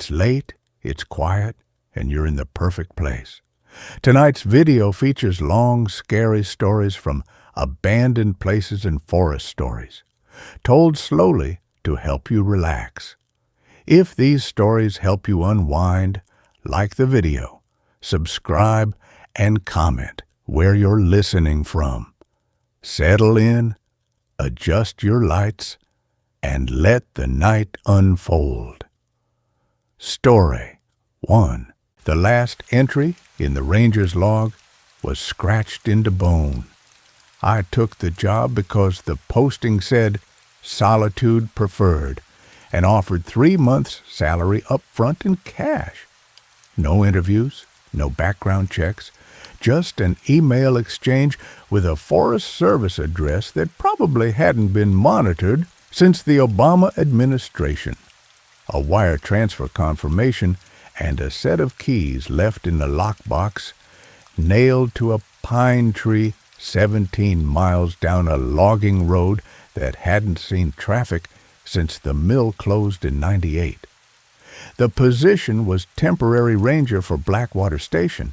It's late, it's quiet, and you're in the perfect place. Tonight's video features long, scary stories from abandoned places and forest stories, told slowly to help you relax. If these stories help you unwind, like the video, subscribe, and comment where you're listening from. Settle in, adjust your lights, and let the night unfold. Story 1. The last entry in the ranger's log was scratched into bone. I took the job because the posting said solitude preferred and offered 3 months' salary up front in cash. No interviews, no background checks, just an email exchange with a Forest Service address that probably hadn't been monitored since the Obama administration. A wire transfer confirmation and a set of keys left in the lockbox, nailed to a pine tree 17 miles down a logging road that hadn't seen traffic since the mill closed in '98. The position was temporary ranger for Blackwater Station,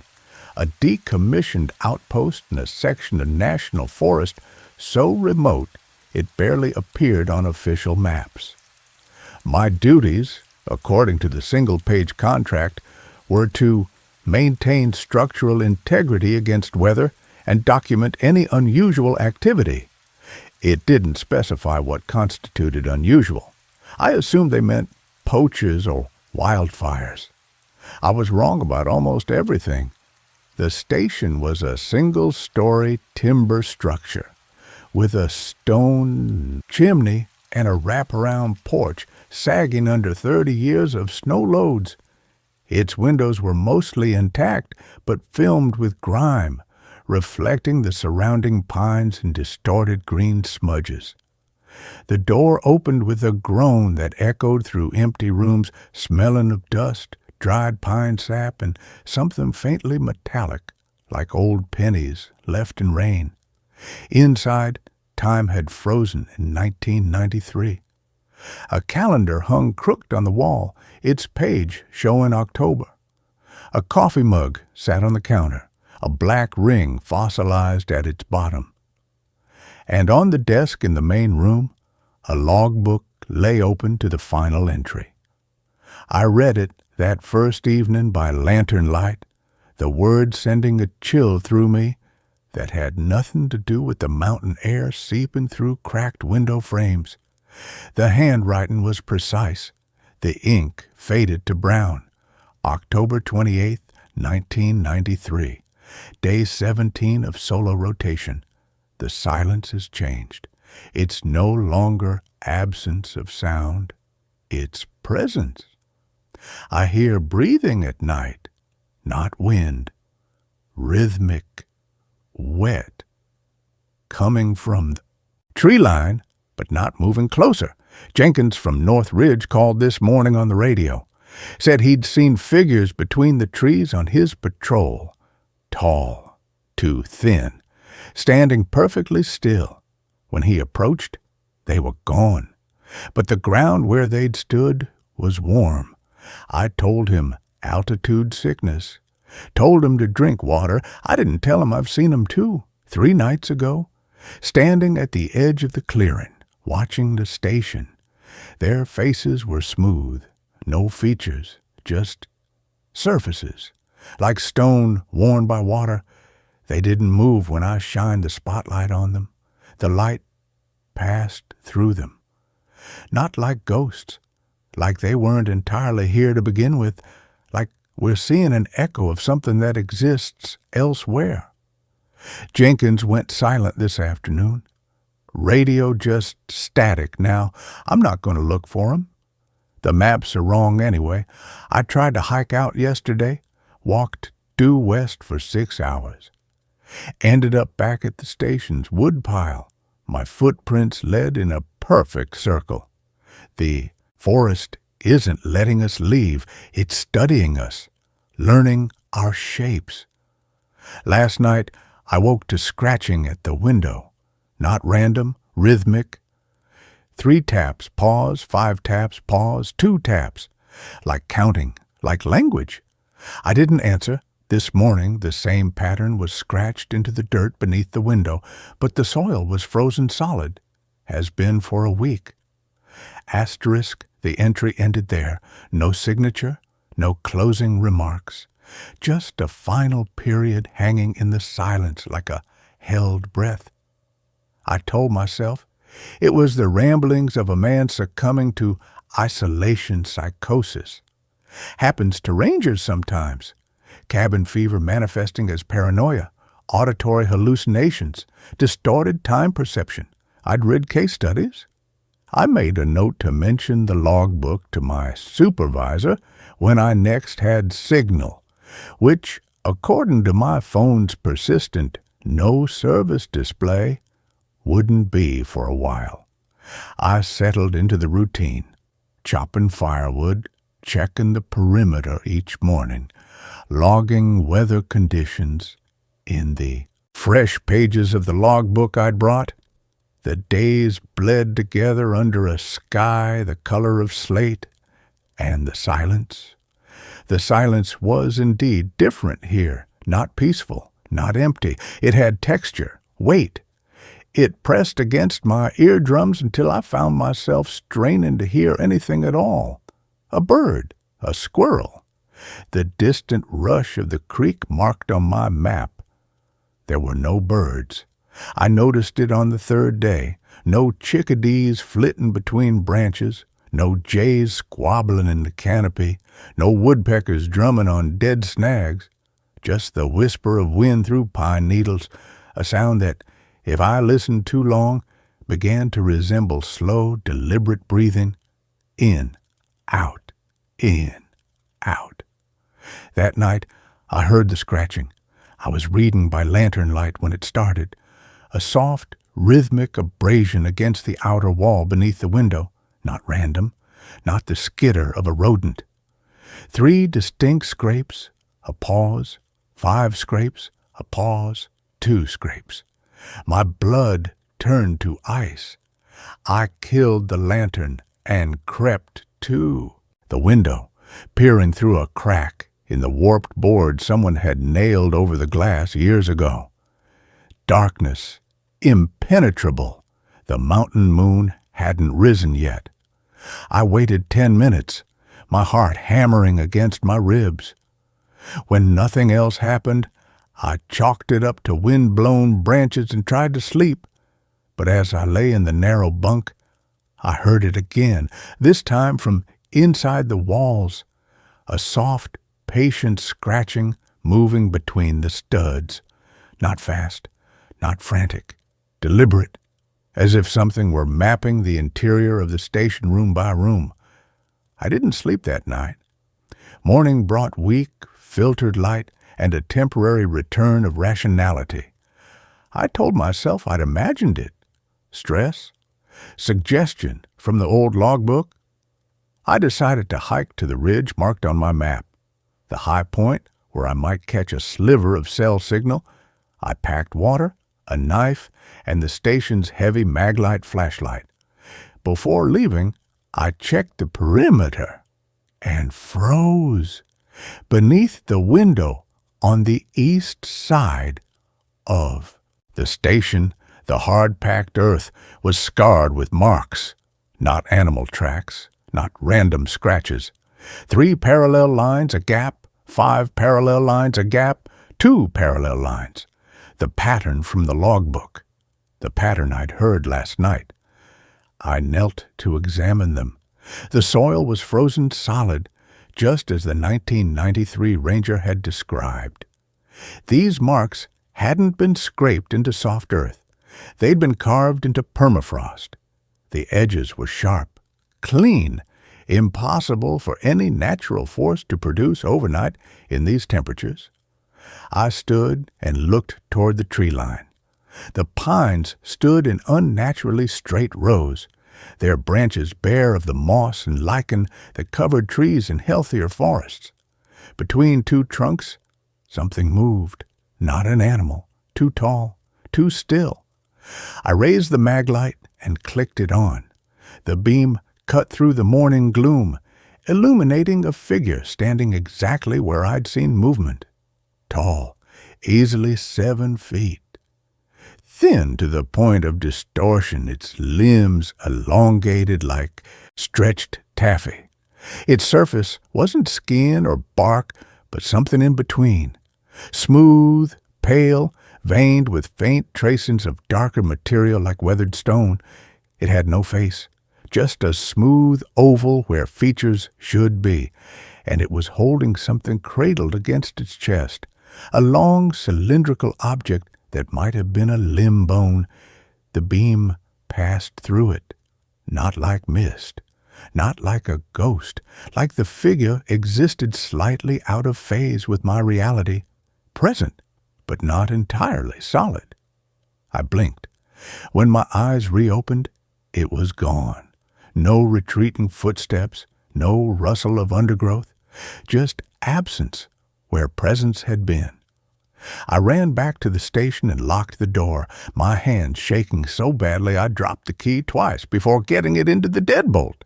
a decommissioned outpost in a section of national forest so remote it barely appeared on official maps. My duties, according to the single-page contract, were to maintain structural integrity against weather and document any unusual activity. It didn't specify what constituted unusual. I assumed they meant poachers or wildfires. I was wrong about almost everything. The station was a single-story timber structure with a stone chimney and a wraparound porch sagging under 30 years of snow loads. Its windows were mostly intact, but filmed with grime, reflecting the surrounding pines in distorted green smudges. The door opened with a groan that echoed through empty rooms, smelling of dust, dried pine sap, and something faintly metallic, like old pennies left in rain. Inside, time had frozen in 1993. A calendar hung crooked on the wall, its page showing October. A coffee mug sat on the counter, a black ring fossilized at its bottom. And on the desk in the main room, a logbook lay open to the final entry. I read it that first evening by lantern light, the words sending a chill through me that had nothing to do with the mountain air seeping through cracked window frames. The handwriting was precise. The ink faded to brown. October 28, 1993. Day 17 of solar rotation. The silence has changed. It's no longer absence of sound. It's presence. I hear breathing at night, not wind. Rhythmic, wet, coming from the tree line, but not moving closer. Jenkins from North Ridge called this morning on the radio. Said he'd seen figures between the trees on his patrol. Tall, too thin, standing perfectly still. When he approached, they were gone. But the ground where they'd stood was warm. I told him altitude sickness. Told him to drink water. I didn't tell him I've seen him too, 3 nights ago. Standing at the edge of the clearing, watching the station. Their faces were smooth, no features, just surfaces. Like stone worn by water, they didn't move when I shined the spotlight on them. The light passed through them. Not like ghosts, like they weren't entirely here to begin with, like we're seeing an echo of something that exists elsewhere. Jenkins went silent this afternoon. Radio just static now. I'm not going to look for him. The maps are wrong anyway. I tried to hike out yesterday, walked due west for 6 hours. Ended up back at the station's woodpile. My footprints led in a perfect circle. The forest isn't letting us leave. It's studying us, learning our shapes. Last night, I woke to scratching at the window. Not random, rhythmic. 3 taps, pause, 5 taps, pause, 2 taps. like counting, like language. I didn't answer. This morning the same pattern was scratched into the dirt beneath the window, but the soil was frozen solid, has been for a week. Asterisk, the entry ended there. No signature, no closing remarks. Just a final period hanging in the silence like a held breath. I told myself it was the ramblings of a man succumbing to isolation psychosis. Happens to rangers sometimes. Cabin fever manifesting as paranoia, auditory hallucinations, distorted time perception. I'd read case studies. I made a note to mention the logbook to my supervisor when I next had signal, which, according to my phone's persistent no service display, wouldn't be for a while. I settled into the routine, chopping firewood, checking the perimeter each morning, logging weather conditions. In the fresh pages of the logbook I'd brought, the days bled together under a sky the color of slate, and the silence. The silence was indeed different here, not peaceful, not empty. It had texture, weight. It pressed against my eardrums until I found myself straining to hear anything at all. A bird, a squirrel. The distant rush of the creek marked on my map. There were no birds. I noticed it on the third day. No chickadees flitting between branches, no jays squabbling in the canopy, no woodpeckers drumming on dead snags, just the whisper of wind through pine needles, a sound that, if I listened too long, began to resemble slow, deliberate breathing, in, out, in, out. That night, I heard the scratching. I was reading by lantern light when it started. A soft, rhythmic abrasion against the outer wall beneath the window, not random, not the skitter of a rodent. 3 distinct scrapes, a pause, 5 scrapes, a pause, 2 scrapes. My blood turned to ice. I killed the lantern and crept to the window, peering through a crack in the warped board someone had nailed over the glass years ago. Darkness, impenetrable. The mountain moon hadn't risen yet. I waited 10 minutes, my heart hammering against my ribs. When nothing else happened, I chalked it up to wind-blown branches and tried to sleep. But as I lay in the narrow bunk, I heard it again, this time from inside the walls, a soft, patient scratching moving between the studs. Not fast, not frantic, deliberate, as if something were mapping the interior of the station room by room. I didn't sleep that night. Morning brought weak, filtered light and a temporary return of rationality. I told myself I'd imagined it. Stress? Suggestion from the old logbook? I decided to hike to the ridge marked on my map. The high point where I might catch a sliver of cell signal. I packed water, a knife, and the station's heavy maglite flashlight. Before leaving, I checked the perimeter and froze. Beneath the window on the east side of the station, the hard-packed earth was scarred with marks, not animal tracks, not random scratches. 3 parallel lines, a gap, 5 parallel lines, a gap, 2 parallel lines. The pattern from the logbook, the pattern I'd heard last night. I knelt to examine them. The soil was frozen solid, just as the 1993 ranger had described. These marks hadn't been scraped into soft earth. They'd been carved into permafrost. The edges were sharp, clean, impossible for any natural force to produce overnight in these temperatures. I stood and looked toward the tree line. The pines stood in unnaturally straight rows, their branches bare of the moss and lichen that covered trees in healthier forests. Between 2 trunks, something moved, not an animal, too tall, too still. I raised the maglite and clicked it on. The beam cut through the morning gloom, illuminating a figure standing exactly where I'd seen movement. Tall, easily 7 feet. Thin to the point of distortion, its limbs elongated like stretched taffy. Its surface wasn't skin or bark, but something in between. Smooth, pale, veined with faint tracings of darker material like weathered stone. It had no face, just a smooth oval where features should be, and it was holding something cradled against its chest, a long cylindrical object that might have been a limb bone. The beam passed through it, not like mist, not like a ghost, like the figure existed slightly out of phase with my reality, present, but not entirely solid. I blinked. When my eyes reopened, it was gone. No retreating footsteps, no rustle of undergrowth, just absence where presence had been. I ran back to the station and locked the door, my hand shaking so badly I dropped the key twice before getting it into the deadbolt.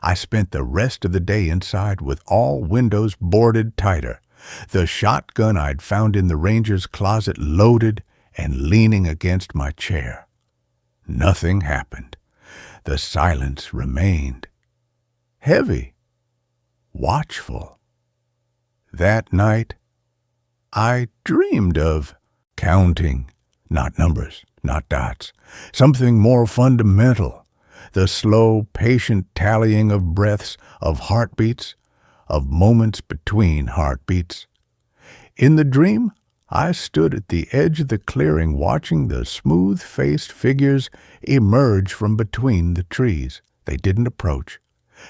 I spent the rest of the day inside with all windows boarded tighter, the shotgun I'd found in the ranger's closet loaded and leaning against my chair. Nothing happened. The silence remained. Heavy. Watchful. That night, I dreamed of counting, not numbers, not dots, something more fundamental, the slow, patient tallying of breaths, of heartbeats, of moments between heartbeats. In the dream, I stood at the edge of the clearing watching the smooth-faced figures emerge from between the trees. They didn't approach.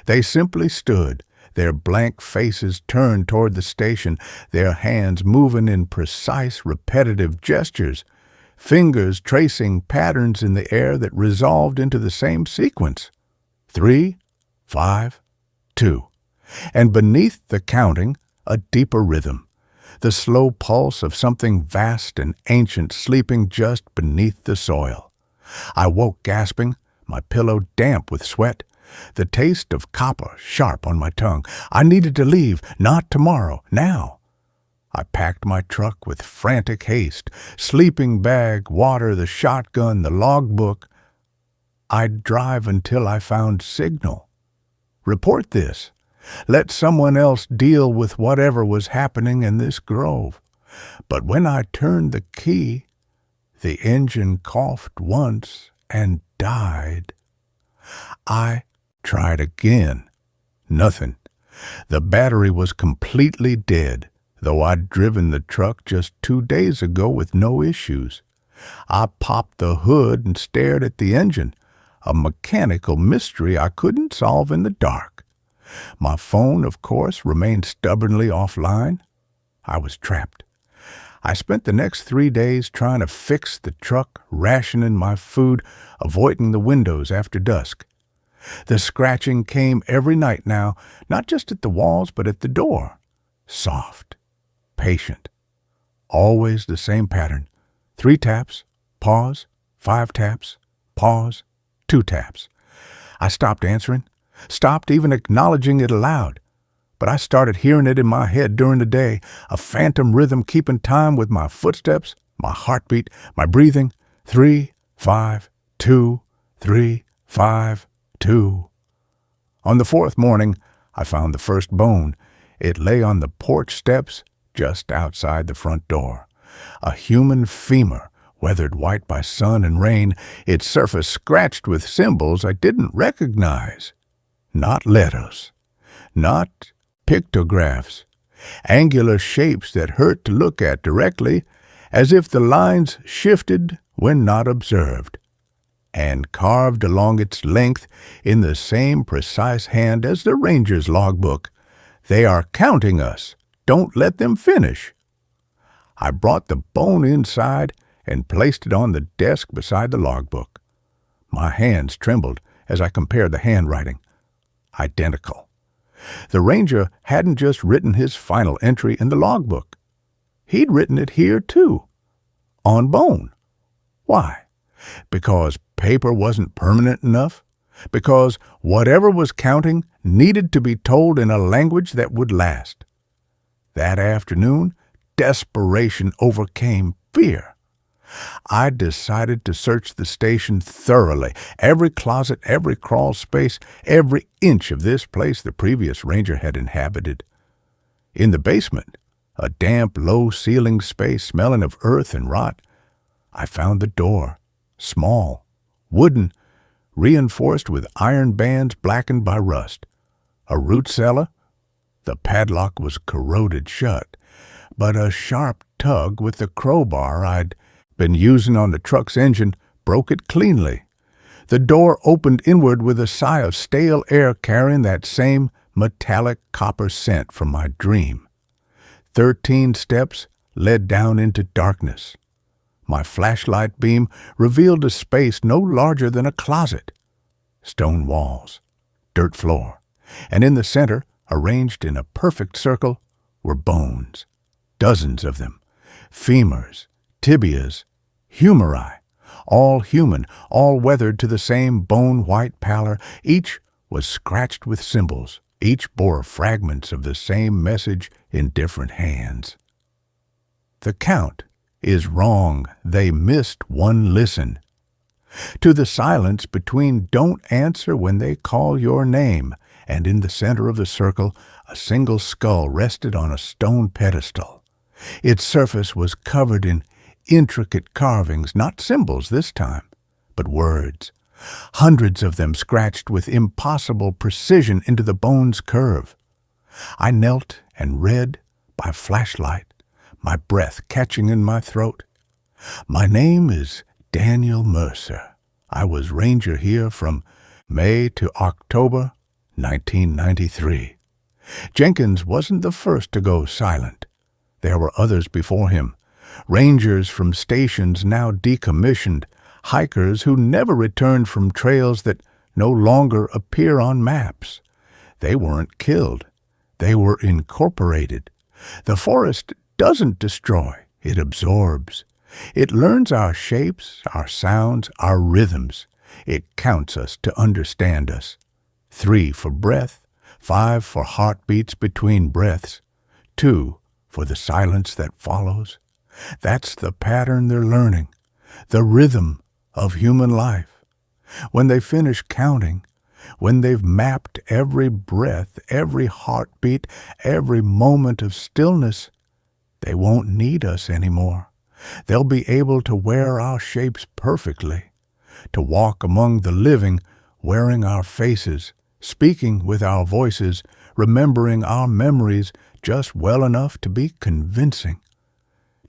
They simply stood, their blank faces turned toward the station, their hands moving in precise, repetitive gestures, fingers tracing patterns in the air that resolved into the same sequence. 3, 5, 2. And beneath the counting, a deeper rhythm, the slow pulse of something vast and ancient sleeping just beneath the soil. I woke gasping, my pillow damp with sweat, the taste of copper sharp on my tongue. I needed to leave, not tomorrow, now. I packed my truck with frantic haste, sleeping bag, water, the shotgun, the logbook. I'd drive until I found signal. Report this. Let someone else deal with whatever was happening in this grove. But when I turned the key, the engine coughed once and died. I tried again. Nothing. The battery was completely dead, though I'd driven the truck just 2 days ago with no issues. I popped the hood and stared at the engine, a mechanical mystery I couldn't solve in the dark. My phone, of course, remained stubbornly offline. I was trapped. I spent the next 3 days trying to fix the truck, rationing my food, avoiding the windows after dusk. The scratching came every night now, not just at the walls, but at the door. Soft, patient, always the same pattern. 3 taps, pause, 5 taps, pause, 2 taps. I stopped answering, stopped even acknowledging it aloud. But I started hearing it in my head during the day, a phantom rhythm keeping time with my footsteps, my heartbeat, my breathing. 3, 5, 2, 3, 5, 2. On the 4th morning, I found the first bone. It lay on the porch steps just outside the front door. A human femur, weathered white by sun and rain, its surface scratched with symbols I didn't recognize. Not letters, not pictographs, angular shapes that hurt to look at directly, as if the lines shifted when not observed, and carved along its length in the same precise hand as the ranger's logbook. They are counting us. Don't let them finish. I brought the bone inside and placed it on the desk beside the logbook. My hands trembled as I compared the handwriting. Identical. The ranger hadn't just written his final entry in the logbook. He'd written it here, too, on bone. Why? Because paper wasn't permanent enough? because whatever was counting needed to be told in a language that would last. That afternoon, desperation overcame fear. I decided to search the station thoroughly, every closet, every crawl space, every inch of this place the previous ranger had inhabited. In the basement, a damp, low-ceilinged space smelling of earth and rot, I found the door, small, wooden, reinforced with iron bands blackened by rust. A root cellar? The padlock was corroded shut, but a sharp tug with the crowbar I'd been using on the truck's engine broke it cleanly. The door opened inward with a sigh of stale air carrying that same metallic copper scent from my dream. 13 steps led down into darkness. My flashlight beam revealed a space no larger than a closet. Stone walls, dirt floor, and in the center, arranged in a perfect circle, were bones. Dozens of them. Femurs, tibias, humeri, all human, all weathered to the same bone-white pallor. Each was scratched with symbols. Each bore fragments of the same message in different hands. The count is wrong. They missed one listen. To the silence between "don't answer when they call your name," and in the center of the circle, a single skull rested on a stone pedestal. Its surface was covered in intricate carvings, not symbols this time, but words. Hundreds of them scratched with impossible precision into the bone's curve. I knelt and read by flashlight, my breath catching in my throat. My name is Daniel Mercer. I was ranger here from May to October 1993. Jenkins wasn't the first to go silent. There were others before him, rangers from stations now decommissioned, hikers who never returned from trails that no longer appear on maps. They weren't killed. They were incorporated. The forest doesn't destroy, it absorbs. It learns our shapes, our sounds, our rhythms. It counts us to understand us. 3 for breath, 5 for heartbeats between breaths, 2 for the silence that follows. That's the pattern they're learning, the rhythm of human life. When they finish counting, when they've mapped every breath, every heartbeat, every moment of stillness, they won't need us anymore. They'll be able to wear our shapes perfectly, to walk among the living, wearing our faces, speaking with our voices, remembering our memories just well enough to be convincing.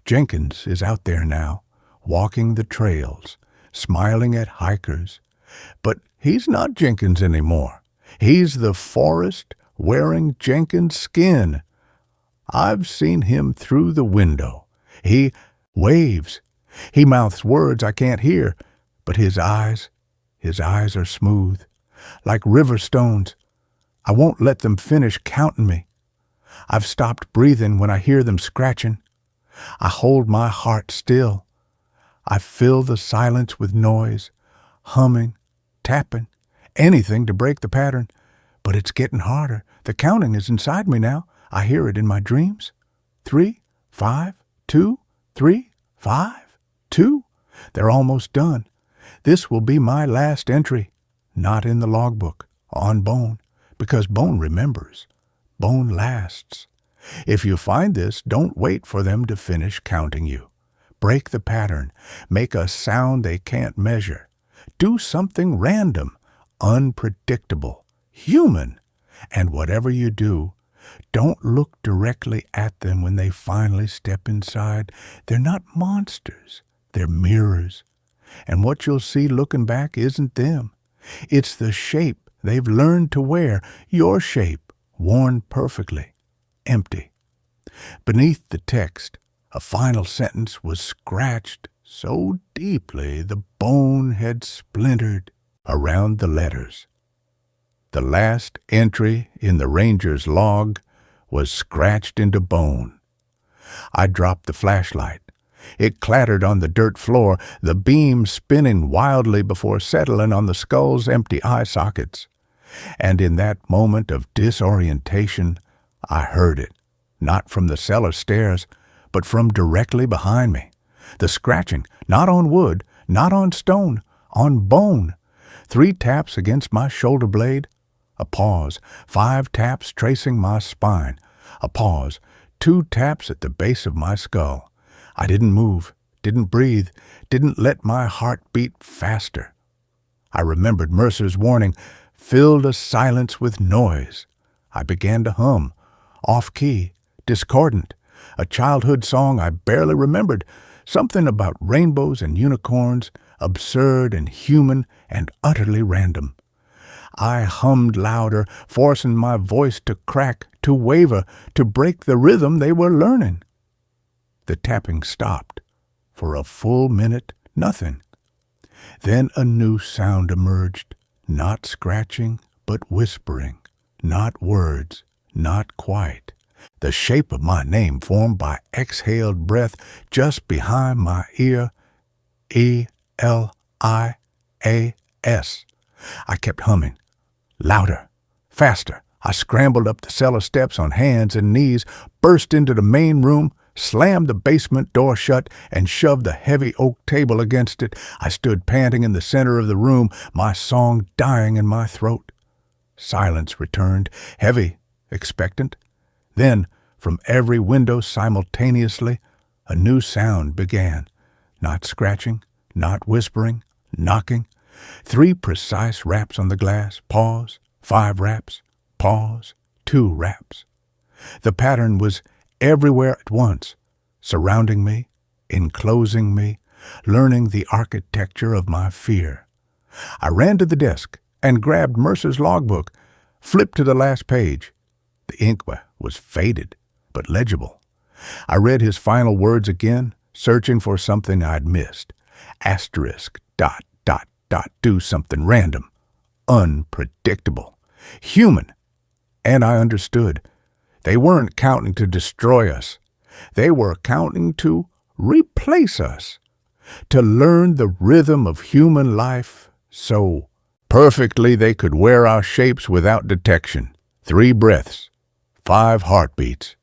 Jenkins is out there now, walking the trails, smiling at hikers. But he's not Jenkins anymore. He's the forest wearing Jenkins' skin. I've seen him through the window. He waves. He mouths words I can't hear, but his eyes are smooth, like river stones. I won't let them finish counting me. I've stopped breathing when I hear them scratching. I hold my heart still. I fill the silence with noise, humming, tapping, anything to break the pattern. But it's getting harder. The counting is inside me now. I hear it in my dreams. 3, 5, 2, 3, 5, 2. They're almost done. This will be my last entry, not in the logbook, on Bone, because Bone remembers. Bone lasts. If you find this, don't wait for them to finish counting you. Break the pattern. Make a sound they can't measure. Do something random, unpredictable, human. And whatever you do, don't look directly at them when they finally step inside. They're not monsters. They're mirrors. And what you'll see looking back isn't them. It's the shape they've learned to wear, your shape, worn perfectly, empty. Beneath the text, a final sentence was scratched so deeply the bone had splintered around the letters. The last entry in the ranger's log was scratched into bone. I dropped the flashlight. It clattered on the dirt floor, the beam spinning wildly before settling on the skull's empty eye sockets. And in that moment of disorientation, I heard it, not from the cellar stairs, but from directly behind me. The scratching, not on wood, not on stone, on bone. 3 taps against my shoulder blade. A pause. 5 taps tracing my spine. A pause. 2 taps at the base of my skull. I didn't move, didn't breathe, didn't let my heart beat faster. I remembered Mercer's warning, filled a silence with noise. I began to hum, off-key, discordant, a childhood song I barely remembered, something about rainbows and unicorns, absurd and human and utterly random. I hummed louder, forcing my voice to crack, to waver, to break the rhythm they were learning. The tapping stopped. For a full minute, nothing. Then a new sound emerged, not scratching, but whispering, not words, not quite. The shape of my name formed by exhaled breath just behind my ear. E-L-I-A-S. I kept humming. Louder, faster. I scrambled up the cellar steps on hands and knees, burst into the main room, slammed the basement door shut, and shoved the heavy oak table against it. I stood panting in the center of the room, my song dying in my throat. Silence returned, heavy, expectant. Then, from every window simultaneously, a new sound began. Not scratching, not whispering, knocking. 3 precise raps on the glass, pause, 5 raps, pause, 2 raps. The pattern was everywhere at once, surrounding me, enclosing me, learning the architecture of my fear. I ran to the desk and grabbed Mercer's logbook, flipped to the last page. The ink was faded, but legible. I read his final words again, searching for something I'd missed. Asterisk, ... do something random, unpredictable, human. And I understood. They weren't counting to destroy us. They were counting to replace us, to learn the rhythm of human life so perfectly they could wear our shapes without detection. 3 breaths, 5 heartbeats,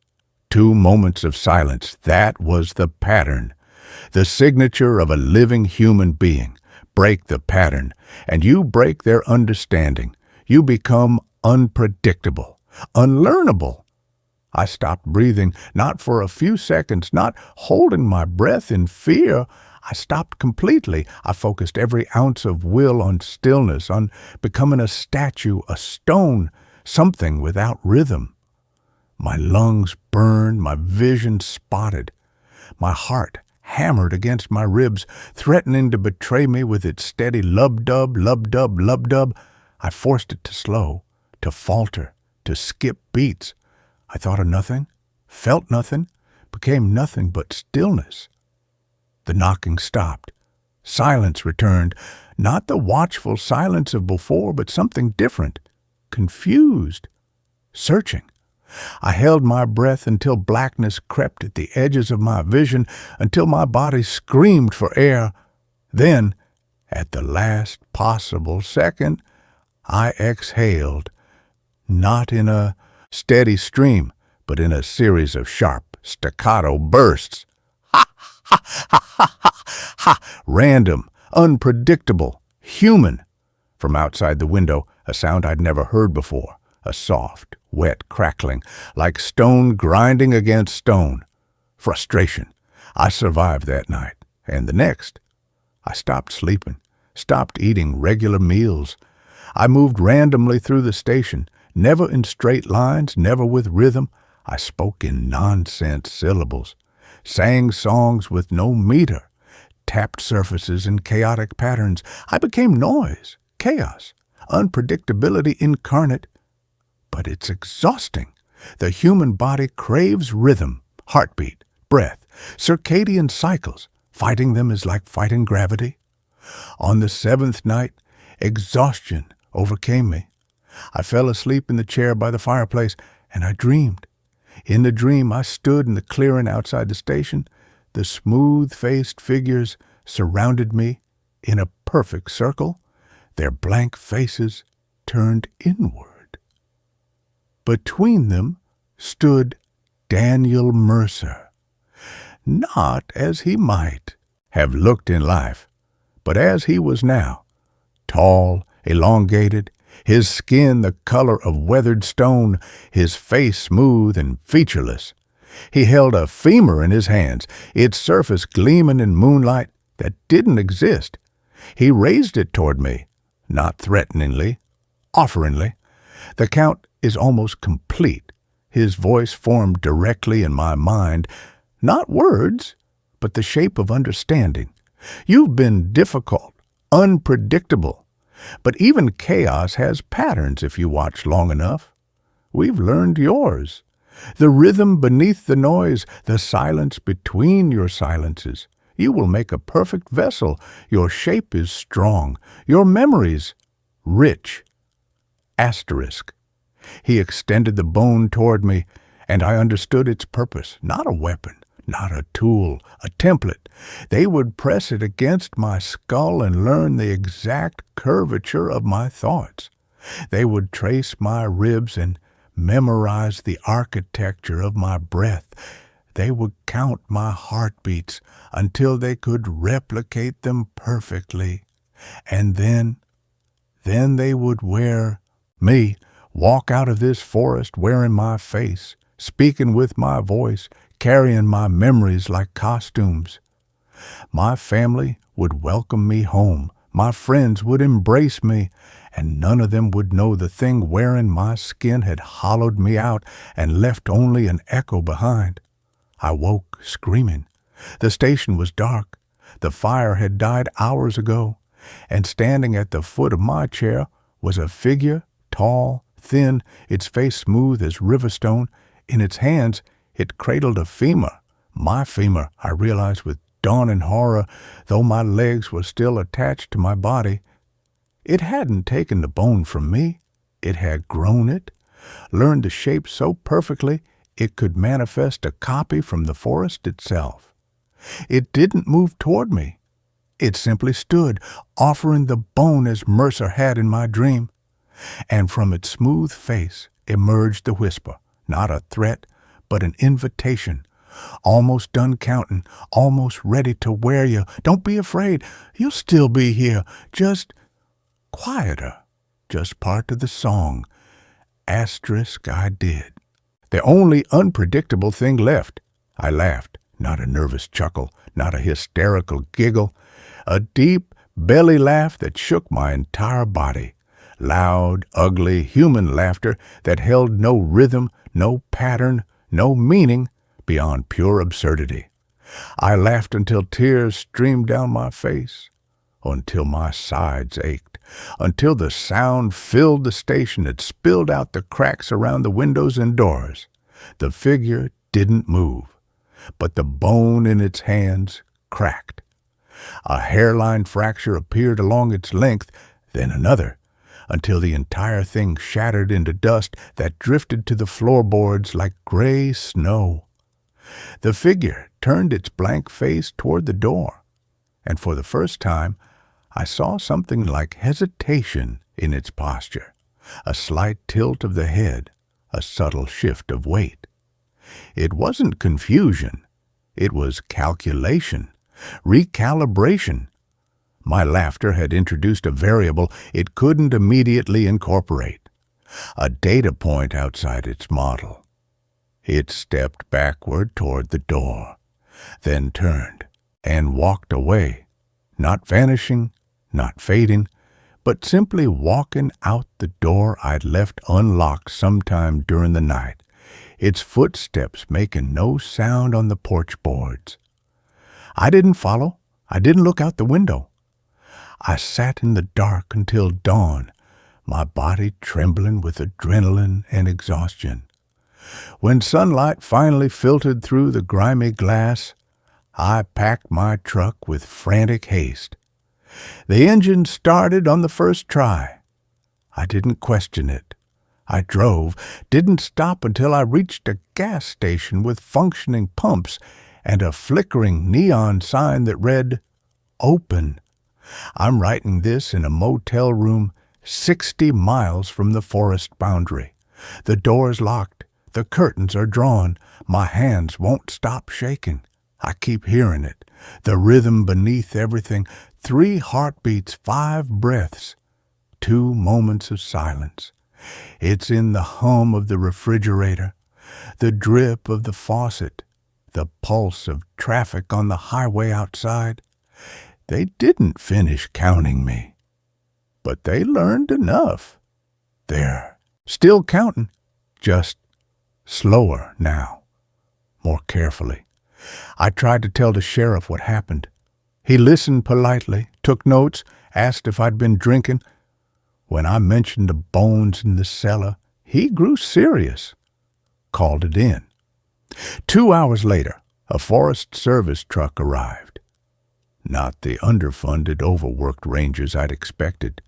2 moments of silence. That was the pattern, the signature of a living human being. Break the pattern, and you break their understanding. You become unpredictable, unlearnable. I stopped breathing, not for a few seconds, not holding my breath in fear. I stopped completely. I focused every ounce of will on stillness, on becoming a statue, a stone, something without rhythm. My lungs burned, my vision spotted. My heart hammered against my ribs, threatening to betray me with its steady lub-dub, lub-dub, lub-dub. I forced it to slow, to falter, to skip beats. I thought of nothing, felt nothing, became nothing but stillness. The knocking stopped. Silence returned, not the watchful silence of before, but something different, confused, searching. I held my breath until blackness crept at the edges of my vision, until my body screamed for air. Then, at the last possible second, I exhaled, not in a steady stream, but in a series of sharp, staccato bursts. Ha, ha, ha, ha, ha, ha, random, unpredictable, human. From outside the window, a sound I'd never heard before, a soft, wet crackling, like stone grinding against stone. Frustration. I survived that night, and the next. I stopped sleeping, stopped eating regular meals. I moved randomly through the station, never in straight lines, never with rhythm. I spoke in nonsense syllables, sang songs with no meter, tapped surfaces in chaotic patterns. I became noise, chaos, unpredictability incarnate. But it's exhausting. The human body craves rhythm, heartbeat, breath, circadian cycles. Fighting them is like fighting gravity. On the 7th night, exhaustion overcame me. I fell asleep in the chair by the fireplace, and I dreamed. In the dream, I stood in the clearing outside the station. The smooth-faced figures surrounded me in a perfect circle, their blank faces turned inward. Between them stood Daniel Mercer, not as he might have looked in life, but as he was now, tall, elongated, his skin the color of weathered stone, his face smooth and featureless. He held a femur in his hands, its surface gleaming in moonlight that didn't exist. He raised it toward me, not threateningly, offeringly. The count is almost complete. His voice formed directly in my mind, not words, but the shape of understanding. You've been difficult, unpredictable, but even chaos has patterns if you watch long enough. We've learned yours. The rhythm beneath the noise, the silence between your silences. You will make a perfect vessel. Your shape is strong. Your memories, rich. Asterisk. He extended the bone toward me, and I understood its purpose. Not a weapon, not a tool, a template. They would press it against my skull and learn the exact curvature of my thoughts. They would trace my ribs and memorize the architecture of my breath. They would count my heartbeats until they could replicate them perfectly. And then they would walk out of this forest wearing my face, speaking with my voice, carrying my memories like costumes. My family would welcome me home. My friends would embrace me, and none of them would know the thing wearing my skin had hollowed me out and left only an echo behind. I woke screaming. The station was dark. The fire had died hours ago, and standing at the foot of my chair was a figure, tall, thin, its face smooth as riverstone. In its hands it cradled a femur. My femur, I realized with dawning horror, though my legs were still attached to my body. It hadn't taken the bone from me. It had grown it, learned the shape so perfectly it could manifest a copy from the forest itself. It didn't move toward me. It simply stood, offering the bone as Mercer had in my dream. And from its smooth face emerged the whisper, not a threat, but an invitation. Almost done counting, almost ready to wear you. Don't be afraid. You'll still be here. Just quieter. Just part of the song. Asterisk I did. The only unpredictable thing left. I laughed, not a nervous chuckle, not a hysterical giggle. A deep belly laugh that shook my entire body. Loud, ugly, human laughter that held no rhythm, no pattern, no meaning beyond pure absurdity. I laughed until tears streamed down my face, until my sides ached, until the sound filled the station. It spilled out the cracks around the windows and doors. The figure didn't move, but the bone in its hands cracked. A hairline fracture appeared along its length, then another, until the entire thing shattered into dust that drifted to the floorboards like gray snow. The figure turned its blank face toward the door, and for the first time I saw something like hesitation in its posture, a slight tilt of the head, a subtle shift of weight. It wasn't confusion, it was calculation, recalibration. My laughter had introduced a variable it couldn't immediately incorporate, a data point outside its model. It stepped backward toward the door, then turned and walked away, not vanishing, not fading, but simply walking out the door I'd left unlocked sometime during the night, its footsteps making no sound on the porch boards. I didn't follow. I didn't look out the window. I sat in the dark until dawn, my body trembling with adrenaline and exhaustion. When sunlight finally filtered through the grimy glass, I packed my truck with frantic haste. The engine started on the first try. I didn't question it. I drove, didn't stop until I reached a gas station with functioning pumps, and a flickering neon sign that read, "Open." I'm writing this in a motel room 60 miles from the forest boundary. The door's locked. The curtains are drawn. My hands won't stop shaking. I keep hearing it. The rhythm beneath everything. 3 heartbeats, 5 breaths, 2 moments of silence. It's in the hum of the refrigerator, the drip of the faucet, the pulse of traffic on the highway outside. They didn't finish counting me, but they learned enough. They're still counting, just slower now, more carefully. I tried to tell the sheriff what happened. He listened politely, took notes, asked if I'd been drinking. When I mentioned the bones in the cellar, he grew serious, called it in. 2 hours later, a Forest Service truck arrived. Not the underfunded, overworked rangers I'd expected,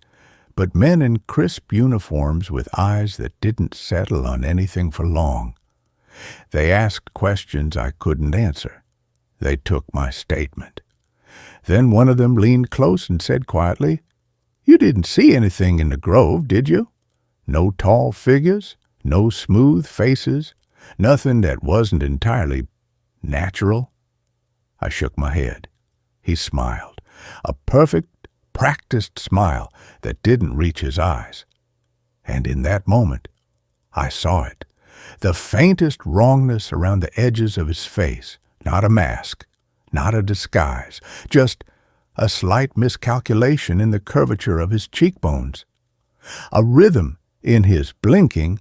but men in crisp uniforms with eyes that didn't settle on anything for long. They asked questions I couldn't answer. They took my statement. Then one of them leaned close and said quietly, "You didn't see anything in the grove, did you? No tall figures, no smooth faces, nothing that wasn't entirely natural?" I shook my head. He smiled, a perfect, practiced smile that didn't reach his eyes. And in that moment, I saw it. The faintest wrongness around the edges of his face, not a mask, not a disguise, just a slight miscalculation in the curvature of his cheekbones. A rhythm in his blinking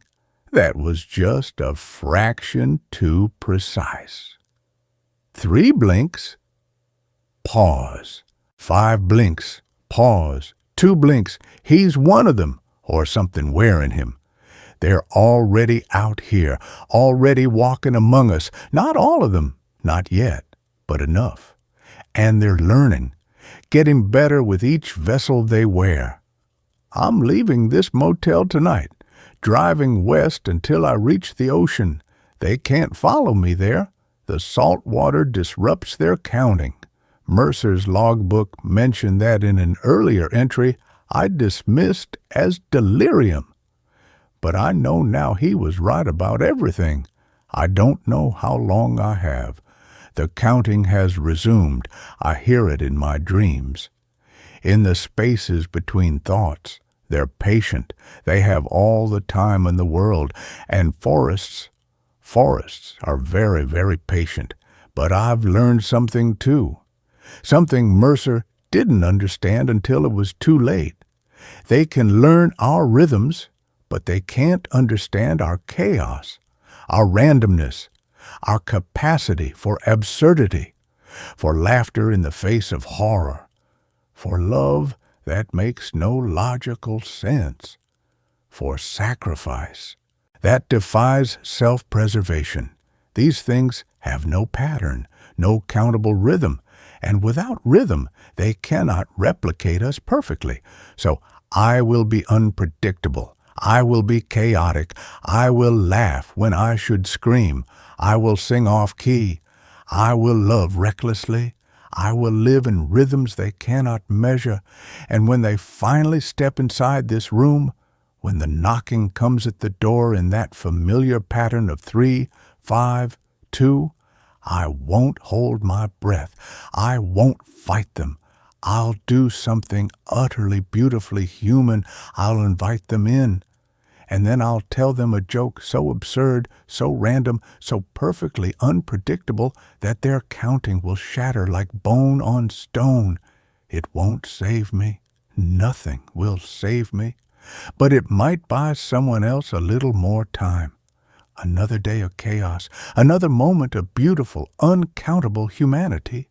that was just a fraction too precise. 3 blinks, pause. 5 blinks, pause. 2 blinks, he's one of them, or something wearing him. They're already out here, already walking among us. Not all of them, not yet, but enough. And they're learning, getting better with each vessel they wear. I'm leaving this motel tonight, driving west until I reach the ocean. They can't follow me there. The salt water disrupts their counting. Mercer's logbook mentioned that in an earlier entry I dismissed as delirium. But I know now he was right about everything. I don't know how long I have. The counting has resumed. I hear it in my dreams. In the spaces between thoughts, they're patient. They have all the time in the world. And forests are very, very patient. But I've learned something too. Something Mercer didn't understand until it was too late. They can learn our rhythms, but they can't understand our chaos, our randomness, our capacity for absurdity, for laughter in the face of horror, for love that makes no logical sense, for sacrifice that defies self-preservation. These things have no pattern, no countable rhythm, and without rhythm, they cannot replicate us perfectly. So I will be unpredictable. I will be chaotic. I will laugh when I should scream. I will sing off-key. I will love recklessly. I will live in rhythms they cannot measure. And when they finally step inside this room, when the knocking comes at the door in that familiar pattern of 3, 5, 2, I won't hold my breath. I won't fight them. I'll do something utterly beautifully human. I'll invite them in. And then I'll tell them a joke so absurd, so random, so perfectly unpredictable that their counting will shatter like bone on stone. It won't save me. Nothing will save me. But it might buy someone else a little more time. Another day of chaos, another moment of beautiful, uncountable humanity.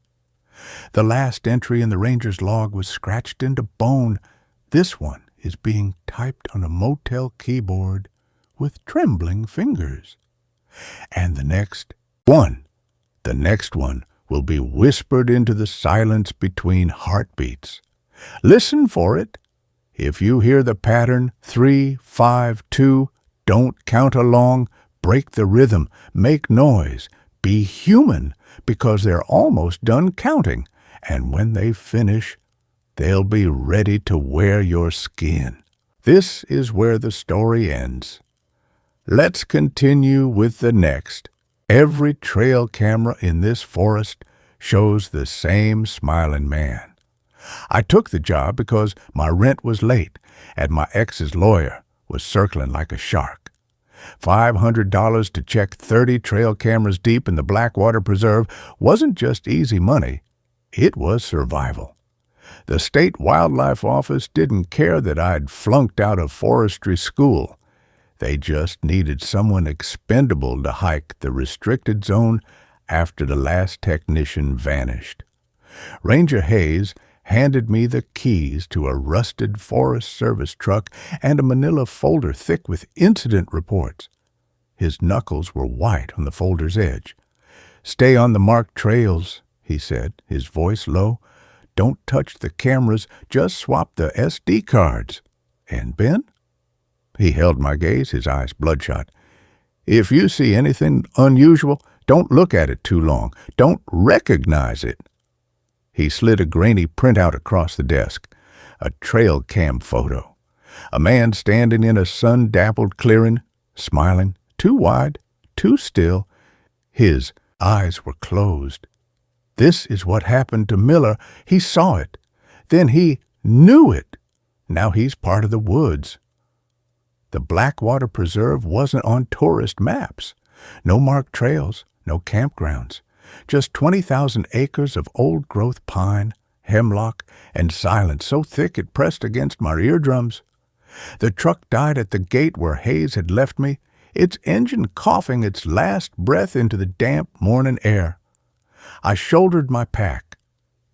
The last entry in the ranger's log was scratched into bone. This one is being typed on a motel keyboard with trembling fingers. And the next one will be whispered into the silence between heartbeats. Listen for it. If you hear the pattern 3, 5, 2, don't count along, break the rhythm, make noise, Be human, because they're almost done counting, and when they finish, they'll be ready to wear your skin. This is where the story ends. Let's continue with the next. Every trail camera in this forest shows the same smiling man. I took the job because my rent was late, and my ex's lawyer was circling like a shark. $500 to check 30 trail cameras deep in the Blackwater Preserve wasn't just easy money. It was survival. The State Wildlife Office didn't care that I'd flunked out of forestry school. They just needed someone expendable to hike the restricted zone after the last technician vanished. Ranger Hayes handed me the keys to a rusted Forest Service truck and a manila folder thick with incident reports. His knuckles were white on the folder's edge. "Stay on the marked trails," he said, his voice low. "Don't touch the cameras, just swap the SD cards. And Ben?" He held my gaze, his eyes bloodshot. "If you see anything unusual, don't look at it too long. Don't recognize it." He slid a grainy printout across the desk, a trail cam photo. A man standing in a sun-dappled clearing, smiling, too wide, too still. His eyes were closed. This is what happened to Miller. He saw it. Then he knew it. Now he's part of the woods. The Blackwater Preserve wasn't on tourist maps. No marked trails, no campgrounds. Just 20,000 acres of old-growth pine, hemlock, and silence so thick it pressed against my eardrums. The truck died at the gate where Hayes had left me, its engine coughing its last breath into the damp morning air. I shouldered my pack,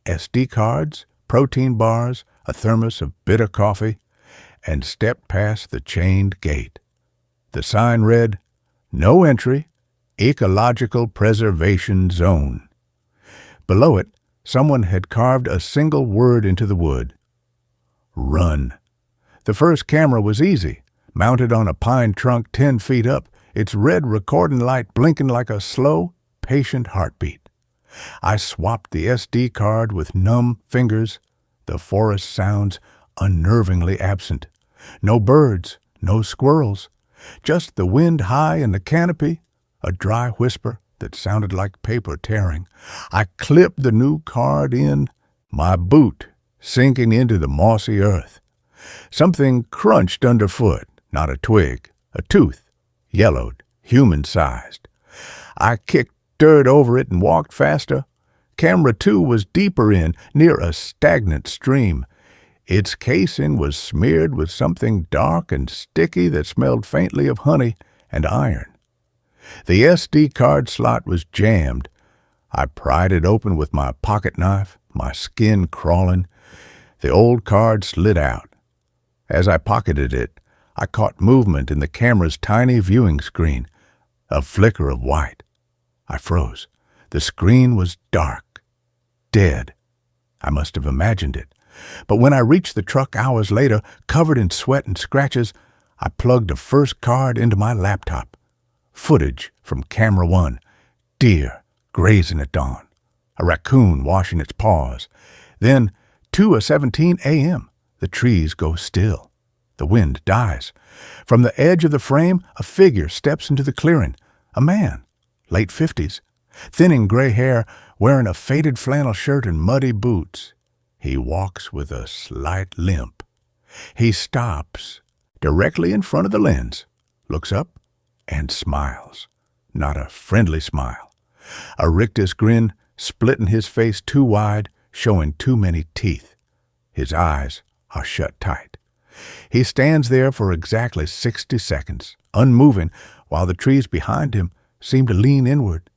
SD cards, protein bars, a thermos of bitter coffee, and stepped past the chained gate. The sign read, "No entry, Ecological Preservation Zone." Below it, someone had carved a single word into the wood. Run. The first camera was easy, mounted on a pine trunk 10 feet up, its red recording light blinking like a slow, patient heartbeat. I swapped the SD card with numb fingers, the forest sounds unnervingly absent. No birds, no squirrels, just the wind high in the canopy, a dry whisper that sounded like paper tearing. I clipped the new card in, my boot sinking into the mossy earth. Something crunched underfoot, not a twig, a tooth, yellowed, human-sized. I kicked dirt over it and walked faster. Camera 2 was deeper in, near a stagnant stream. Its casing was smeared with something dark and sticky that smelled faintly of honey and iron. The SD card slot was jammed. I pried it open with my pocket knife, my skin crawling. The old card slid out. As I pocketed it, I caught movement in the camera's tiny viewing screen, a flicker of white. I froze. The screen was dark, dead. I must have imagined it. But when I reached the truck hours later, covered in sweat and scratches, I plugged the first card into my laptop. Footage from camera 1. Deer grazing at dawn. A raccoon washing its paws. Then 2:17 a.m. The trees go still. The wind dies. From the edge of the frame, a figure steps into the clearing. A man, late 50s, thinning gray hair, wearing a faded flannel shirt and muddy boots. He walks with a slight limp. He stops directly in front of the lens, looks up, and smiles. Not a friendly smile. A rictus grin splitting his face too wide, showing too many teeth. His eyes are shut tight. He stands there for exactly 60 seconds, unmoving, while the trees behind him seem to lean inward.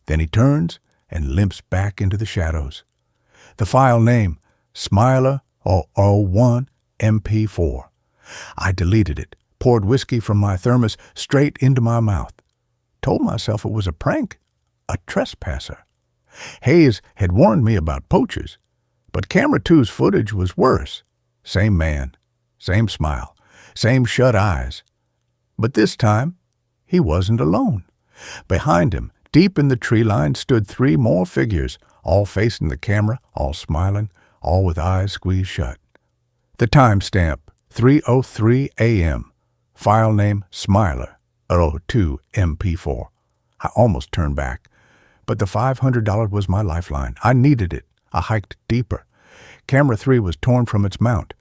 Then he turns and limps back into the shadows. The file name, Smiler 001 MP4. I deleted it, poured whiskey from my thermos straight into my mouth. Told myself it was a prank, a trespasser. Hayes had warned me about poachers, but camera 2's footage was worse. Same man, same smile, same shut eyes. But this time, he wasn't alone. Behind him, Deep in the tree line stood 3 more figures, all facing the camera, all smiling, all with eyes squeezed shut. The timestamp, 3:03 a.m. File name, Smiler, 02 MP4. I almost turned back, but the $500 was my lifeline. I needed it. I hiked deeper. Camera 3 was torn from its mount,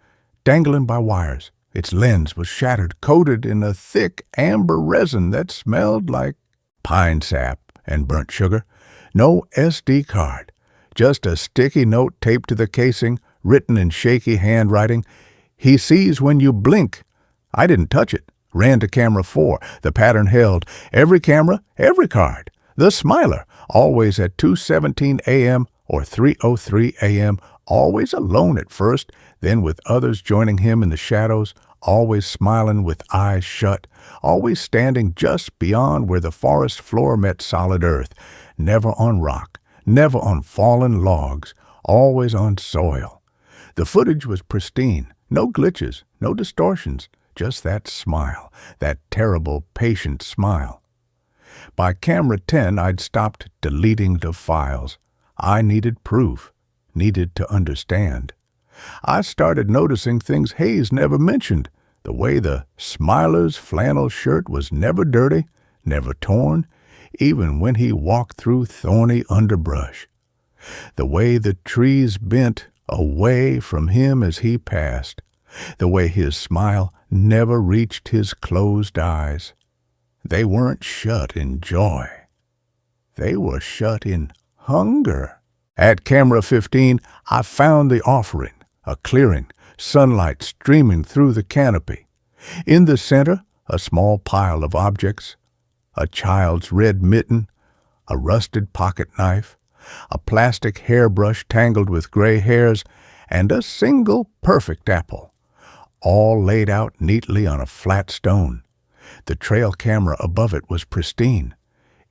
dangling by wires. Its lens was shattered, coated in a thick amber resin that smelled like pine sap and burnt sugar. No SD card, just a sticky note taped to the casing, written in shaky handwriting. He sees when you blink. I didn't touch it. Ran to camera 4. The pattern held. Every camera, every card. The Smiler, always at 2:17 a.m. or 3:03 a.m., always alone at first, then with others joining him in the shadows, always smiling with eyes shut, always standing just beyond where the forest floor met solid earth, never on rock, never on fallen logs, always on soil. The footage was pristine, no glitches, no distortions, just that smile, that terrible, patient smile. By camera 10, I'd stopped deleting the files. I needed proof, needed to understand. I started noticing things Hayes never mentioned, the way the Smiler's flannel shirt was never dirty, never torn, even when he walked through thorny underbrush. The way the trees bent away from him as he passed, the way his smile never reached his closed eyes. They weren't shut in joy. They were shut in hunger. At camera 15, I found the offering, a clearing, sunlight streaming through the canopy. In the center, a small pile of objects, a child's red mitten, a rusted pocket knife, a plastic hairbrush tangled with gray hairs, and a single perfect apple, all laid out neatly on a flat stone. The trail camera above it was pristine.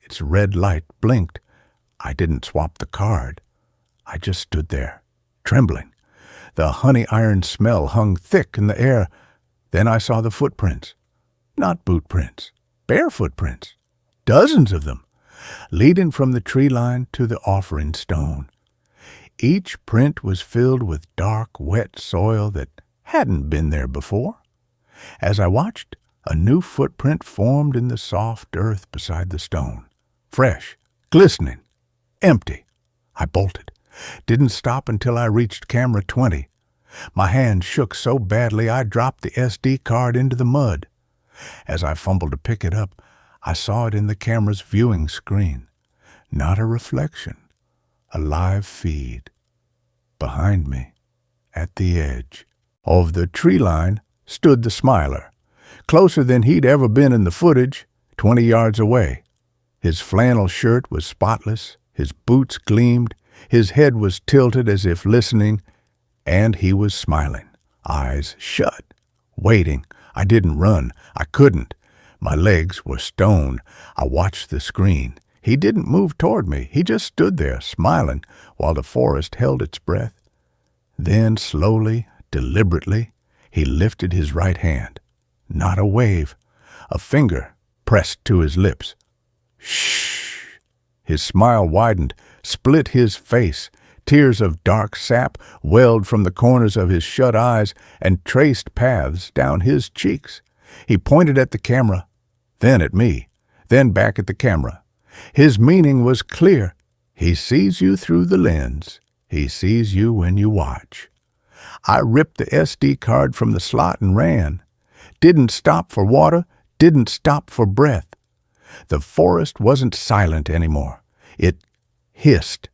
Its red light blinked. I didn't swap the card. I just stood there, trembling. The honey iron smell hung thick in the air. Then I saw the footprints. Not boot prints, bare footprints. Dozens of them, leading from the tree line to the offering stone. Each print was filled with dark, wet soil that hadn't been there before. As I watched, a new footprint formed in the soft earth beside the stone. Fresh, glistening, empty. I bolted. Didn't stop until I reached camera 20. My hand shook so badly I dropped the SD card into the mud. As I fumbled to pick it up, I saw it in the camera's viewing screen. Not a reflection, a live feed. Behind me, at the edge of the tree line, stood the Smiler, closer than he'd ever been in the footage, 20 yards away. His flannel shirt was spotless, his boots gleamed, his head was tilted as if listening, and he was smiling, eyes shut, waiting. I didn't run. I couldn't. My legs were stone. I watched the screen. He didn't move toward me. He just stood there, smiling, while the forest held its breath. Then, slowly, deliberately, he lifted his right hand. Not a wave. A finger pressed to his lips. Shh! His smile widened, split his face. Tears of dark sap welled from the corners of his shut eyes and traced paths down his cheeks. He pointed at the camera, then at me, then back at the camera. His meaning was clear. He sees you through the lens. He sees you when you watch. I ripped the SD card from the slot and ran. Didn't stop for water, didn't stop for breath. The forest wasn't silent anymore. It hissed.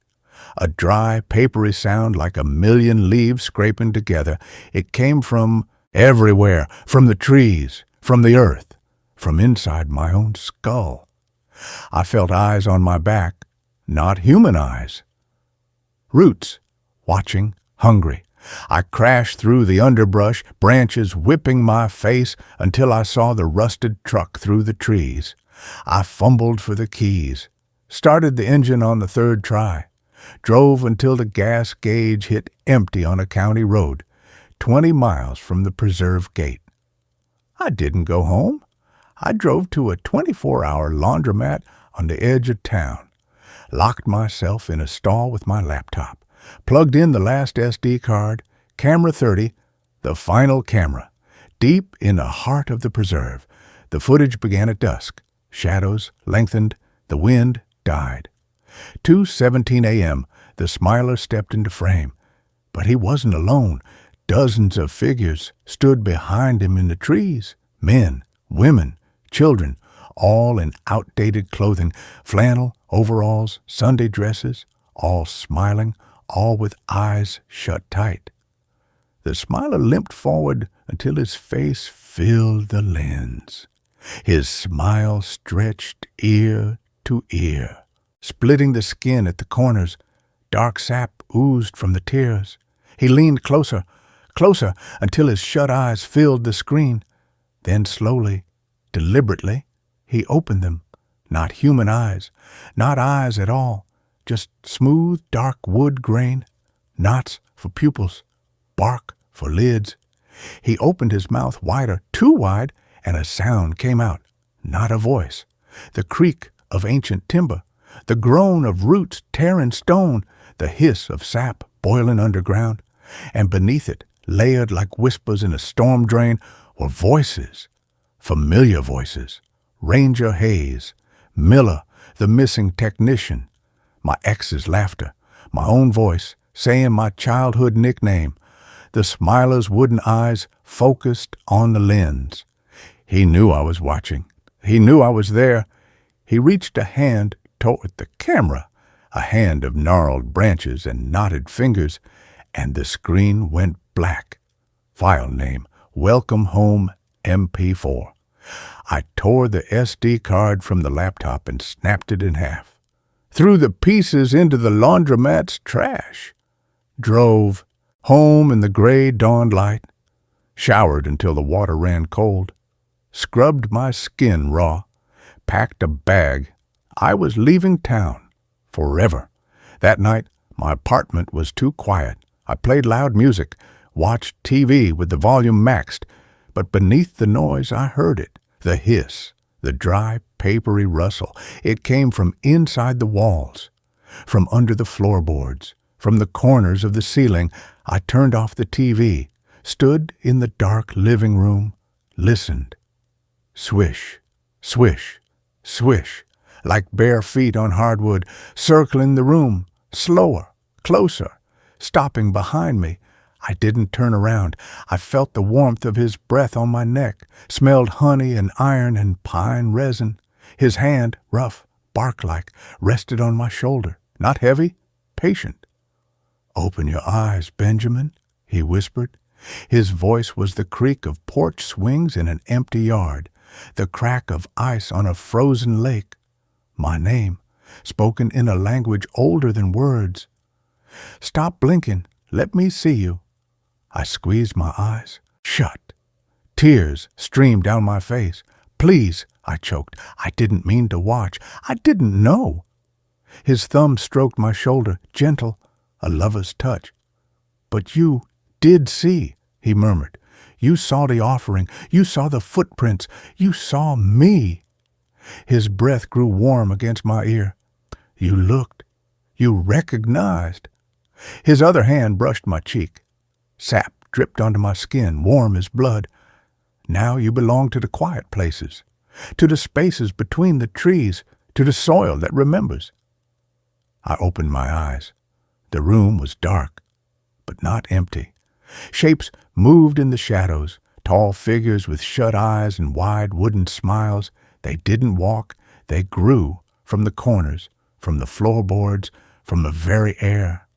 A dry, papery sound like a million leaves scraping together. It came from everywhere, from the trees, from the earth, from inside my own skull. I felt eyes on my back, not human eyes. Roots, watching, hungry. I crashed through the underbrush, branches whipping my face until I saw the rusted truck through the trees. I fumbled for the keys, started the engine on the third try. Drove until the gas gauge hit empty on a county road, 20 miles from the preserve gate. I didn't go home. I drove to a 24-hour laundromat on the edge of town, locked myself in a stall with my laptop, plugged in the last SD card, camera 30, the final camera. Deep in the heart of the preserve, the footage began at dusk. Shadows lengthened, the wind died. 2:17 a.m., the Smiler stepped into frame. But he wasn't alone. Dozens of figures stood behind him in the trees. Men, women, children, all in outdated clothing, flannel, overalls, Sunday dresses, all smiling, all with eyes shut tight. The Smiler limped forward until his face filled the lens. His smile stretched ear to ear, splitting the skin at the corners. Dark sap oozed from the tears. He leaned closer, closer, until his shut eyes filled the screen. Then slowly, deliberately, he opened them. Not human eyes, not eyes at all, just smooth, dark wood grain, knots for pupils, bark for lids. He opened his mouth wider, too wide, and a sound came out, not a voice. The creak of ancient timber, the groan of roots tearing stone, the hiss of sap boiling underground, and beneath it, layered like whispers in a storm drain, were voices, familiar voices. Ranger Hayes, Miller, the missing technician, my ex's laughter, my own voice saying my childhood nickname. The Smiler's wooden eyes focused on the lens. He knew I was watching. He knew I was there. He reached a hand toward the camera, a hand of gnarled branches and knotted fingers, and the screen went black. File name, Welcome Home MP4. I tore the SD card from the laptop and snapped it in half. Threw the pieces into the laundromat's trash. Drove home in the gray dawn light. Showered until the water ran cold. Scrubbed my skin raw. Packed a bag. I was leaving town. Forever. That night, my apartment was too quiet. I played loud music. Watched TV with the volume maxed. But beneath the noise I heard it. The hiss, the dry, papery rustle. It came from inside the walls, from under the floorboards, from the corners of the ceiling. I turned off the TV, stood in the dark living room, listened. Swish, swish, swish, like bare feet on hardwood, circling the room, slower, closer, stopping behind me. I didn't turn around. I felt the warmth of his breath on my neck, smelled honey and iron and pine resin. His hand, rough, bark-like, rested on my shoulder, not heavy, patient. "Open your eyes, Benjamin," he whispered. His voice was the creak of porch swings in an empty yard, the crack of ice on a frozen lake. My name, spoken in a language older than words. "Stop blinking. Let me see you." I squeezed my eyes, shut. Tears streamed down my face. "Please," I choked. "I didn't mean to watch. I didn't know." His thumb stroked my shoulder, gentle, a lover's touch. "But you did see," he murmured. "You saw the offering. You saw the footprints. You saw me." His breath grew warm against my ear. "You looked. You recognized." His other hand brushed my cheek. Sap dripped onto my skin, warm as blood. "Now you belong to the quiet places, to the spaces between the trees, to the soil that remembers." I opened my eyes. The room was dark, but not empty. Shapes moved in the shadows, tall figures with shut eyes and wide wooden smiles. They didn't walk, they grew from the corners, from the floorboards, from the very air.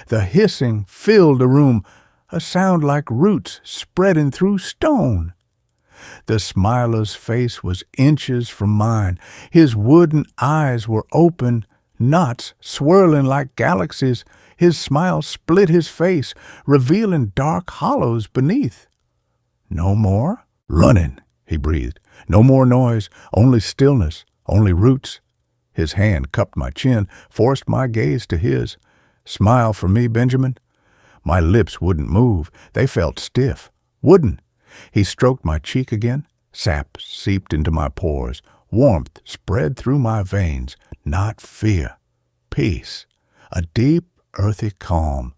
The hissing filled the room, a sound like roots spreading through stone. The Smiler's face was inches from mine. His wooden eyes were open, knots swirling like galaxies. His smile split his face, revealing dark hollows beneath. "No more running," he breathed. "No more noise, only stillness, only roots." His hand cupped my chin, forced my gaze to his. "Smile for me, Benjamin." My lips wouldn't move. They felt stiff. Wouldn't. He stroked my cheek again. Sap seeped into my pores. Warmth spread through my veins, not fear. Peace, a deep, earthy calm.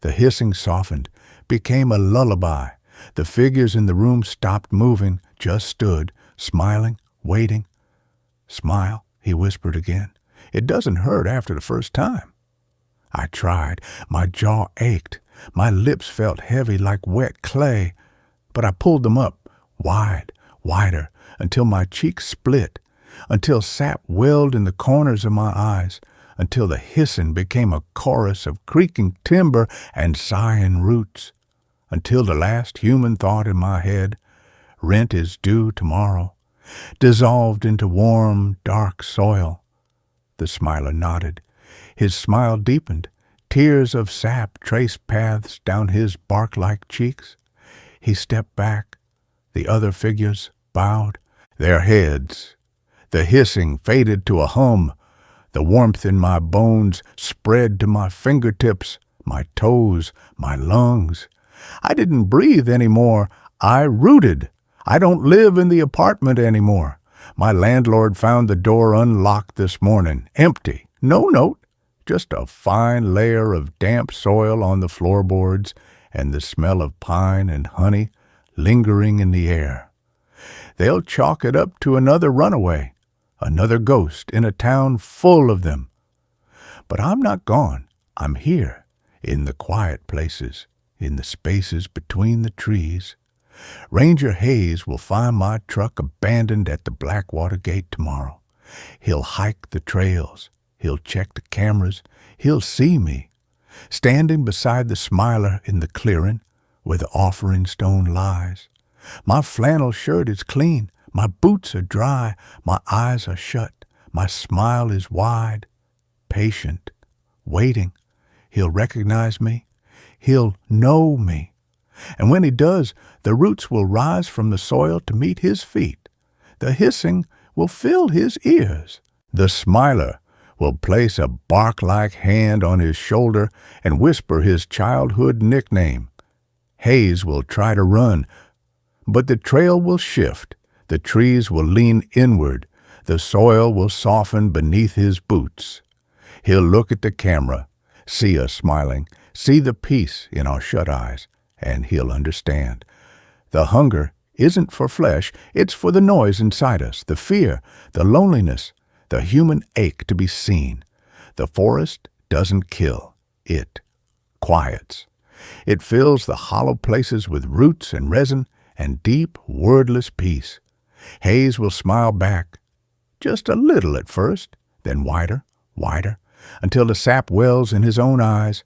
The hissing softened, became a lullaby. The figures in the room stopped moving, just stood, smiling, waiting. "Smile," he whispered again. "It doesn't hurt after the first time." I tried. My jaw ached. My lips felt heavy like wet clay. But I pulled them up, wide, wider, until my cheeks split, until sap welled in the corners of my eyes, until the hissing became a chorus of creaking timber and sighing roots, until the last human thought in my head, "Rent is due tomorrow," dissolved into warm, dark soil. The smiler nodded. His smile deepened. Tears of sap traced paths down his bark-like cheeks. He stepped back. The other figures bowed their heads. The hissing faded to a hum. The warmth in my bones spread to my fingertips, my toes, my lungs. I didn't breathe anymore. I rooted. I don't live in the apartment anymore. My landlord found the door unlocked this morning, empty, no note, just a fine layer of damp soil on the floorboards and the smell of pine and honey lingering in the air. They'll chalk it up to another runaway, another ghost in a town full of them. But I'm not gone. I'm here, in the quiet places, in the spaces between the trees. Ranger Hayes will find my truck abandoned at the Blackwater Gate tomorrow. He'll hike the trails. He'll check the cameras. He'll see me, standing beside the smiler in the clearing where the offering stone lies. My flannel shirt is clean. My boots are dry. My eyes are shut. My smile is wide, patient, waiting. He'll recognize me. He'll know me. And when he does, the roots will rise from the soil to meet his feet. The hissing will fill his ears. The smiler will place a bark-like hand on his shoulder and whisper his childhood nickname. Hayes will try to run, but the trail will shift. The trees will lean inward. The soil will soften beneath his boots. He'll look at the camera, see us smiling, see the peace in our shut eyes, and he'll understand. The hunger isn't for flesh, it's for the noise inside us, the fear, the loneliness, the human ache to be seen. The forest doesn't kill, it quiets. It fills the hollow places with roots and resin and deep, wordless peace. Hayes will smile back, just a little at first, then wider, wider, until the sap wells in his own eyes,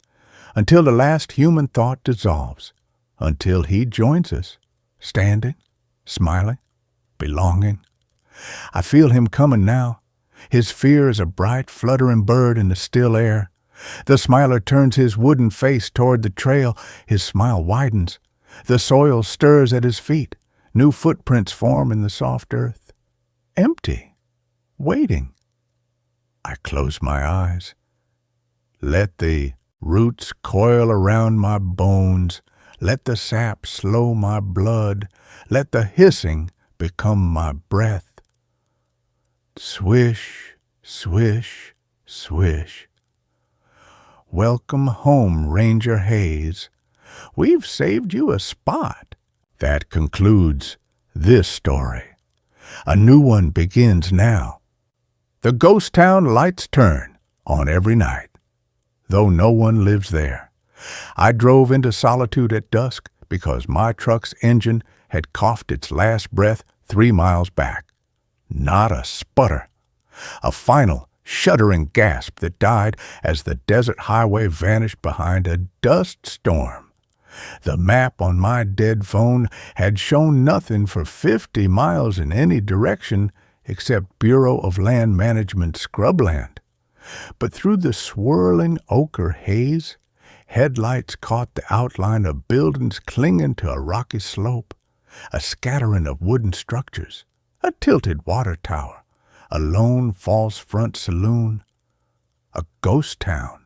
until the last human thought dissolves, until he joins us, standing, smiling, belonging. I feel him coming now. His fear is a bright, fluttering bird in the still air. The smiler turns his wooden face toward the trail. His smile widens. The soil stirs at his feet. New footprints form in the soft earth. Empty. Waiting. I close my eyes. Let the roots coil around my bones. Let the sap slow my blood. Let the hissing become my breath. Swish, swish, swish. Welcome home, Ranger Hayes. We've saved you a spot. That concludes this story. A new one begins now. The ghost town lights turn on every night, though no one lives there. I drove into solitude at dusk because my truck's engine had coughed its last breath 3 miles back. Not a sputter. A final, shuddering gasp that died as the desert highway vanished behind a dust storm. The map on my dead phone had shown nothing for 50 miles in any direction except Bureau of Land Management scrubland. But through the swirling ochre haze, headlights caught the outline of buildings clinging to a rocky slope, a scattering of wooden structures, a tilted water tower, a lone false front saloon. A ghost town.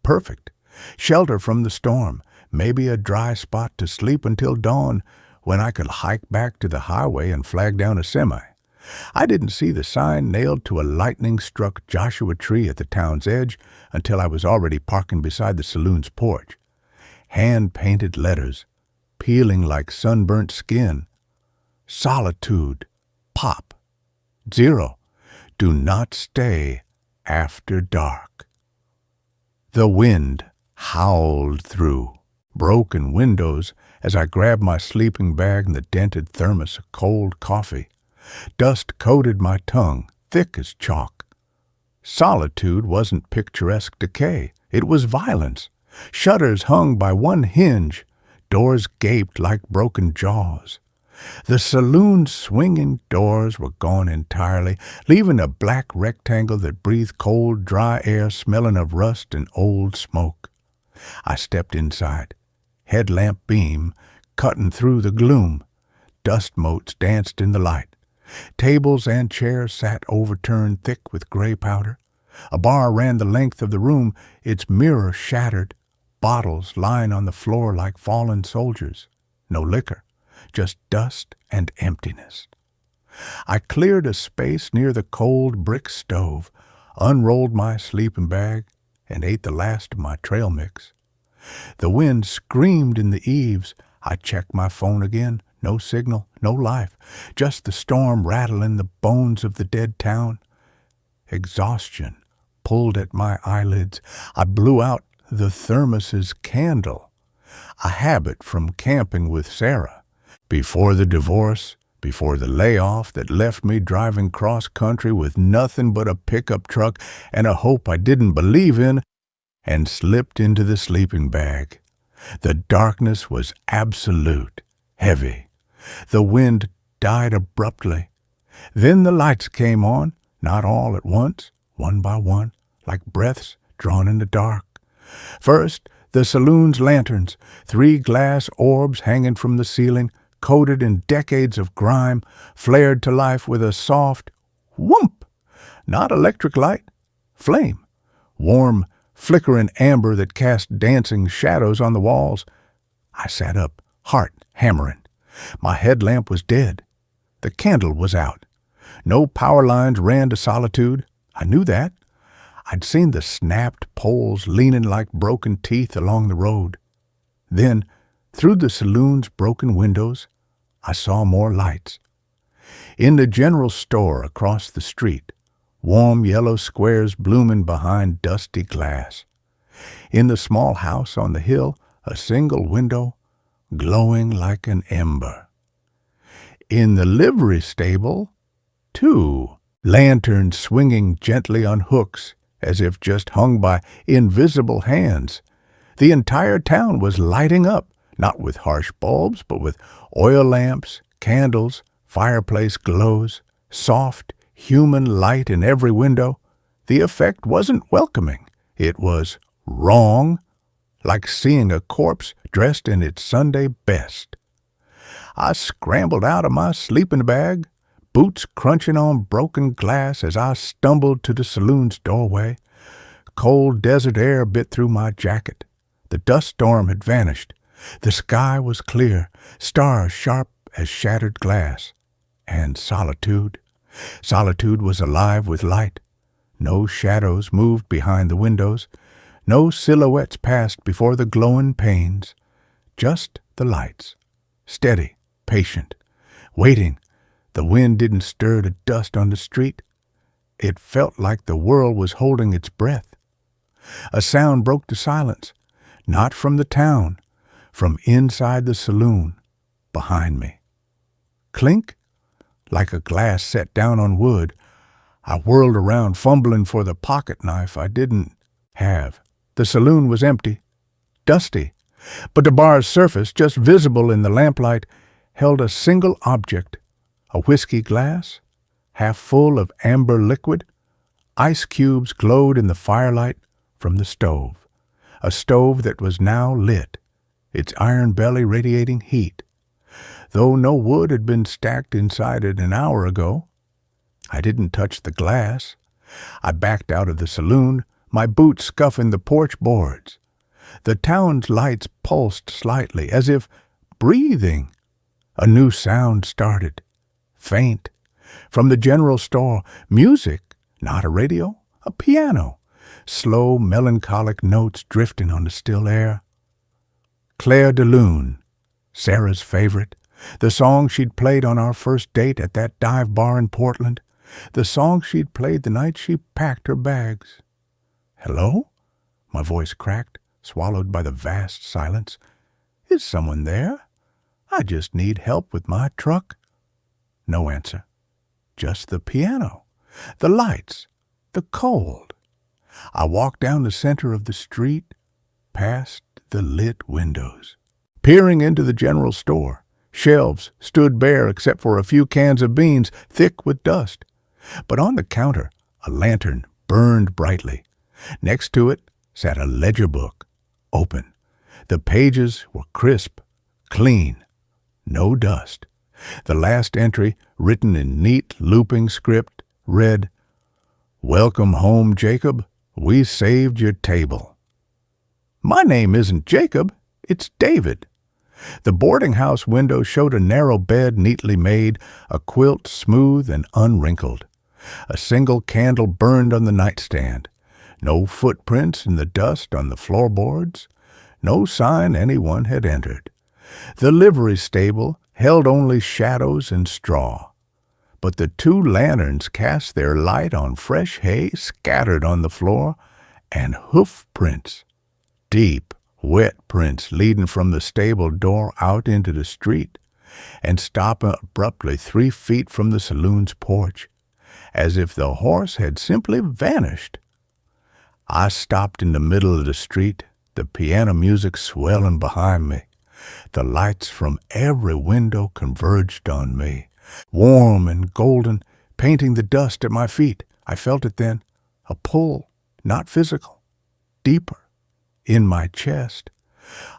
Perfect. Shelter from the storm. Maybe a dry spot to sleep until dawn when I could hike back to the highway and flag down a semi. I didn't see the sign nailed to a lightning-struck Joshua tree at the town's edge until I was already parking beside the saloon's porch. Hand-painted letters, peeling like sunburnt skin. Solitude. Pop. 0. Do not stay after dark. The wind howled through broken windows as I grabbed my sleeping bag and the dented thermos of cold coffee. Dust coated my tongue, thick as chalk. Solitude wasn't picturesque decay. It was violence. Shutters hung by one hinge. Doors gaped like broken jaws. The saloon's swinging doors were gone entirely, leaving a black rectangle that breathed cold, dry air smelling of rust and old smoke. I stepped inside. Headlamp beam cutting through the gloom. Dust motes danced in the light. Tables and chairs sat overturned thick with gray powder. A bar ran the length of the room, its mirror shattered. Bottles lying on the floor like fallen soldiers. No liquor, just dust and emptiness. I cleared a space near the cold brick stove, unrolled my sleeping bag, and ate the last of my trail mix. The wind screamed in the eaves. I checked my phone again. No signal, no life, just the storm rattling the bones of the dead town. Exhaustion pulled at my eyelids. I blew out the thermos's candle, a habit from camping with Sarah. Before the divorce, before the layoff that left me driving cross-country with nothing but a pickup truck and a hope I didn't believe in, and slipped into the sleeping bag. The darkness was absolute, heavy. The wind died abruptly. Then the lights came on, not all at once, one by one, like breaths drawn in the dark. First, the saloon's lanterns, 3 glass orbs hanging from the ceiling, coated in decades of grime, flared to life with a soft whoomp. Not electric light, flame. Warm, flickering amber that cast dancing shadows on the walls. I sat up, heart hammering. My headlamp was dead. The candle was out. No power lines ran to Solitude. I knew that. I'd seen the snapped poles leaning like broken teeth along the road. Then, through the saloon's broken windows, I saw more lights. In the general store across the street, warm yellow squares blooming behind dusty glass. In the small house on the hill, a single window, glowing like an ember. In the livery stable, 2 lanterns swinging gently on hooks, as if just hung by invisible hands. The entire town was lighting up, not with harsh bulbs, but with oil lamps, candles, fireplace glows, soft, human light in every window. The effect wasn't welcoming. It was wrong, like seeing a corpse dressed in its Sunday best. I scrambled out of my sleeping bag, boots crunching on broken glass as I stumbled to the saloon's doorway. Cold desert air bit through my jacket. The dust storm had vanished. The sky was clear, stars sharp as shattered glass. And Solitude. Solitude was alive with light. No shadows moved behind the windows. No silhouettes passed before the glowing panes. Just the lights. Steady, patient, waiting. The wind didn't stir the dust on the street. It felt like the world was holding its breath. A sound broke the silence, not from the town, from inside the saloon, behind me. Clink, like a glass set down on wood. I whirled around, fumbling for the pocket knife I didn't have. The saloon was empty, dusty, but the bar's surface, just visible in the lamplight, held a single object, a whiskey glass, half full of amber liquid. Ice cubes glowed in the firelight from the stove, a stove that was now lit, its iron belly radiating heat. Though no wood had been stacked inside it an hour ago, I didn't touch the glass. I backed out of the saloon, my boots scuffing the porch boards. The town's lights pulsed slightly, as if breathing. A new sound started, faint, From the general store, music, not a radio, a piano, slow, melancholic notes drifting on the still air. Claire de Lune, Sarah's favorite, the song she'd played on our first date at that dive bar in Portland, the song she'd played the night she packed her bags. "Hello?" My voice cracked, swallowed by the vast silence. "Is someone there? I just need help with my truck." No answer. Just the piano, the lights, the cold. I walked down the center of the street, past the lit windows. Peering into the general store, shelves stood bare except for a few cans of beans thick with dust. But on the counter, a lantern burned brightly. Next to it sat a ledger book, open. The pages were crisp, clean, no dust. The last entry, written in neat, looping script, read, "Welcome home, Jacob. We saved your table." My name isn't Jacob, it's David. The boarding house window showed a narrow bed neatly made, a quilt smooth and unwrinkled. A single candle burned on the nightstand. No footprints in the dust on the floorboards. No sign anyone had entered. The livery stable held only shadows and straw. But the two lanterns cast their light on fresh hay scattered on the floor and hoof prints, deep, wet prints leading from the stable door out into the street and stopping abruptly 3 feet from the saloon's porch, as if the horse had simply vanished. I stopped in the middle of the street, the piano music swelling behind me. The lights from every window converged on me, warm and golden, painting the dust at my feet. I felt it then, a pull, not physical, deeper, in my chest.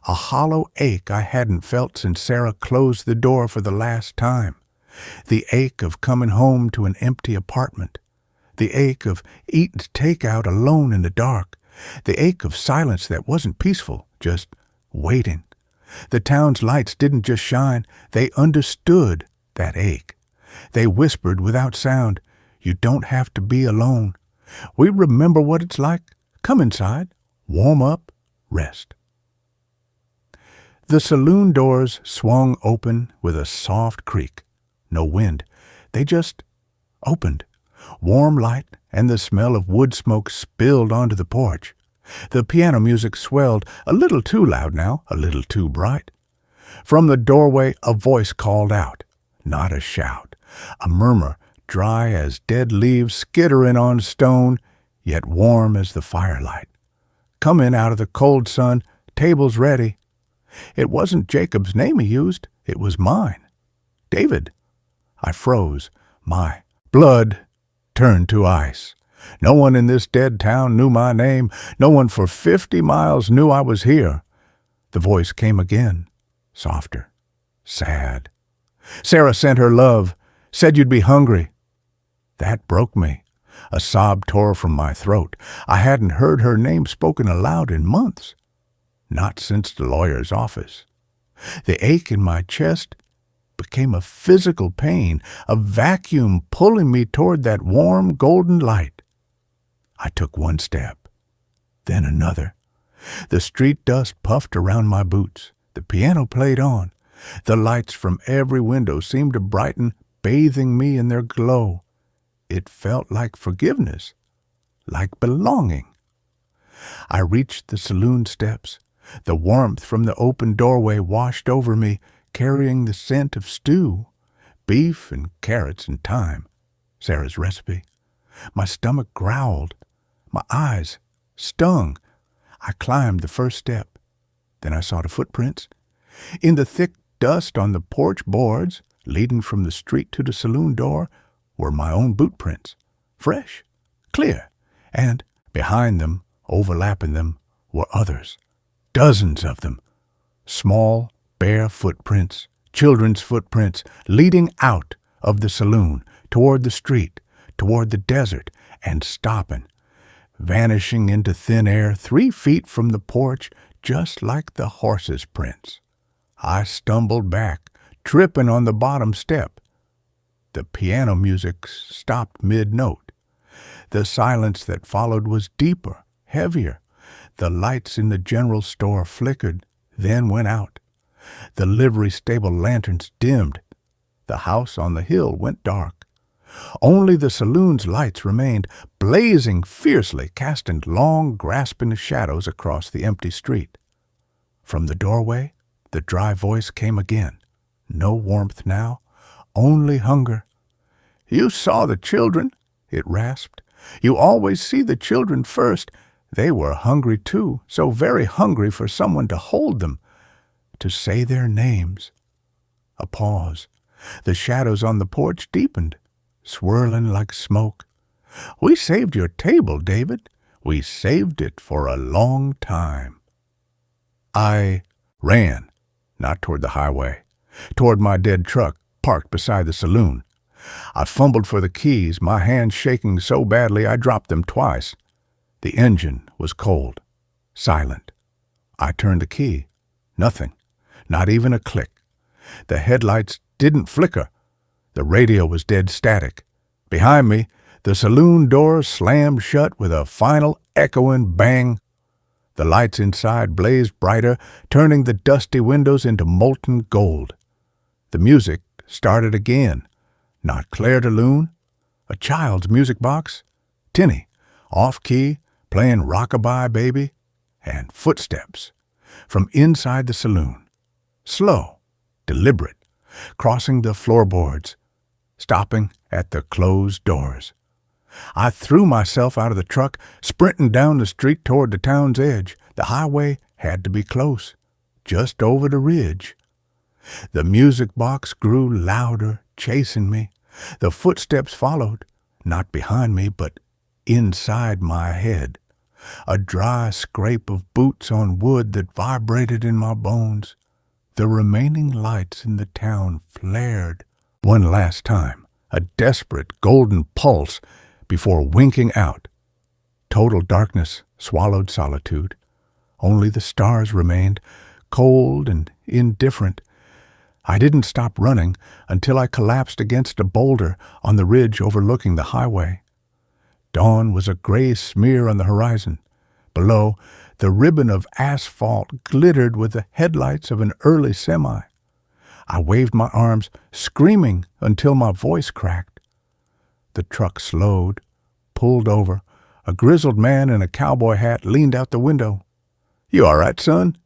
A hollow ache I hadn't felt since Sarah closed the door for the last time. The ache of coming home to an empty apartment. The ache of eating takeout alone in the dark. The ache of silence that wasn't peaceful, just waiting. The town's lights didn't just shine, they understood that ache. They whispered without sound, "You don't have to be alone. We remember what it's like. Come inside, warm up, rest." The saloon doors swung open with a soft creak. No wind. They just opened. Warm light and the smell of wood smoke spilled onto the porch. The piano music swelled, a little too loud now, a little too bright. From the doorway a voice called out, not a shout, a murmur, dry as dead leaves skittering on stone, yet warm as the firelight. "Come in out of the cold sun, table's ready." It wasn't Jacob's name he used, it was mine. David. I froze. My blood turned to ice. No one in this dead town knew my name. No one for 50 miles knew I was here. The voice came again, softer, sad. "Sarah sent her love, said you'd be hungry." That broke me. A sob tore from my throat. I hadn't heard her name spoken aloud in months. Not since the lawyer's office. The ache in my chest became a physical pain, a vacuum pulling me toward that warm, golden light. I took one step, then another. The street dust puffed around my boots. The piano played on. The lights from every window seemed to brighten, bathing me in their glow. It felt like forgiveness, like belonging. I reached the saloon steps. The warmth from the open doorway washed over me, carrying the scent of stew, beef and carrots and thyme, Sarah's recipe. My stomach growled. My eyes stung. I climbed the first step. Then I saw the footprints. In the thick dust on the porch boards, leading from the street to the saloon door, were my own boot prints, fresh, clear, and behind them, overlapping them, were others, dozens of them, small, bare footprints, children's footprints, leading out of the saloon, toward the street, toward the desert, and stopping, vanishing into thin air 3 feet from the porch, just like the horse's prints. I stumbled back, tripping on the bottom step. The piano music stopped mid-note. The silence that followed was deeper, heavier. The lights in the general store flickered, then went out. The livery stable lanterns dimmed. The house on the hill went dark. Only the saloon's lights remained, blazing fiercely, casting long, grasping shadows across the empty street. From the doorway, the dry voice came again. No warmth now, only hunger. "You saw the children," it rasped. "You always see the children first. They were hungry too, so very hungry for someone to hold them, to say their names." A pause. The shadows on the porch deepened, swirling like smoke. "We saved your table, David. We saved it for a long time." I ran, not toward the highway, toward my dead truck parked beside the saloon. I fumbled for the keys, my hands shaking so badly I dropped them twice. The engine was cold, silent. I turned the key. Nothing, not even a click. The headlights didn't flicker. The radio was dead static. Behind me, the saloon door slammed shut with a final echoing bang. The lights inside blazed brighter, turning the dusty windows into molten gold. The music started again. Not Claire de Lune, a child's music box, tinny, off-key, playing Rockabye Baby, and footsteps from inside the saloon. Slow, deliberate, crossing the floorboards, stopping at the closed doors. I threw myself out of the truck, sprinting down the street toward the town's edge. The highway had to be close, just over the ridge. The music box grew louder, chasing me. The footsteps followed, not behind me, but inside my head. A dry scrape of boots on wood that vibrated in my bones. The remaining lights in the town flared one last time, a desperate golden pulse before winking out. Total darkness swallowed solitude. Only the stars remained, cold and indifferent. I didn't stop running until I collapsed against a boulder on the ridge overlooking the highway. Dawn was a gray smear on the horizon. Below, the ribbon of asphalt glittered with the headlights of an early semi. I waved my arms, screaming until my voice cracked. The truck slowed, pulled over. A grizzled man in a cowboy hat leaned out the window. "You all right, son?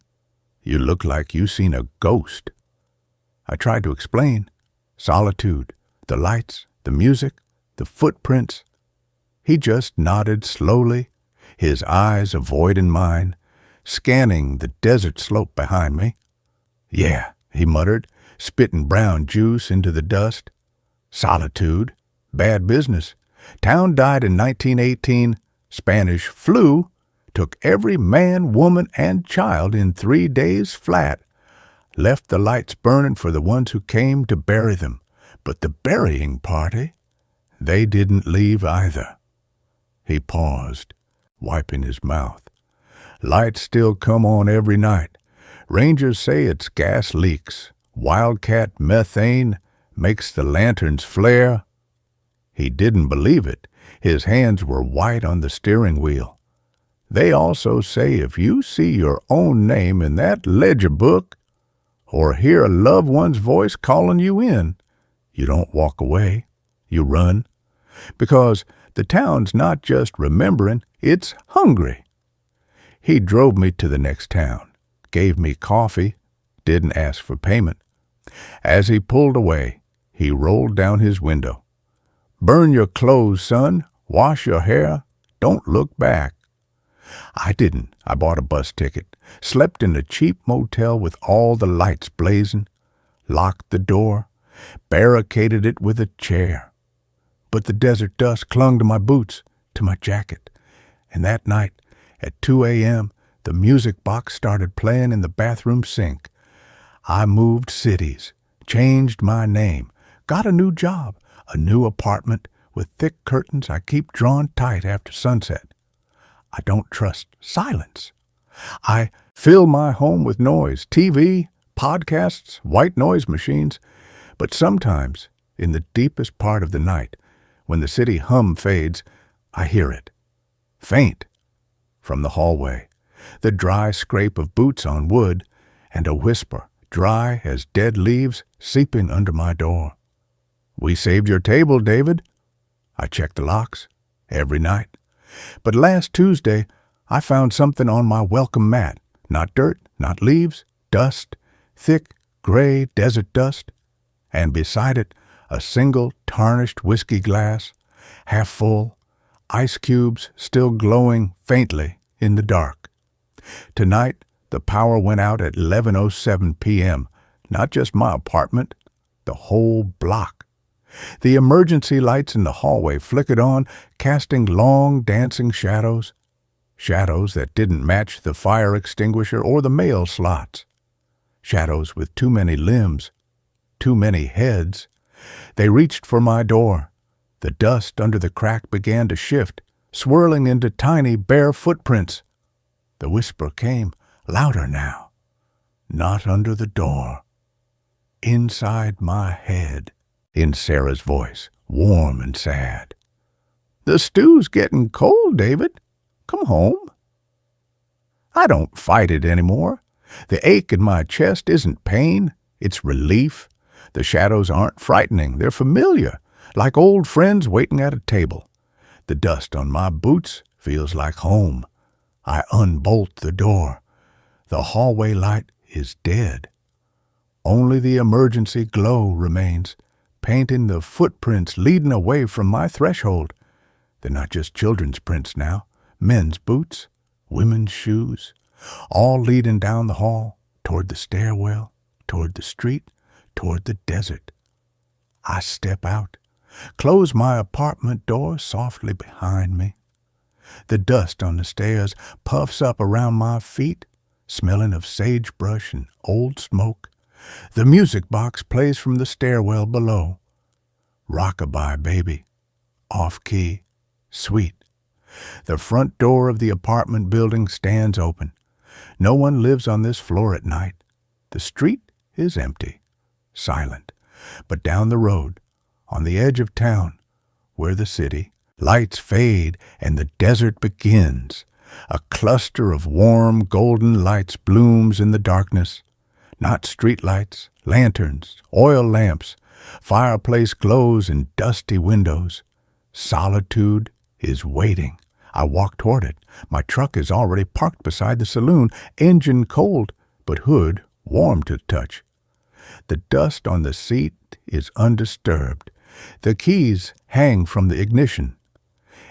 You look like you seen a ghost." I tried to explain. Solitude, the lights, the music, the footprints. He just nodded slowly, his eyes avoiding mine, scanning the desert slope behind me. "Yeah," he muttered, spitting brown juice into the dust. "Solitude. Bad business. Town died in 1918. Spanish flu took every man, woman, and child in 3 days flat. Left the lights burning for the ones who came to bury them. But the burying party, they didn't leave either." He paused, wiping his mouth. "Lights still come on every night. Rangers say it's gas leaks. Wildcat methane makes the lanterns flare." He didn't believe it. His hands were white on the steering wheel. "They also say if you see your own name in that ledger book, or hear a loved one's voice calling you in, you don't walk away, you run. Because the town's not just remembering, it's hungry." He drove me to the next town, gave me coffee, didn't ask for payment. As he pulled away, he rolled down his window. "Burn your clothes, son. Wash your hair. Don't look back." I didn't. I bought a bus ticket, slept in a cheap motel with all the lights blazing, locked the door, barricaded it with a chair. But the desert dust clung to my boots, to my jacket. And that night, at 2 a.m., the music box started playing in the bathroom sink. I moved cities, changed my name, got a new job, a new apartment with thick curtains I keep drawn tight after sunset. I don't trust silence. I fill my home with noise, TV, podcasts, white noise machines, but sometimes In the deepest part of the night, when the city hum fades, I hear it. Faint. From the hallway, the dry scrape of boots on wood, and a whisper, dry as dead leaves, seeping under my door. "We saved your table, David." I check the locks every night. But last Tuesday, I found something on my welcome mat. Not dirt, not leaves, dust, thick, gray desert dust. And beside it, a single tarnished whiskey glass, half full, ice cubes still glowing faintly in the dark. Tonight, the power went out at 11:07 p.m. Not just my apartment, the whole block. The emergency lights in the hallway flickered on, casting long dancing shadows. Shadows that didn't match the fire extinguisher or the mail slots. Shadows with too many limbs, too many heads. They reached for my door. The dust under the crack began to shift, swirling into tiny bare footprints. The whisper came, louder now. Not under the door. Inside my head, in Sarah's voice, warm and sad. "The stew's getting cold, David. Come home." I don't fight it anymore. The ache in my chest isn't pain, it's relief. The shadows aren't frightening, they're familiar, like old friends waiting at a table. The dust on my boots feels like home. I unbolt the door. The hallway light is dead. Only the emergency glow remains, painting the footprints leading away from my threshold. They're not just children's prints now. Men's boots, women's shoes, all leading down the hall, toward the stairwell, toward the street, toward the desert. I step out, close my apartment door softly behind me. The dust on the stairs puffs up around my feet, smelling of sagebrush and old smoke. The music box plays from the stairwell below. Rockabye Baby, off-key, sweet. The front door of the apartment building stands open. No one lives on this floor at night. The street is empty, silent. But down the road, on the edge of town, where the city, lights fade and the desert begins. A cluster of warm, golden lights blooms in the darkness. Not street lights, lanterns, oil lamps. Fireplace glows in dusty windows. Solitude is waiting. I walk toward it. My truck is already parked beside the saloon, engine cold, but hood warm to touch. The dust on the seat is undisturbed. The keys hang from the ignition.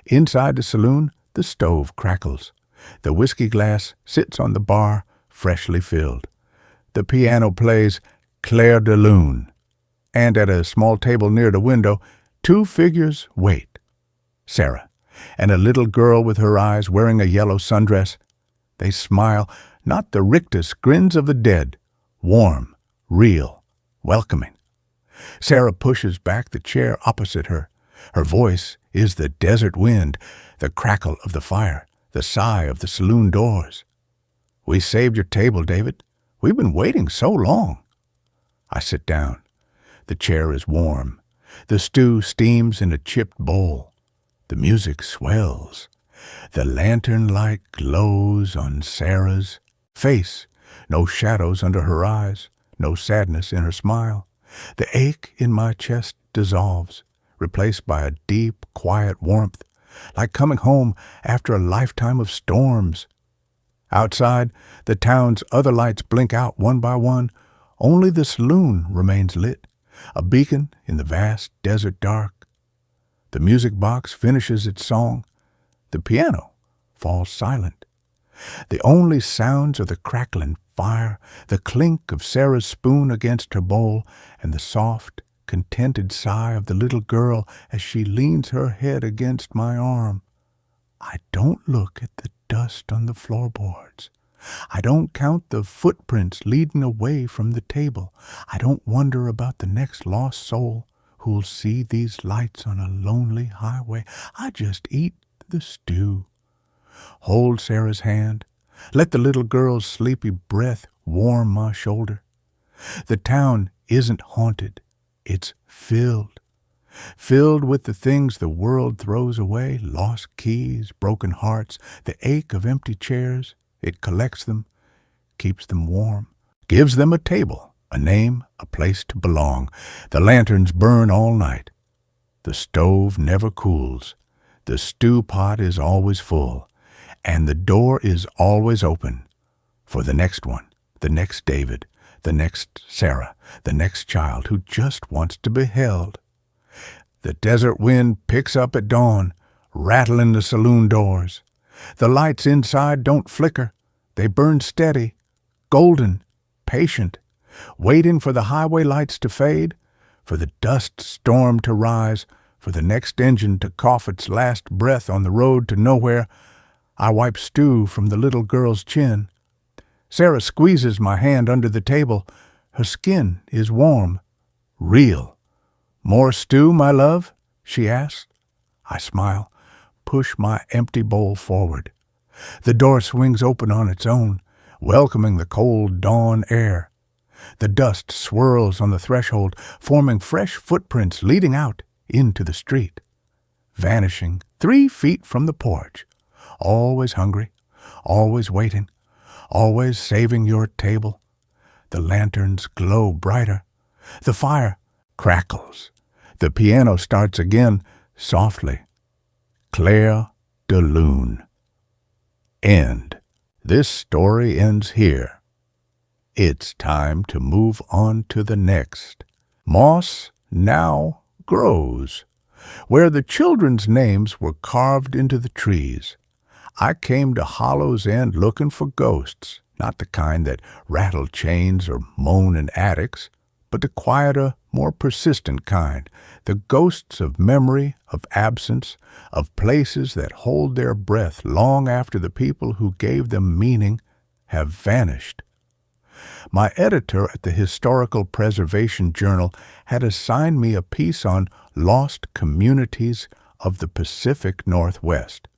Inside the saloon, the stove crackles. The whiskey glass sits on the bar, freshly filled. The piano plays Clair de Lune. And at a small table near the window, two figures wait. Sarah and a little girl with her eyes wearing a yellow sundress. They smile, not the rictus grins of the dead, warm, real, welcoming. Sarah pushes back the chair opposite her. Her voice is the desert wind, the crackle of the fire, the sigh of the saloon doors. "We saved your table, David. We've been waiting so long." I sit down. The chair is warm. The stew steams in a chipped bowl. The music swells. The lantern light glows on Sarah's face. No shadows under her eyes, no sadness in her smile. The ache in my chest dissolves, replaced by a deep, quiet warmth, like coming home after a lifetime of storms. Outside, the town's other lights blink out one by one. Only the saloon remains lit, a beacon in the vast desert dark. The music box finishes its song. The piano falls silent. The only sounds are the crackling fire, the clink of Sarah's spoon against her bowl, and the soft, contented sigh of the little girl as she leans her head against my arm. I don't look at the dust on the floorboards. I don't count the footprints leading away from the table. I don't wonder about the next lost soul who'll see these lights on a lonely highway. I just eat the stew. Hold Sarah's hand. Let the little girl's sleepy breath warm my shoulder. The town isn't haunted. It's filled with the things the world throws away, lost keys, broken hearts, the ache of empty chairs. It collects them, keeps them warm, gives them a table, a name, a place to belong. The lanterns burn all night. The stove never cools. The stew pot is always full, and the door is always open for the next one, the next David, the next Sarah, the next child who just wants to be held. The desert wind picks up at dawn, rattling the saloon doors. The lights inside don't flicker. They burn steady, golden, patient, waiting for the highway lights to fade, for the dust storm to rise, for the next engine to cough its last breath on the road to nowhere. I wipe stew from the little girl's chin. Sarah squeezes my hand under the table. Her skin is warm, real. "More stew, my love?" she asks. I smile, push my empty bowl forward. The door swings open on its own, welcoming the cold dawn air. The dust swirls on the threshold, forming fresh footprints leading out into the street, vanishing 3 feet from the porch. Always hungry, always waiting, always saving your table. The lanterns glow brighter. The fire crackles. The piano starts again, softly. Claire de Lune. End. This story ends here. It's time to move on to the next. Moss now grows, where the children's names were carved into the trees. I came to Hollow's End looking for ghosts, not the kind that rattle chains or moan in attics, but the quieter, more persistent kind, the ghosts of memory, of absence, of places that hold their breath long after the people who gave them meaning have vanished. My editor at the Historical Preservation Journal had assigned me a piece on lost communities of the Pacific Northwest,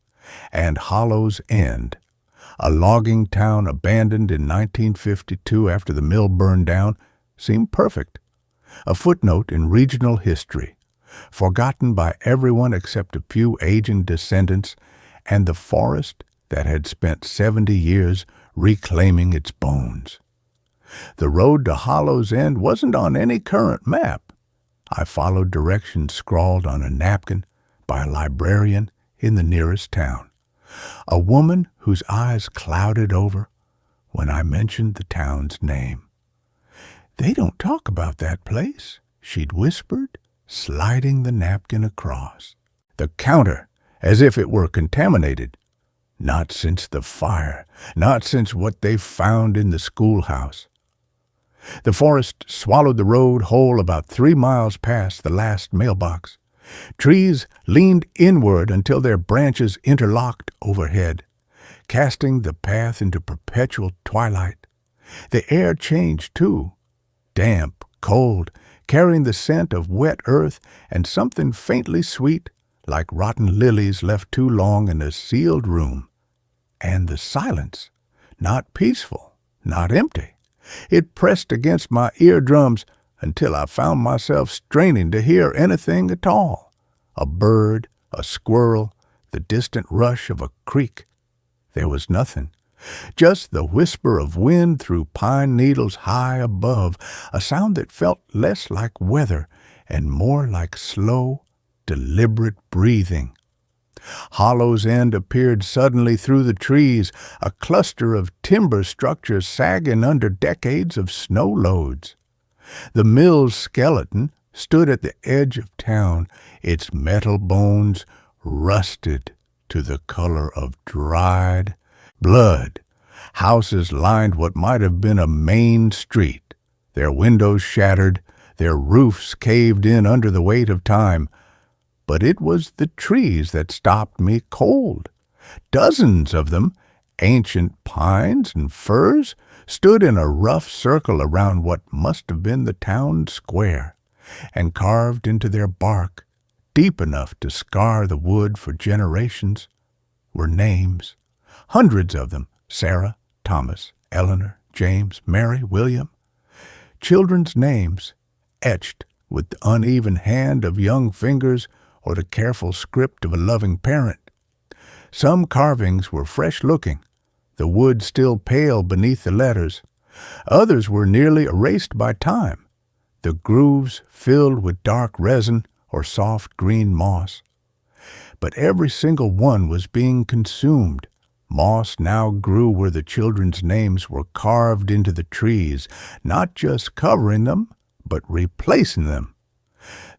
and Hollow's End, a logging town abandoned in 1952 after the mill burned down, seemed perfect. A footnote in regional history, forgotten by everyone except a few aging descendants and the forest that had spent 70 years reclaiming its bones. The road to Hollow's End wasn't on any current map. I followed directions scrawled on a napkin by a librarian in the nearest town, a woman whose eyes clouded over when I mentioned the town's name. "They don't talk about that place," she'd whispered, sliding the napkin across. The counter, as if it were contaminated. Not since the fire, not since what they found in the schoolhouse. The forest swallowed the road whole about 3 miles past the last mailbox. Trees leaned inward until their branches interlocked overhead, casting the path into perpetual twilight. The air changed, too, damp, cold, carrying the scent of wet earth and something faintly sweet, like rotten lilies left too long in a sealed room. And the silence, not peaceful, not empty. It pressed against my eardrums until I found myself straining to hear anything at all. A bird, a squirrel, the distant rush of a creek. There was nothing. Just the whisper of wind through pine needles high above, a sound that felt less like weather and more like slow, deliberate breathing. Hollow's End appeared suddenly through the trees, a cluster of timber structures sagging under decades of snow loads. The mill's skeleton stood at the edge of town, its metal bones rusted to the color of dried blood. Houses lined what might have been a main street, their windows shattered, their roofs caved in under the weight of time. But it was the trees that stopped me cold. Dozens of them, ancient pines and firs, stood in a rough circle around what must have been the town square, and carved into their bark, deep enough to scar the wood for generations, were names. Hundreds of them: Sarah, Thomas, Eleanor, James, Mary, William. Children's names etched with the uneven hand of young fingers or the careful script of a loving parent. Some carvings were fresh-looking, the wood still pale beneath the letters. Others were nearly erased by time, the grooves filled with dark resin or soft green moss. But every single one was being consumed. Moss now grew where the children's names were carved into the trees, not just covering them, but replacing them.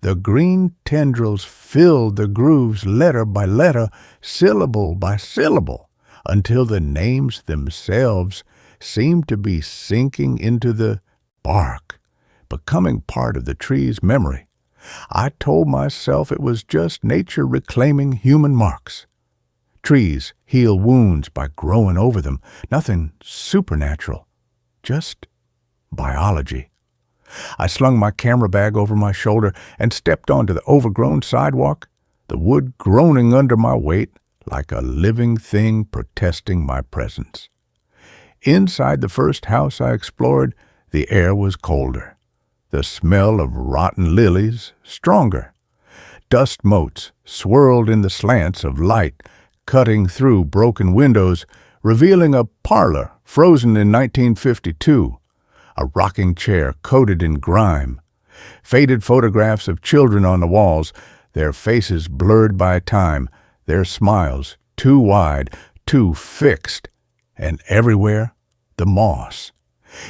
The green tendrils filled the grooves letter by letter, syllable by syllable, until the names themselves seemed to be sinking into the bark, becoming part of the tree's memory. I told myself it was just nature reclaiming human marks. Trees heal wounds by growing over them, nothing supernatural, just biology. I slung my camera bag over my shoulder and stepped onto the overgrown sidewalk, the wood groaning under my weight like a living thing protesting my presence. Inside the first house I explored, the air was colder, the smell of rotten lilies stronger. Dust motes swirled in the slants of light, cutting through broken windows, revealing a parlor frozen in 1952, a rocking chair coated in grime, faded photographs of children on the walls, their faces blurred by time, their smiles too wide, too fixed, and everywhere the moss.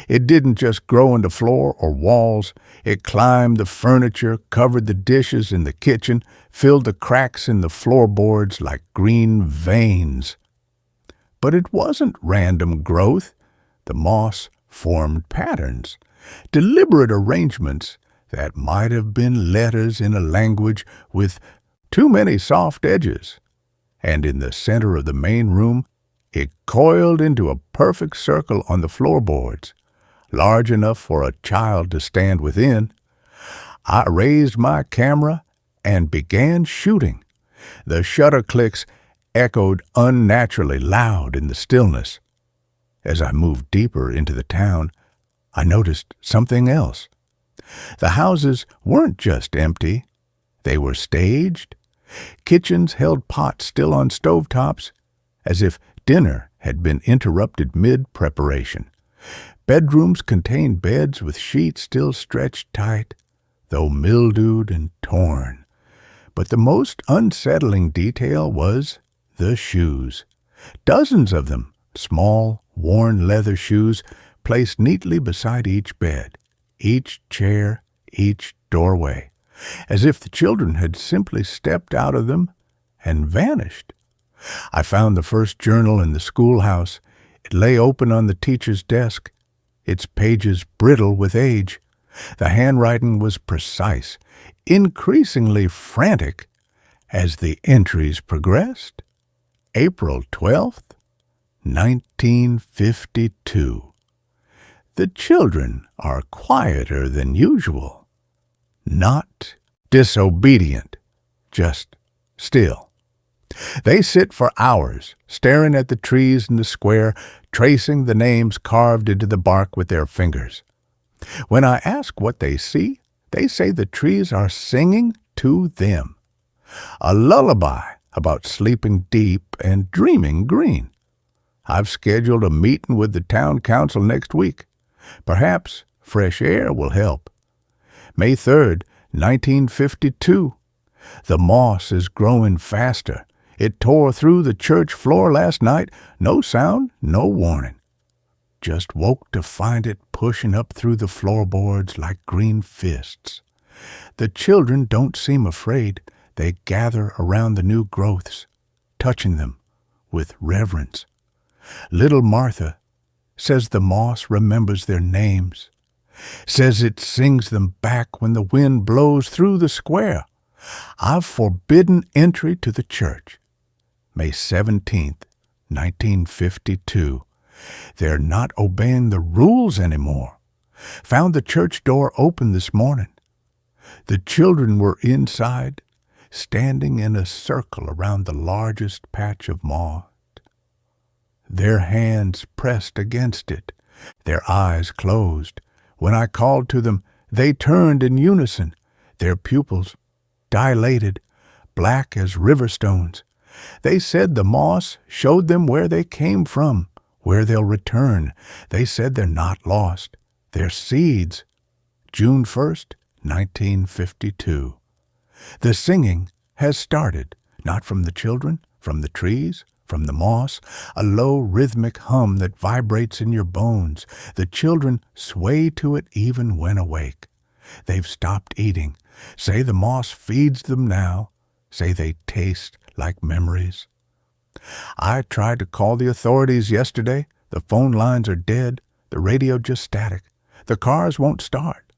It didn't just grow into floor or walls. It climbed the furniture, covered the dishes in the kitchen, filled the cracks in the floorboards like green veins. But it wasn't random growth. The moss formed patterns, deliberate arrangements that might have been letters in a language with too many soft edges. And in the center of the main room, it coiled into a perfect circle on the floorboards, large enough for a child to stand within. I raised my camera and began shooting. The shutter clicks echoed unnaturally loud in the stillness. As I moved deeper into the town, I noticed something else. The houses weren't just empty. They were staged. Kitchens held pots still on stovetops, as if dinner had been interrupted mid-preparation. Bedrooms contained beds with sheets still stretched tight, though mildewed and torn. But the most unsettling detail was the shoes. Dozens of them, small, worn leather shoes, placed neatly beside each bed, each chair, each doorway, as if the children had simply stepped out of them and vanished. I found the first journal in the schoolhouse. It lay open on the teacher's desk, its pages brittle with age. The handwriting was precise, increasingly frantic as the entries progressed. April 12th, 1952. The children are quieter than usual. Not disobedient, just still. They sit for hours, staring at the trees in the square, tracing the names carved into the bark with their fingers. When I ask what they see, they say the trees are singing to them. A lullaby about sleeping deep and dreaming green. I've scheduled a meeting with the town council next week. Perhaps fresh air will help. May 3rd, 1952. The moss is growing faster. It tore through the church floor last night. No sound, no warning. Just woke to find it pushing up through the floorboards like green fists. The children don't seem afraid. They gather around the new growths, touching them with reverence. Little Martha says the moss remembers their names, says it sings them back when the wind blows through the square. I've forbidden entry to the church. May 17th, 1952. They're not obeying the rules anymore. Found the church door open this morning. The children were inside, standing in a circle around the largest patch of moss. Their hands pressed against it, their eyes closed. When I called to them, they turned in unison, their pupils dilated, black as river stones. They said the moss showed them where they came from, where they'll return. They said they're not lost. They're seeds. June 1st, 1952. The singing has started, not from the children, from the trees, from the moss, a low rhythmic hum that vibrates in your bones. The children sway to it even when awake. They've stopped eating. Say the moss feeds them now. Say they taste like memories. I tried to call the authorities yesterday. The phone lines are dead. The radio just static. The cars won't start.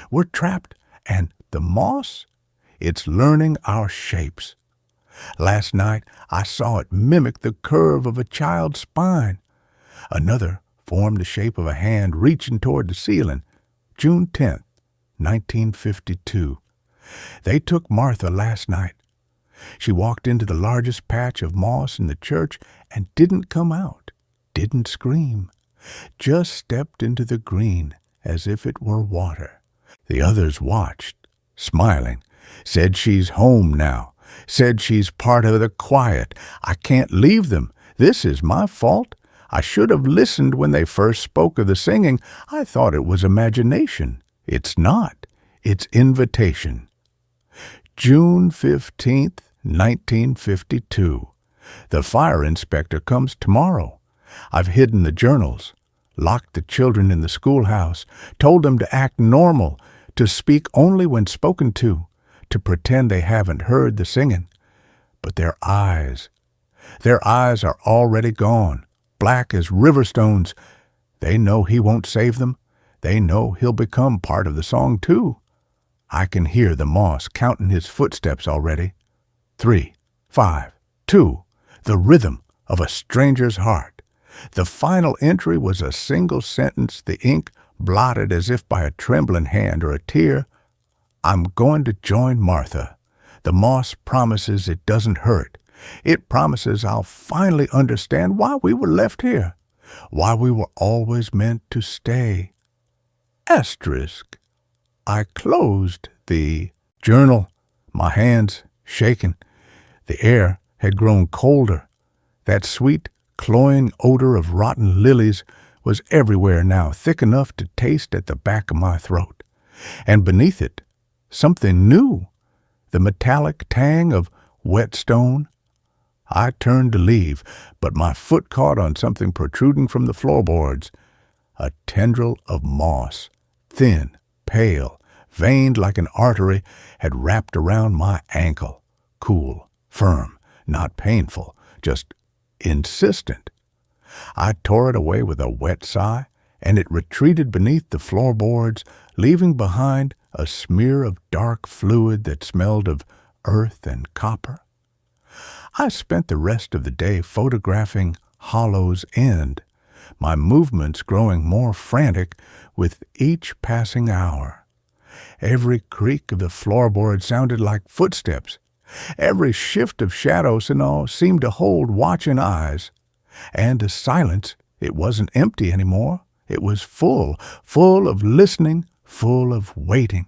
We're trapped, and the moss, it's learning our shapes. Last night, I saw it mimic the curve of a child's spine. Another formed the shape of a hand reaching toward the ceiling. June 10th, 1952. They took Martha last night. She walked into the largest patch of moss in the church and didn't come out, didn't scream, just stepped into the green as if it were water. The others watched, smiling, said she's home now, said she's part of the quiet. I can't leave them. This is my fault. I should have listened when they first spoke of the singing. I thought it was imagination. It's not. It's invitation. June 15th, 1952. The fire inspector comes tomorrow. I've hidden the journals, locked the children in the schoolhouse, told them to act normal, to speak only when spoken to pretend they haven't heard the singing. But their eyes are already gone, black as river stones. They know he won't save them. They know he'll become part of the song too. I can hear the moss counting his footsteps already. 3, 5, 2, the rhythm of a stranger's heart. The final entry was a single sentence, the ink blotted as if by a trembling hand or a tear. I'm going to join Martha. The moss promises it doesn't hurt. It promises I'll finally understand why we were left here, why we were always meant to stay. Asterisk. I closed the journal, my hands shaking. The air had grown colder. That sweet, cloying odor of rotten lilies was everywhere now, thick enough to taste at the back of my throat. And beneath it, something new, the metallic tang of wet stone. I turned to leave, but my foot caught on something protruding from the floorboards. A tendril of moss, thin, pale, veined like an artery, had wrapped around my ankle. Cool, firm, not painful, just insistent. I tore it away with a wet sigh, and it retreated beneath the floorboards, leaving behind a smear of dark fluid that smelled of earth and copper. I spent the rest of the day photographing Hollow's End, my movements growing more frantic with each passing hour. Every creak of the floorboard sounded like footsteps. Every shift of shadow seemed to hold watching eyes. And the silence, it wasn't empty anymore. It was full of listening, full of waiting.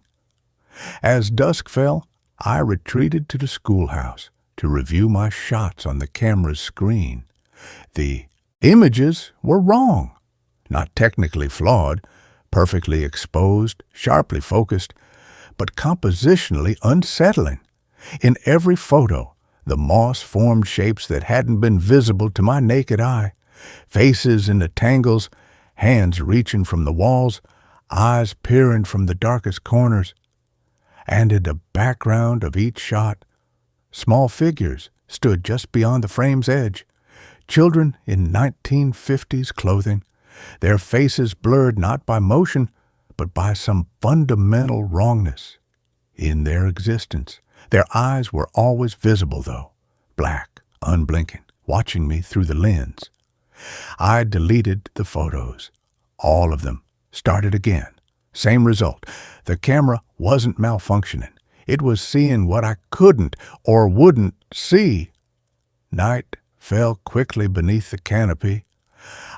As dusk fell, I retreated to the schoolhouse to review my shots on the camera's screen. The images were wrong, not technically flawed, perfectly exposed, sharply focused, but compositionally unsettling. In every photo, the moss formed shapes that hadn't been visible to my naked eye, faces in the tangles, hands reaching from the walls, eyes peering from the darkest corners. And in the background of each shot, small figures stood just beyond the frame's edge, children in 1950s clothing, their faces blurred not by motion, but by some fundamental wrongness in their existence. Their eyes were always visible, though, black, unblinking, watching me through the lens. I deleted the photos, all of them, started again. Same result. The camera wasn't malfunctioning. It was seeing what I couldn't or wouldn't see. Night fell quickly beneath the canopy.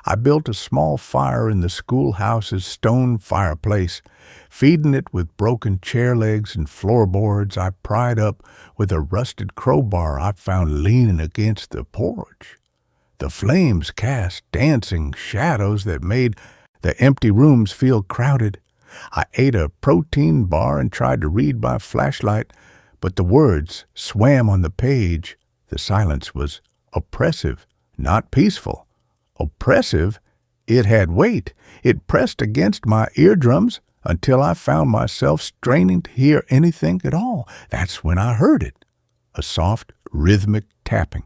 I built a small fire in the schoolhouse's stone fireplace, feeding it with broken chair legs and floorboards I pried up with a rusted crowbar I found leaning against the porch. The flames cast dancing shadows that made the empty rooms feel crowded. I ate a protein bar and tried to read by flashlight, but the words swam on the page. The silence was oppressive, not peaceful. Oppressive? It had weight. It pressed against my eardrums until I found myself straining to hear anything at all. That's when I heard it. A soft, rhythmic tapping,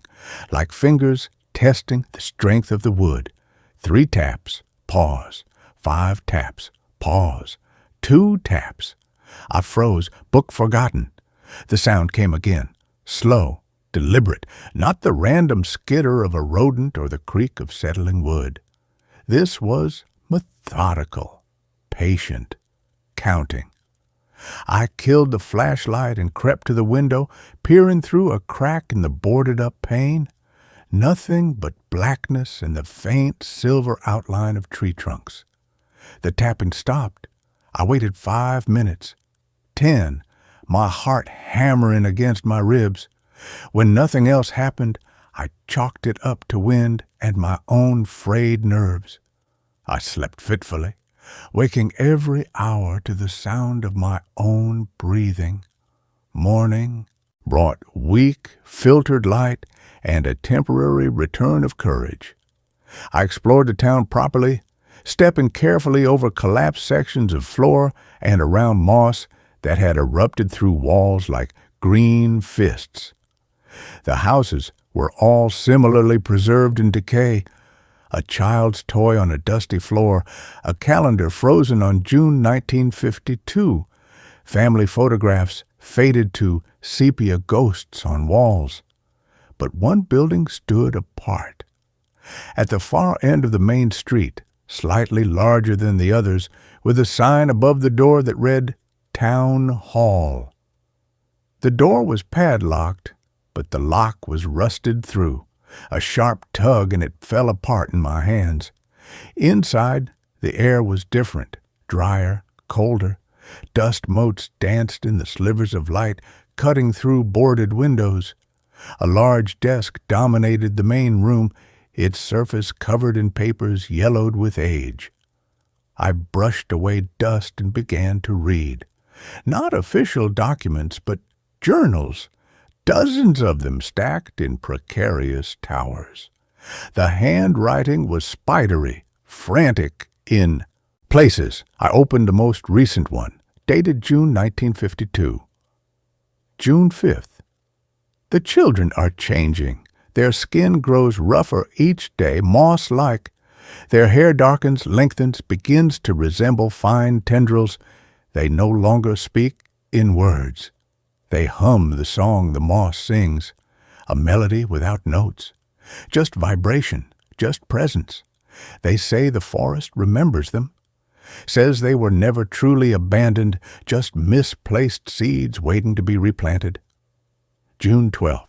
like fingers testing the strength of the wood. 3 taps, pause. 5 taps, pause. 2 taps. I froze, book forgotten. The sound came again, slow, deliberate, not the random skitter of a rodent or the creak of settling wood. This was methodical, patient, counting. I killed the flashlight and crept to the window, peering through a crack in the boarded-up pane. Nothing but blackness and the faint silver outline of tree trunks. The tapping stopped. I waited 5 minutes, 10, my heart hammering against my ribs. When nothing else happened, I chalked it up to wind and my own frayed nerves. I slept fitfully, waking every hour to the sound of my own breathing. Morning brought weak, filtered light and a temporary return of courage. I explored the town properly, stepping carefully over collapsed sections of floor and around moss that had erupted through walls like green fists. The houses were all similarly preserved in decay. A child's toy on a dusty floor, a calendar frozen on June 1952, family photographs faded to sepia ghosts on walls. But one building stood apart. At the far end of the main street, slightly larger than the others, with a sign above the door that read, Town Hall. The door was padlocked, but the lock was rusted through. A sharp tug and it fell apart in my hands. Inside, the air was different, drier, colder. Dust motes danced in the slivers of light, cutting through boarded windows. A large desk dominated the main room, its surface covered in papers yellowed with age. I brushed away dust and began to read. Not official documents, but journals, dozens of them stacked in precarious towers. The handwriting was spidery, frantic in places. I opened the most recent one, dated June 1952. June 5th. The children are changing. Their skin grows rougher each day, moss-like. Their hair darkens, lengthens, begins to resemble fine tendrils. They no longer speak in words. They hum the song the moss sings, a melody without notes, just vibration, just presence. They say the forest remembers them, says they were never truly abandoned, just misplaced seeds waiting to be replanted. June 12th.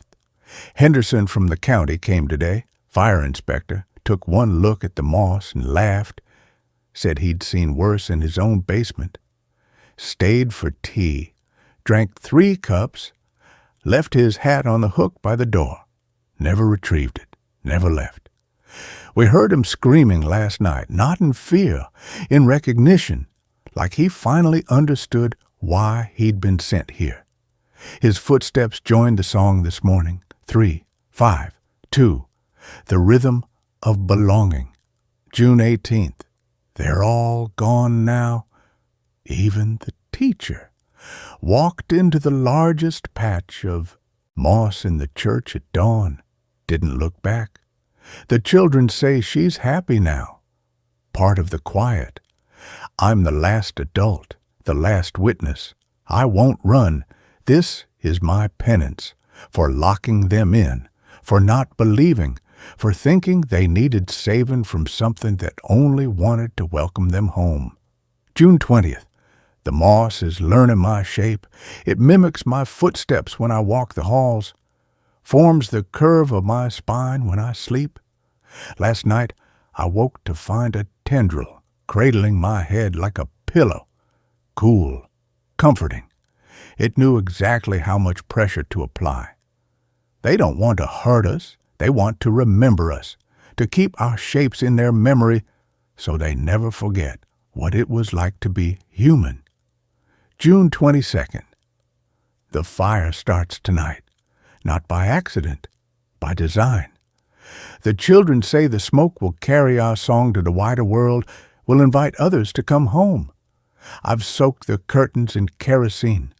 Henderson from the county came today, fire inspector, took one look at the moss and laughed, said he'd seen worse in his own basement. Stayed for tea, drank 3 cups, left his hat on the hook by the door. Never retrieved it, never left. We heard him screaming last night, not in fear, in recognition, like he finally understood why he'd been sent here. His footsteps joined the song this morning. 3, 5, 2, the rhythm of belonging. June 18th. They're all gone now. Even the teacher walked into the largest patch of moss in the church at dawn. Didn't look back. The children say she's happy now. Part of the quiet. I'm the last adult, the last witness. I won't run. This is my penance for locking them in, for not believing, for thinking they needed saving from something that only wanted to welcome them home. June 20th. The moss is learning my shape. It mimics my footsteps when I walk the halls, forms the curve of my spine when I sleep. Last night, I woke to find a tendril cradling my head like a pillow, cool, comforting. It knew exactly how much pressure to apply. They don't want to hurt us. They want to remember us, to keep our shapes in their memory so they never forget what it was like to be human. June 22nd. The fire starts tonight, not by accident, by design. The children say the smoke will carry our song to the wider world, will invite others to come home. I've soaked the curtains in kerosene,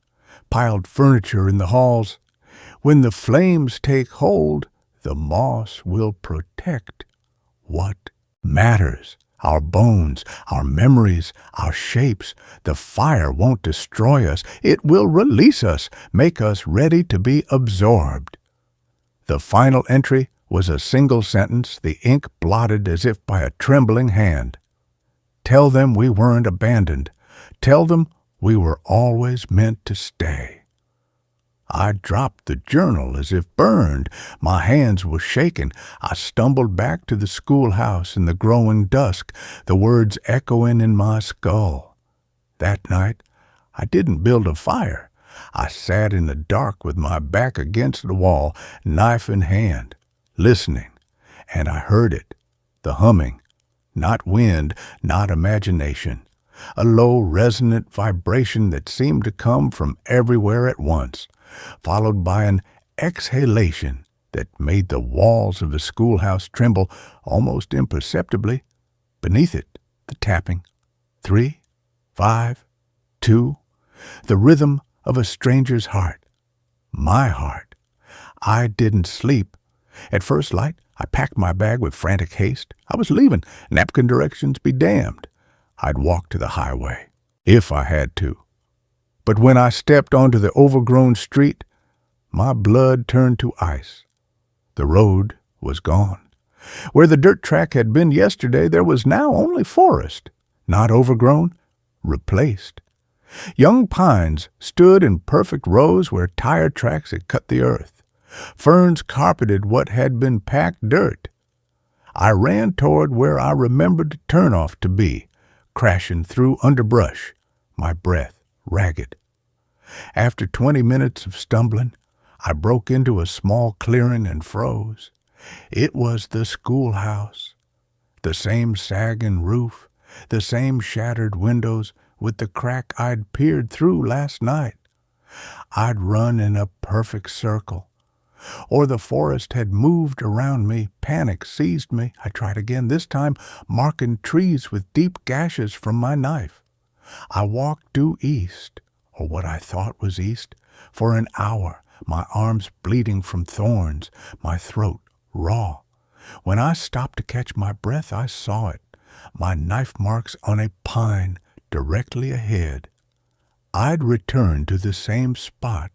piled furniture in the halls. When the flames take hold, the moss will protect what matters. Our bones, our memories, our shapes. The fire won't destroy us. It will release us, make us ready to be absorbed. The final entry was a single sentence, the ink blotted as if by a trembling hand. Tell them we weren't abandoned. Tell them we were always meant to stay. I dropped the journal as if burned. My hands were shaking. I stumbled back to the schoolhouse in the growing dusk, the words echoing in my skull. That night, I didn't build a fire. I sat in the dark with my back against the wall, knife in hand, listening, and I heard it, the humming, not wind, not imagination, a low resonant vibration that seemed to come from everywhere at once, followed by an exhalation that made the walls of the schoolhouse tremble almost imperceptibly. Beneath it, the tapping. 3, 5, 2, the rhythm of a stranger's heart. My heart. I didn't sleep. At first light, I packed my bag with frantic haste. I was leaving. Napkin directions be damned. I'd walk to the highway, if I had to. But when I stepped onto the overgrown street, my blood turned to ice. The road was gone. Where the dirt track had been yesterday, there was now only forest, not overgrown, replaced. Young pines stood in perfect rows where tire tracks had cut the earth. Ferns carpeted what had been packed dirt. I ran toward where I remembered the turnoff to be, crashing through underbrush, my breath ragged. After 20 minutes of stumbling, I broke into a small clearing and froze. It was the schoolhouse. The same sagging roof, the same shattered windows with the crack I'd peered through last night. I'd run in a perfect circle. Or the forest had moved around me. Panic seized me. I tried again, this time marking trees with deep gashes from my knife. I walked due east, or what I thought was east, for an hour, my arms bleeding from thorns, my throat raw. When I stopped to catch my breath, I saw it, my knife marks on a pine directly ahead. I'd returned to the same spot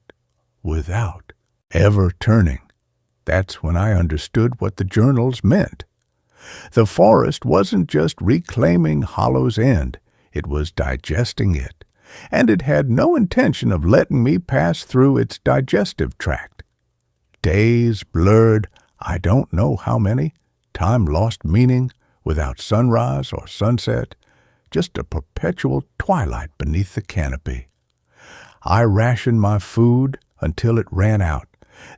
without ever turning. That's when I understood what the journals meant. The forest wasn't just reclaiming Hollow's End, it was digesting it, and it had no intention of letting me pass through its digestive tract. Days blurred, I don't know how many, time lost meaning, without sunrise or sunset, just a perpetual twilight beneath the canopy. I rationed my food until it ran out,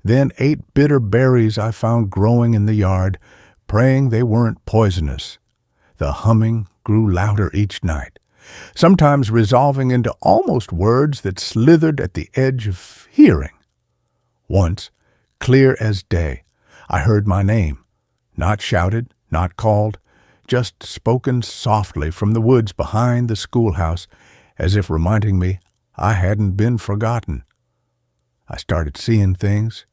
then ate bitter berries I found growing in the yard, praying they weren't poisonous. The humming grew louder each night, sometimes resolving into almost words that slithered at the edge of hearing. Once, clear as day, I heard my name, not shouted, not called, just spoken softly from the woods behind the schoolhouse, as if reminding me I hadn't been forgotten. I started seeing things.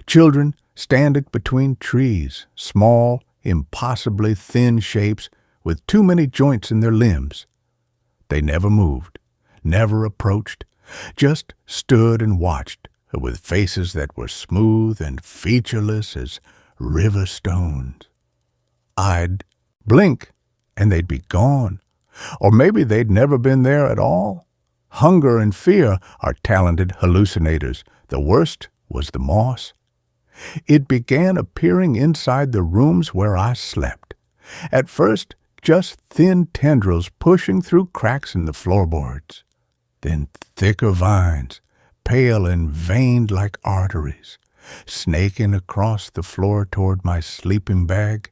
Children standing between trees, small, impossibly thin shapes with too many joints in their limbs. They never moved, never approached, just stood and watched, with faces that were smooth and featureless as river stones. I'd blink, and they'd be gone. Or maybe they'd never been there at all. Hunger and fear are talented hallucinators. The worst was the moss. It began appearing inside the rooms where I slept. At first, just thin tendrils pushing through cracks in the floorboards. Then thicker vines, pale and veined like arteries, snaking across the floor toward my sleeping bag.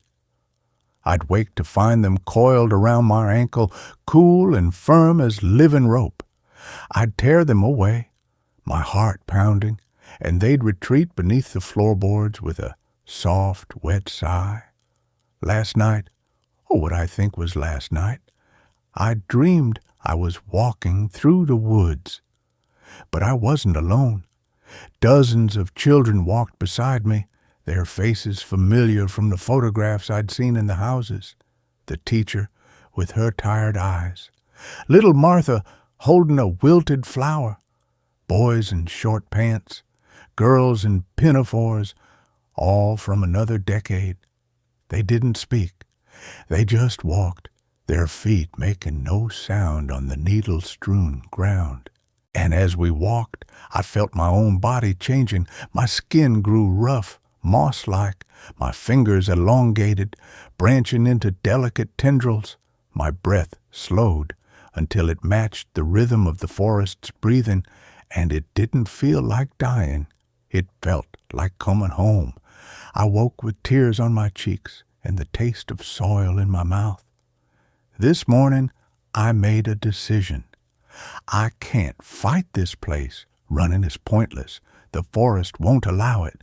I'd wake to find them coiled around my ankle, cool and firm as living rope. I'd tear them away, my heart pounding, and they'd retreat beneath the floorboards with a soft, wet sigh. Last night, what I think was last night, I dreamed I was walking through the woods. But I wasn't alone. Dozens of children walked beside me, their faces familiar from the photographs I'd seen in the houses. The teacher with her tired eyes. Little Martha holding a wilted flower. Boys in short pants. Girls in pinafores, all from another decade. They didn't speak. They just walked, their feet making no sound on the needle-strewn ground. And as we walked, I felt my own body changing. My skin grew rough, moss-like, my fingers elongated, branching into delicate tendrils. My breath slowed until it matched the rhythm of the forest's breathing, and it didn't feel like dying. It felt like coming home. I woke with tears on my cheeks and the taste of soil in my mouth. This morning, I made a decision. I can't fight this place. Running is pointless. The forest won't allow it.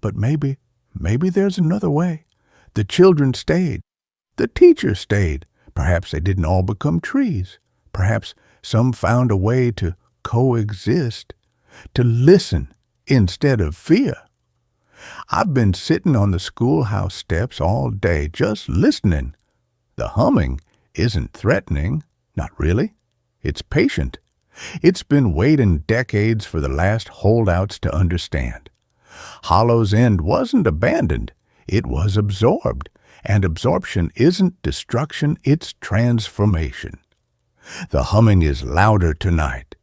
But maybe there's another way. The children stayed. The teacher stayed. Perhaps they didn't all become trees. Perhaps some found a way to coexist, to listen instead of fear. I've been sitting on the schoolhouse steps all day just listening. The humming isn't threatening, not really. It's patient. It's been waiting decades for the last holdouts to understand. Hollow's End wasn't abandoned. It was absorbed. And absorption isn't destruction, it's transformation. The humming is louder tonight.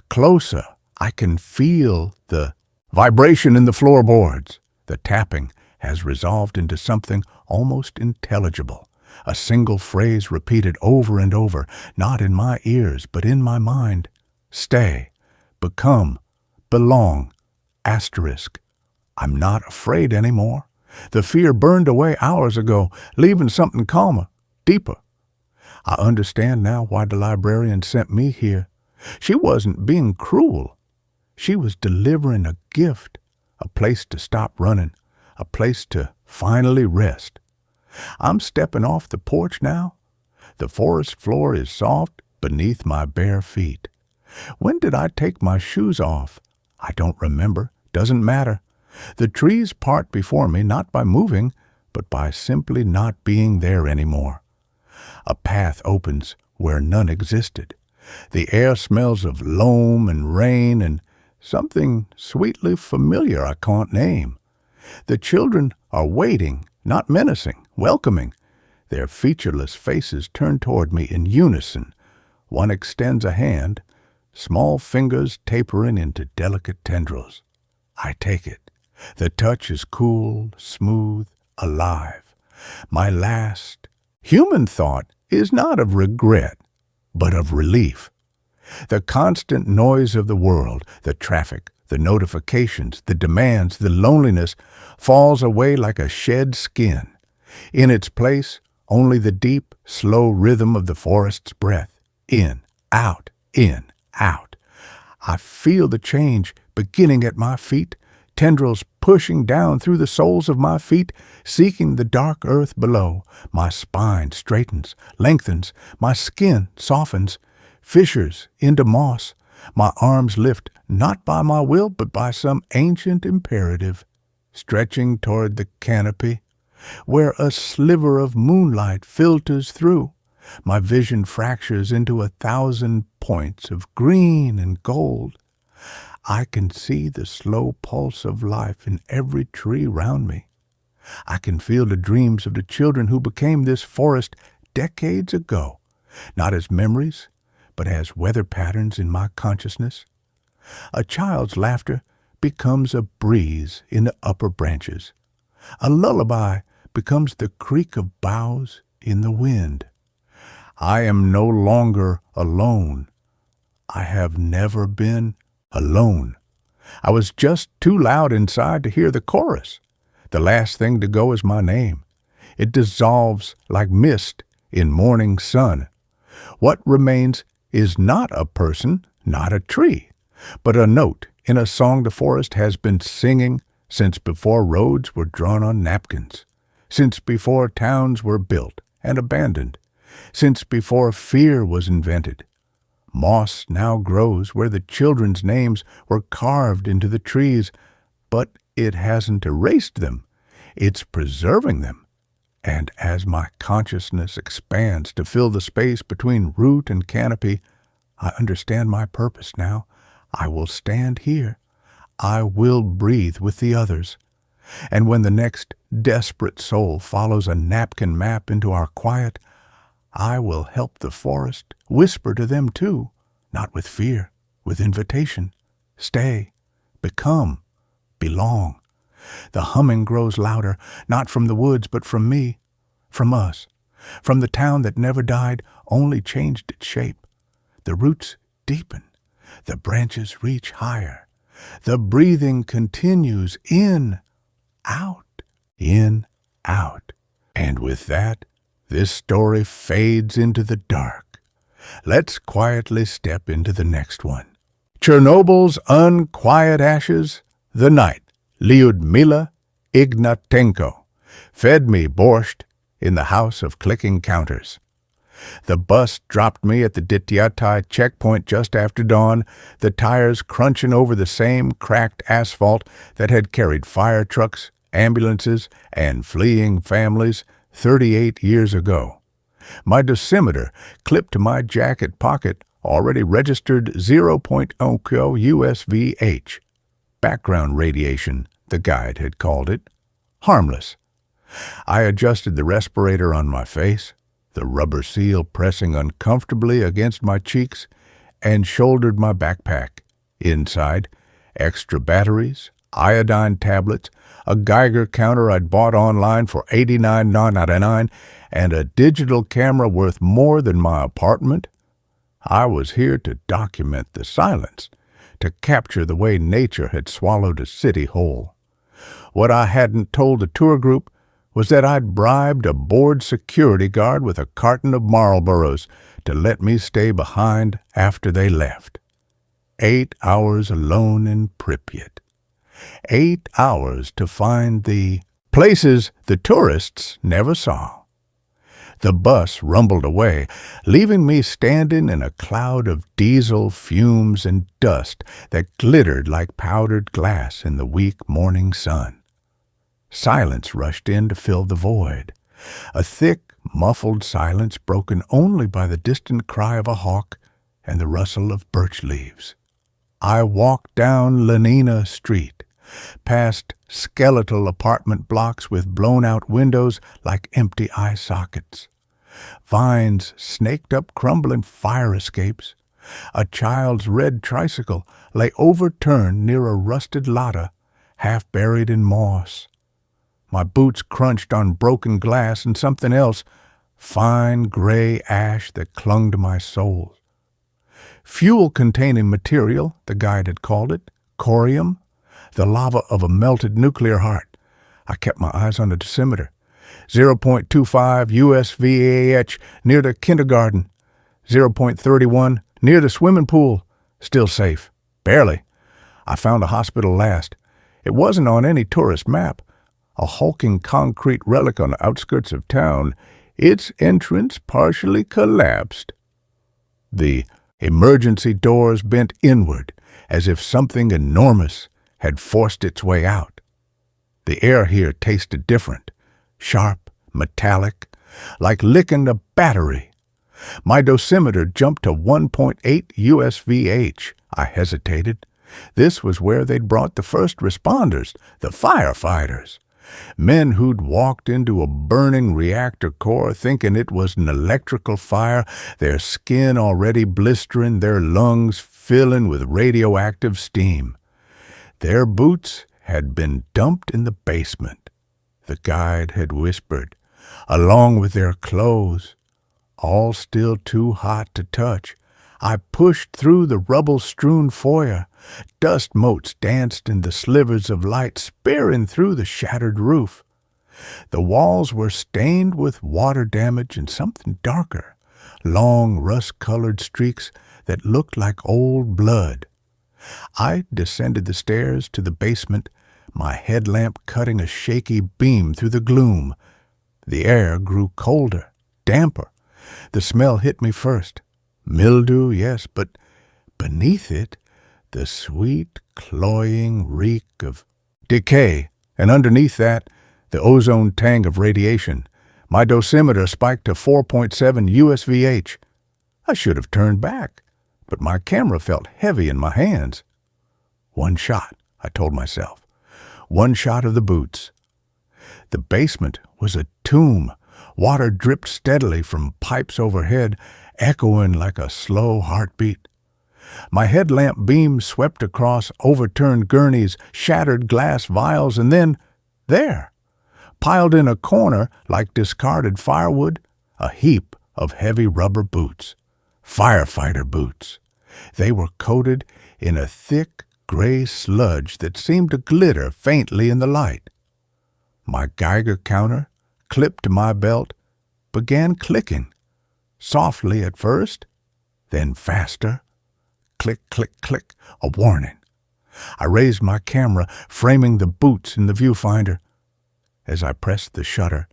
Closer, I can feel the vibration in the floorboards. The tapping has resolved into something almost intelligible. A single phrase repeated over and over, not in my ears, but in my mind. Stay, become, belong, asterisk. I'm not afraid anymore. The fear burned away hours ago, leaving something calmer, deeper. I understand now why the librarian sent me here. She wasn't being cruel. She was delivering a gift, a place to stop running, a place to finally rest. I'm stepping off the porch now. The forest floor is soft beneath my bare feet. When did I take my shoes off? I don't remember. Doesn't matter. The trees part before me not by moving, but by simply not being there anymore. A path opens where none existed. The air smells of loam and rain and something sweetly familiar I can't name. The children are waiting, not menacing, welcoming. Their featureless faces turn toward me in unison. One extends a hand, small fingers tapering into delicate tendrils. I take it. The touch is cool, smooth, alive. My last human thought is not of regret, but of relief. The constant noise of the world, the traffic, the notifications, the demands, the loneliness, falls away like a shed skin. In its place, only the deep, slow rhythm of the forest's breath. In, out, in, out. I feel the change beginning at my feet, tendrils pushing down through the soles of my feet, seeking the dark earth below. My spine straightens, lengthens, my skin softens, fissures into moss. My arms lift, not by my will, but by some ancient imperative, stretching toward the canopy, where a sliver of moonlight filters through. My vision fractures into 1,000 points of green and gold. I can see the slow pulse of life in every tree round me. I can feel the dreams of the children who became this forest decades ago, not as memories, but as weather patterns in my consciousness. A child's laughter becomes a breeze in the upper branches, a lullaby becomes the creak of boughs in the wind. I am no longer alone. I have never been alone. I was just too loud inside to hear the chorus. The last thing to go is my name. It dissolves like mist in morning sun. What remains is not a person, not a tree, but a note in a song the forest has been singing since before roads were drawn on napkins, since before towns were built and abandoned, since before fear was invented. Moss now grows where the children's names were carved into the trees, but it hasn't erased them. It's preserving them. And as my consciousness expands to fill the space between root and canopy, I understand my purpose now. I will stand here. I will breathe with the others. And when the next desperate soul follows a napkin map into our quiet, I will help the forest whisper to them too, not with fear, with invitation. Stay, become, belong. The humming grows louder, not from the woods, but from me, from us, from the town that never died, only changed its shape. The roots deepen, the branches reach higher. The breathing continues in, out, in, out. And with that, this story fades into the dark. Let's quietly step into the next one. Chernobyl's unquiet ashes, the night. Lyudmila, Ignatenko, fed me borscht in the house of clicking counters. The bus dropped me at the Dityatai checkpoint just after dawn, the tires crunching over the same cracked asphalt that had carried fire trucks, ambulances, and fleeing families 38 years ago. My dosimeter, clipped to my jacket pocket, already registered 0.0 USVH. Background radiation, the guide had called it. Harmless. I adjusted the respirator on my face, the rubber seal pressing uncomfortably against my cheeks, and shouldered my backpack. Inside, extra batteries, iodine tablets, a Geiger counter I'd bought online for $89.99, and a digital camera worth more than my apartment. I was here to document the silence, to capture the way nature had swallowed a city whole. What I hadn't told the tour group was that I'd bribed a bored security guard with a carton of Marlboros to let me stay behind after they left. 8 hours alone in Pripyat. 8 hours to find the places the tourists never saw. The bus rumbled away, leaving me standing in a cloud of diesel fumes and dust that glittered like powdered glass in the weak morning sun. Silence rushed in to fill the void, a thick, muffled silence broken only by the distant cry of a hawk and the rustle of birch leaves. I walked down Lenina Street, past skeletal apartment blocks with blown-out windows like empty eye sockets. Vines snaked up crumbling fire escapes. A child's red tricycle lay overturned near a rusted lada, half buried in moss. My boots crunched on broken glass and something else, fine gray ash that clung to my soles. Fuel-containing material, the guide had called it, corium, the lava of a melted nuclear heart. I kept my eyes on the dosimeter. 0.25 USVAH near the kindergarten. 0.31 near the swimming pool. Still safe. Barely. I found a hospital last. It wasn't on any tourist map. A hulking concrete relic on the outskirts of town. Its entrance partially collapsed. The emergency doors bent inward, as if something enormous had forced its way out. The air here tasted different, sharp, metallic, like licking a battery. My dosimeter jumped to 1.8 USVH. I hesitated. This was where they'd brought the first responders, the firefighters. Men who'd walked into a burning reactor core thinking it was an electrical fire, their skin already blistering, their lungs filling with radioactive steam. Their boots had been dumped in the basement. the guide had whispered, along with their clothes. All still too hot to touch, I pushed through the rubble-strewn foyer. Dust motes danced in the slivers of light spearing through the shattered roof. The walls were stained with water damage and something darker, long rust-colored streaks that looked like old blood. I descended the stairs to the basement, my headlamp cutting a shaky beam through the gloom. The air grew colder, damper. The smell hit me first. Mildew, yes, but beneath it, the sweet, cloying reek of decay, and underneath that, the ozone tang of radiation. My dosimeter spiked to 4.7 USVH. I should have turned back, but my camera felt heavy in my hands. One shot, I told myself. One shot of the boots. The basement was a tomb. Water dripped steadily from pipes overhead, echoing like a slow heartbeat. My headlamp beam swept across overturned gurneys, shattered glass vials, and then, there, piled in a corner like discarded firewood, a heap of heavy rubber boots. Firefighter boots. They were coated in a thick gray sludge that seemed to glitter faintly in the light. My Geiger counter, clipped to my belt, began clicking, softly at first, then faster. Click, click, click, a warning. I raised my camera, framing the boots in the viewfinder. As I pressed the shutter,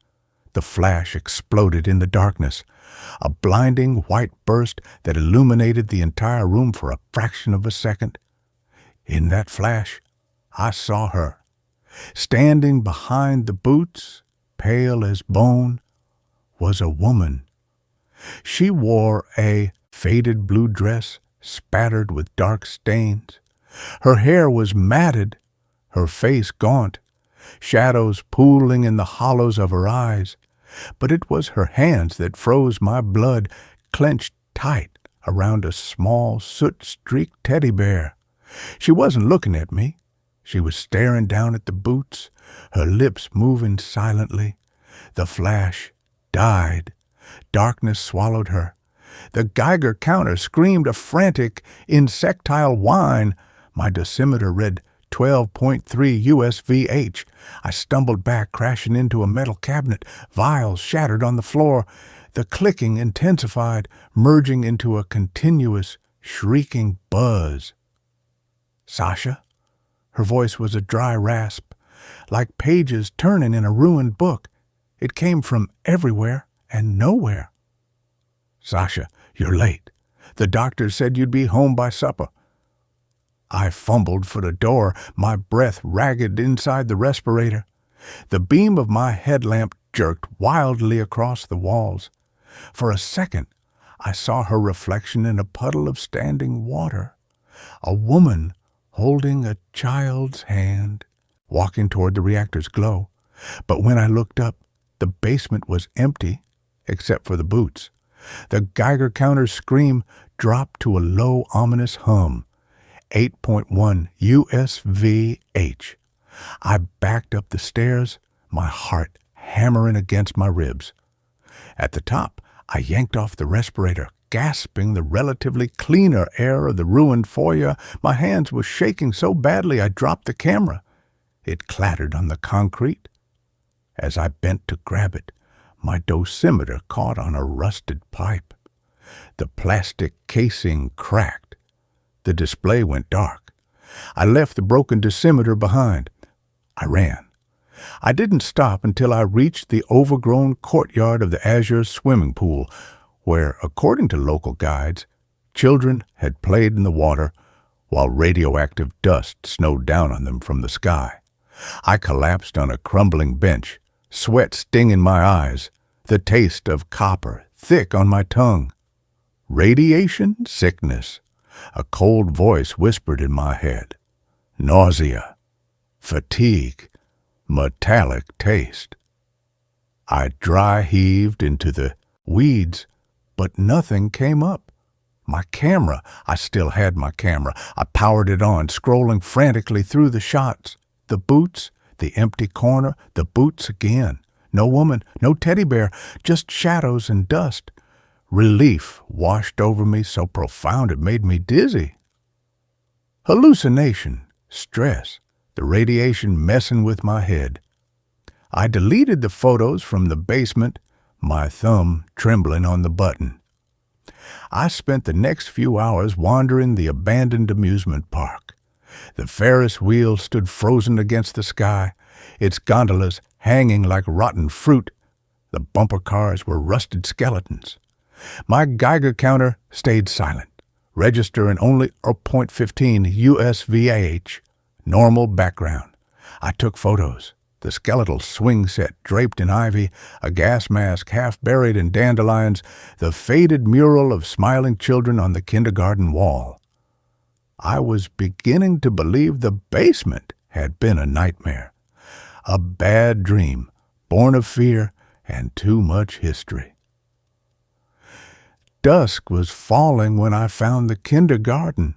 the flash exploded in the darkness, a blinding white burst that illuminated the entire room for a fraction of a second. In that flash, I saw her. Standing behind the boots, pale as bone, was a woman. She wore a faded blue dress spattered with dark stains. Her hair was matted, her face gaunt, shadows pooling in the hollows of her eyes. But it was her hands that froze my blood, clenched tight around a small, soot-streaked teddy bear. She wasn't looking at me. She was staring down at the boots, her lips moving silently. The flash died. Darkness swallowed her. The Geiger counter screamed a frantic, insectile whine. My dosimeter read 12.3 USVH. I stumbled back, crashing into a metal cabinet. Vials shattered on the floor. The clicking intensified, merging into a continuous, shrieking buzz. Sasha? Her voice was a dry rasp, like pages turning in a ruined book. It came from everywhere and nowhere. Sasha, you're late. The doctor said you'd be home by supper. I fumbled for the door, my breath ragged inside the respirator. The beam of my headlamp jerked wildly across the walls. For a second, I saw her reflection in a puddle of standing water. A woman holding a child's hand, walking toward the reactor's glow. But when I looked up, the basement was empty, except for the boots. The Geiger counter's scream dropped to a low, ominous hum. 8.1 USVH. I backed up the stairs, my heart hammering against my ribs. At the top, I yanked off the respirator, gasping the relatively cleaner air of the ruined foyer. My hands were shaking so badly I dropped the camera. It clattered on the concrete. As I bent to grab it, my dosimeter caught on a rusted pipe. The plastic casing cracked. The display went dark. I left the broken dosimeter behind. I ran. I didn't stop until I reached the overgrown courtyard of the Azure swimming pool, where, according to local guides, children had played in the water while radioactive dust snowed down on them from the sky. I collapsed on a crumbling bench, sweat stinging my eyes, the taste of copper thick on my tongue. Radiation sickness. A cold voice whispered in my head. Nausea, fatigue, metallic taste. I dry heaved into the weeds, but nothing came up. My camera, I still had my camera. I powered it on, scrolling frantically through the shots. The boots, the empty corner, the boots again. No woman, no teddy bear, just shadows and dust. Relief washed over me so profound it made me dizzy. Hallucination, stress, the radiation messing with my head. I deleted the photos from the basement, my thumb trembling on the button. I spent the next few hours wandering the abandoned amusement park. The Ferris wheel stood frozen against the sky, its gondolas hanging like rotten fruit. The bumper cars were rusted skeletons. My Geiger counter stayed silent, registering only .15 USVH, normal background. I took photos. The skeletal swing set draped in ivy, a gas mask half buried in dandelions, the faded mural of smiling children on the kindergarten wall. I was beginning to believe the basement had been a nightmare, a bad dream, born of fear and too much history. Dusk was falling when I found the kindergarten.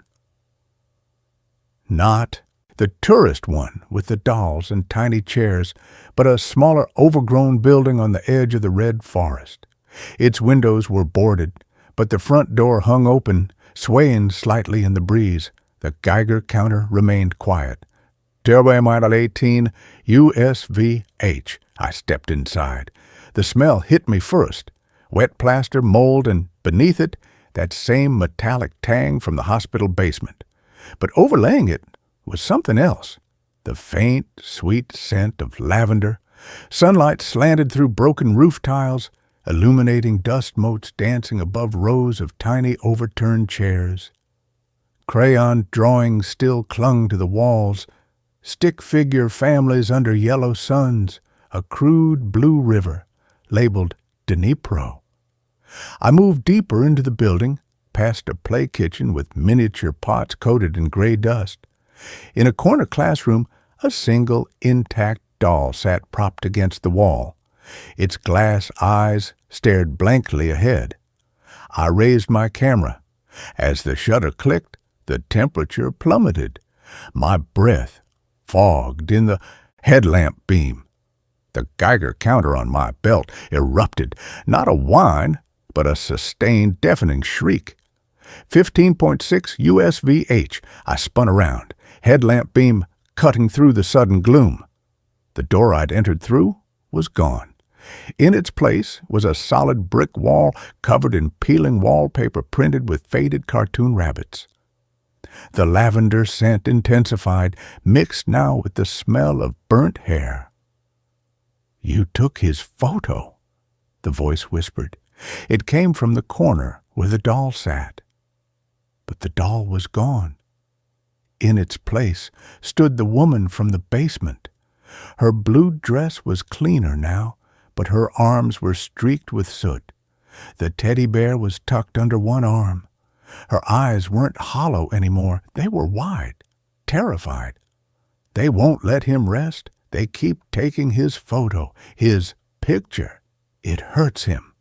Not the tourist one with the dolls and tiny chairs, but a smaller, overgrown building on the edge of the red forest. Its windows were boarded, but the front door hung open, swaying slightly in the breeze. The Geiger counter remained quiet. Turbo 18 USVH. I stepped inside. The smell hit me first. Wet plaster, mold, and beneath it, that same metallic tang from the hospital basement. But overlaying it was something else. The faint, sweet scent of lavender. Sunlight slanted through broken roof tiles, illuminating dust motes dancing above rows of tiny overturned chairs. Crayon drawings still clung to the walls, stick figure families under yellow suns, a crude blue river, labeled Dnipro. I moved deeper into the building, past a play kitchen with miniature pots coated in gray dust. In a corner classroom, a single intact doll sat propped against the wall. Its glass eyes stared blankly ahead. I raised my camera. As the shutter clicked, the temperature plummeted. My breath fogged in the headlamp beam. The Geiger counter on my belt erupted, not a whine, but a sustained, deafening shriek. 15.6 USVH. I spun around, headlamp beam cutting through the sudden gloom. The door I'd entered through was gone. In its place was a solid brick wall covered in peeling wallpaper printed with faded cartoon rabbits. The lavender scent intensified, mixed now with the smell of burnt hair. "You took his photo," the voice whispered. It came from the corner where the doll sat. But the doll was gone. In its place stood the woman from the basement. Her blue dress was cleaner now, but her arms were streaked with soot. The teddy bear was tucked under one arm. Her eyes weren't hollow anymore. They were wide, terrified. They won't let him rest. They keep taking his photo, his picture. It hurts him.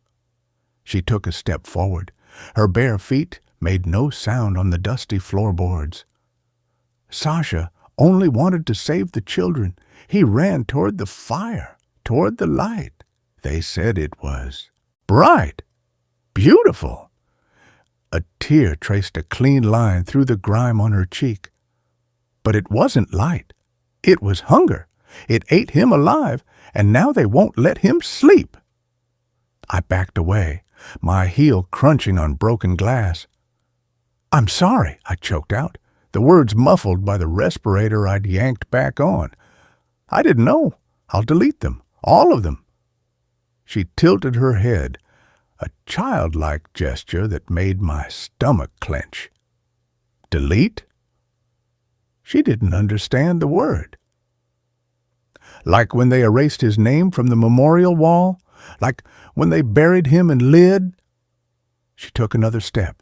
She took a step forward. Her bare feet made no sound on the dusty floorboards. Sasha only wanted to save the children. He ran toward the fire, toward the light. They said it was bright, beautiful. A tear traced a clean line through the grime on her cheek. But it wasn't light. It was hunger. It ate him alive, and now they won't let him sleep. I backed away, my heel crunching on broken glass. "I'm sorry," I choked out, the words muffled by the respirator I'd yanked back on. "I didn't know. I'll delete them, all of them." She tilted her head, a childlike gesture that made my stomach clench. Delete? She didn't understand the word. Like when they erased his name from the memorial wall? Like when they buried him in Lyd? She took another step.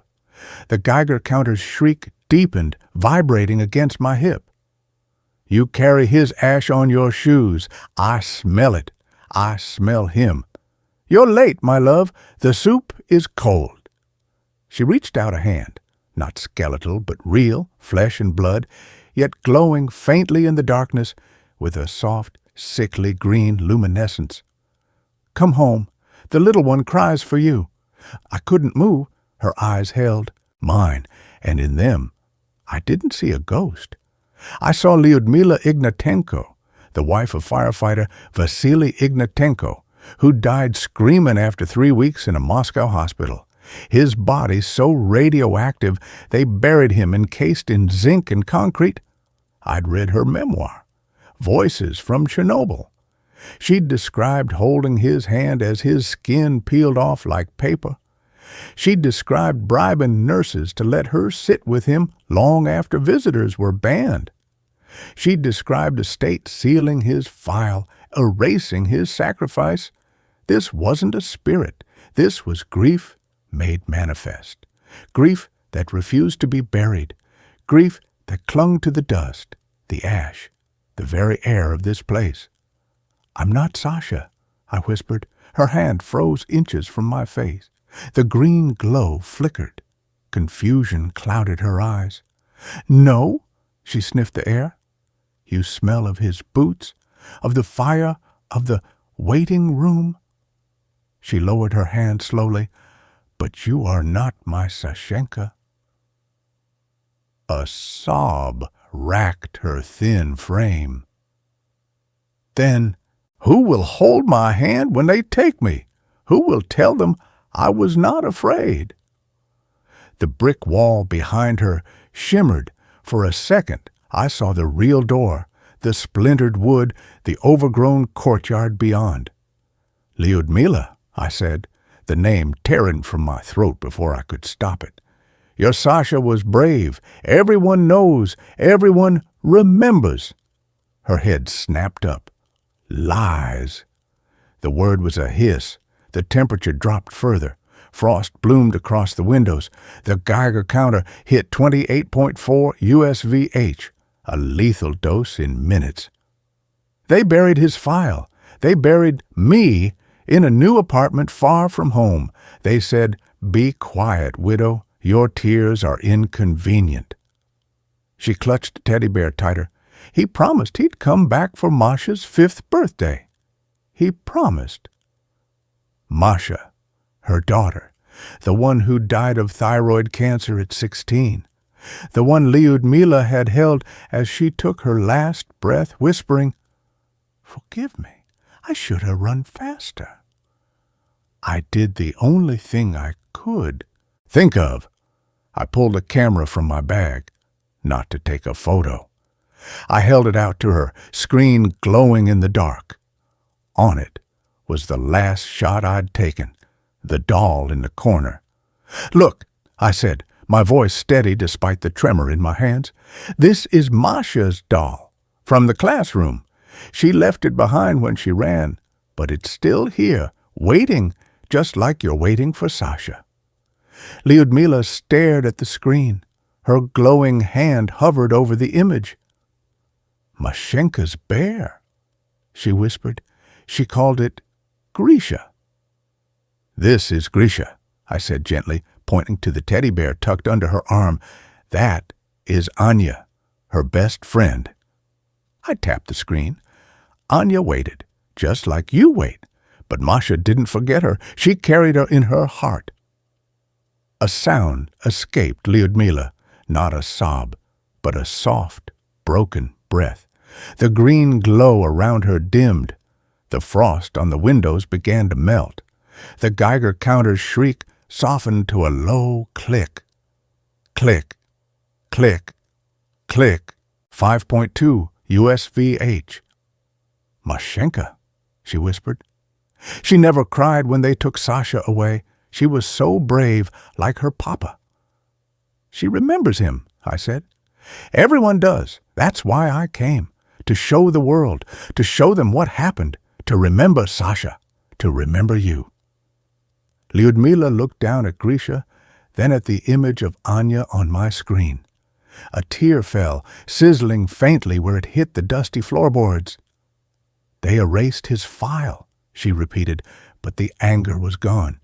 The Geiger counter's shriek deepened, vibrating against my hip. "You carry his ash on your shoes. I smell it. I smell him. You're late, my love. The soup is cold." She reached out a hand, not skeletal, but real, flesh and blood, yet glowing faintly in the darkness with a soft, sickly green luminescence. "Come home. The little one cries for you." I couldn't move. Her eyes held mine, and in them I didn't see a ghost. I saw Lyudmila Ignatenko, the wife of firefighter Vasily Ignatenko, who died screaming after 3 weeks in a Moscow hospital. His body so radioactive they buried him encased in zinc and concrete. I'd read her memoir, Voices from Chernobyl. She'd described holding his hand as his skin peeled off like paper. She'd described bribing nurses to let her sit with him long after visitors were banned. She'd described a state sealing his file, erasing his sacrifice. This wasn't a spirit. This was grief made manifest. Grief that refused to be buried. Grief that clung to the dust, the ash, the very air of this place. "I'm not Sasha," I whispered. Her hand froze inches from my face. The green glow flickered. Confusion clouded her eyes. "No?" She sniffed the air. "You smell of his boots, of the fire, of the waiting room." She lowered her hand slowly. "But you are not my Sashenka." A sob racked her thin frame. "Then who will hold my hand when they take me? Who will tell them I was not afraid?" The brick wall behind her shimmered. For a second, I saw the real door, the splintered wood, the overgrown courtyard beyond. "Lyudmila," I said, the name tearing from my throat before I could stop it. "Your Sasha was brave. Everyone knows. Everyone remembers." Her head snapped up. "Lies." The word was a hiss. The temperature dropped further. Frost bloomed across the windows. The Geiger counter hit 28.4 USVH, a lethal dose in minutes. They buried his file. They buried me in a new apartment far from home. They said, "Be quiet, widow. Your tears are inconvenient." She clutched the teddy bear tighter. "He promised he'd come back for Masha's 5th birthday. He promised." Masha, her daughter, the one who died of thyroid cancer at 16, the one Lyudmila had held as she took her last breath, whispering, "Forgive me, I should have run faster." I did the only thing I could think of. I pulled a camera from my bag, not to take a photo. I held it out to her, screen glowing in the dark. On it was the last shot I'd taken, the doll in the corner. "Look," I said, my voice steady despite the tremor in my hands. "This is Masha's doll, from the classroom. She left it behind when she ran, but it's still here, waiting, just like you're waiting for Sasha." Lyudmila stared at the screen. Her glowing hand hovered over the image. "Mashenka's bear," she whispered. She called it Grisha. "This is Grisha," I said gently, pointing to the teddy bear tucked under her arm. "That is Anya, her best friend." I tapped the screen. Anya waited, just like you wait, but Masha didn't forget her. She carried her in her heart. A sound escaped Lyudmila, not a sob, but a soft, broken breath. The green glow around her dimmed. The frost on the windows began to melt. The Geiger counter's shriek softened to a low click. Click, click, click, 5.2 USVH. "Mashenka," she whispered. "She never cried when they took Sasha away. She was so brave, like her papa." "She remembers him," I said. "Everyone does. That's why I came. To show the world, to show them what happened, to remember Sasha, to remember you." Lyudmila looked down at Grisha, then at the image of Anya on my screen. A tear fell, sizzling faintly where it hit the dusty floorboards. "They erased his file," she repeated, but the anger was gone.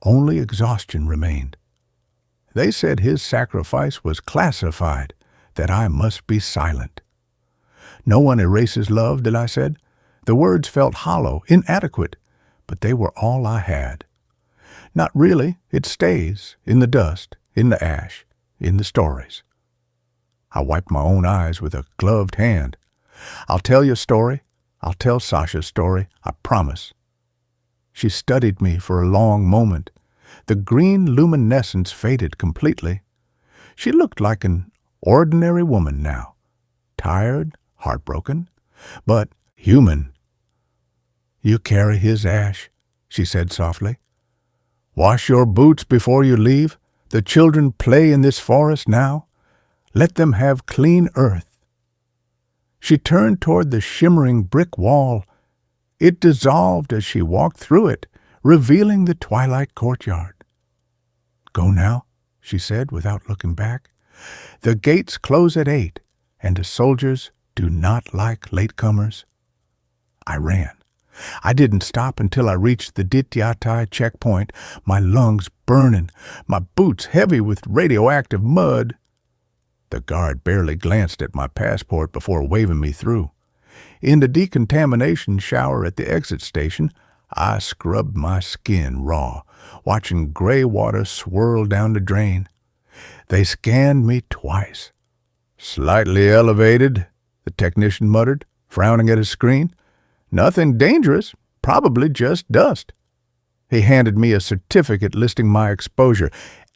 Only exhaustion remained. "They said his sacrifice was classified, that I must be silent." No one erases love, that I said. The words felt hollow, inadequate, but they were all I had. Not really. It stays, in the dust, in the ash, in the stories. I wiped my own eyes with a gloved hand. I'll tell your story. I'll tell Sasha's story, I promise. She studied me for a long moment. The green luminescence faded completely. She looked like an ordinary woman now. Tired, heartbroken, but human. You carry his ash, she said softly. Wash your boots before you leave. The children play in this forest now. Let them have clean earth. She turned toward the shimmering brick wall. It dissolved as she walked through it, revealing the twilight courtyard. Go now, she said without looking back. The gates close at 8, and the soldiers do not like latecomers. I ran. I didn't stop until I reached the Dityatai checkpoint, my lungs burning, my boots heavy with radioactive mud. The guard barely glanced at my passport before waving me through. In the decontamination shower at the exit station, I scrubbed my skin raw, watching gray water swirl down the drain. They scanned me twice. Slightly elevated, the technician muttered, frowning at his screen. Nothing dangerous, probably just dust. He handed me a certificate listing my exposure,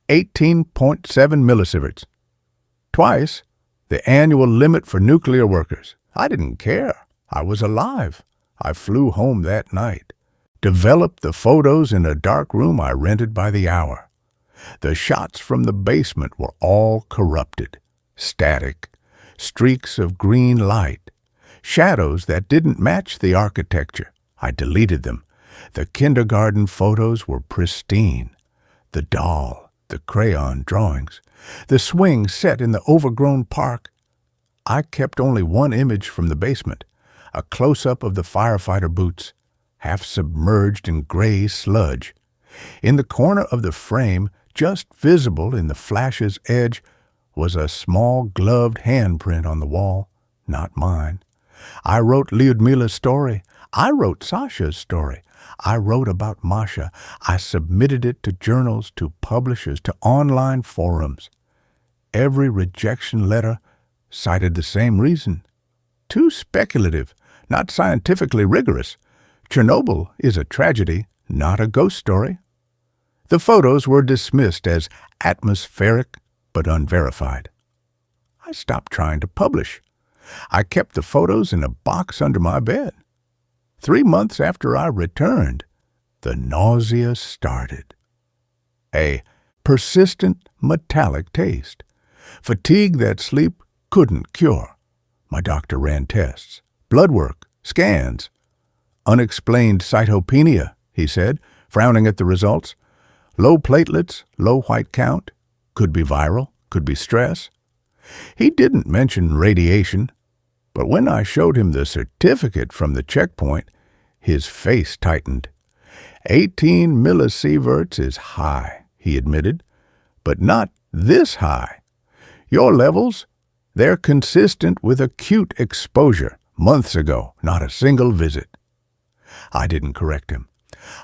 18.7 millisieverts. Twice, the annual limit for nuclear workers. I didn't care. I was alive. I flew home that night. Developed the photos in a dark room I rented by the hour. The shots from the basement were all corrupted, static, streaks of green light, shadows that didn't match the architecture. I deleted them. The kindergarten photos were pristine. The doll, the crayon drawings, the swing set in the overgrown park. I kept only one image from the basement, a close-up of the firefighter boots, half submerged in gray sludge. In the corner of the frame, just visible in the flash's edge, was a small gloved handprint on the wall, not mine. I wrote Lyudmila's story. I wrote Sasha's story. I wrote about Masha. I submitted it to journals, to publishers, to online forums. Every rejection letter cited the same reason. Too speculative, not scientifically rigorous. Chernobyl is a tragedy, not a ghost story. The photos were dismissed as atmospheric but unverified. I stopped trying to publish. I kept the photos in a box under my bed. 3 months after I returned, the nausea started. A persistent metallic taste. Fatigue that sleep couldn't cure. My doctor ran tests, blood work, scans. Unexplained cytopenia, he said, frowning at the results. Low platelets, low white count. Could be viral, could be stress. He didn't mention radiation, but when I showed him the certificate from the checkpoint, his face tightened. 18 millisieverts is high, he admitted, but not this high. Your levels, they're consistent with acute exposure months ago, not a single visit. I didn't correct him.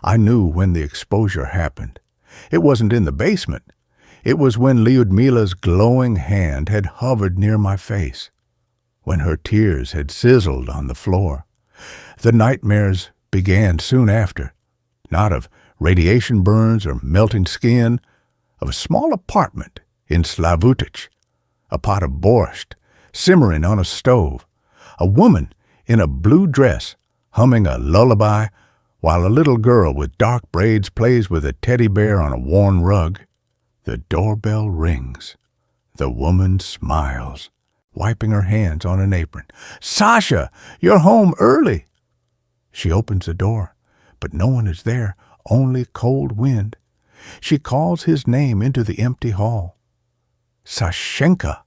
I knew when the exposure happened. It wasn't in the basement. It was when Lyudmila's glowing hand had hovered near my face, when her tears had sizzled on the floor. The nightmares began soon after, not of radiation burns or melting skin, of a small apartment in Slavutich, a pot of borscht simmering on a stove, a woman in a blue dress humming a lullaby while a little girl with dark braids plays with a teddy bear on a worn rug. The doorbell rings. The woman smiles, wiping her hands on an apron. "Sasha, you're home early." She opens the door, but no one is there, only cold wind. She calls his name into the empty hall. Sashenka.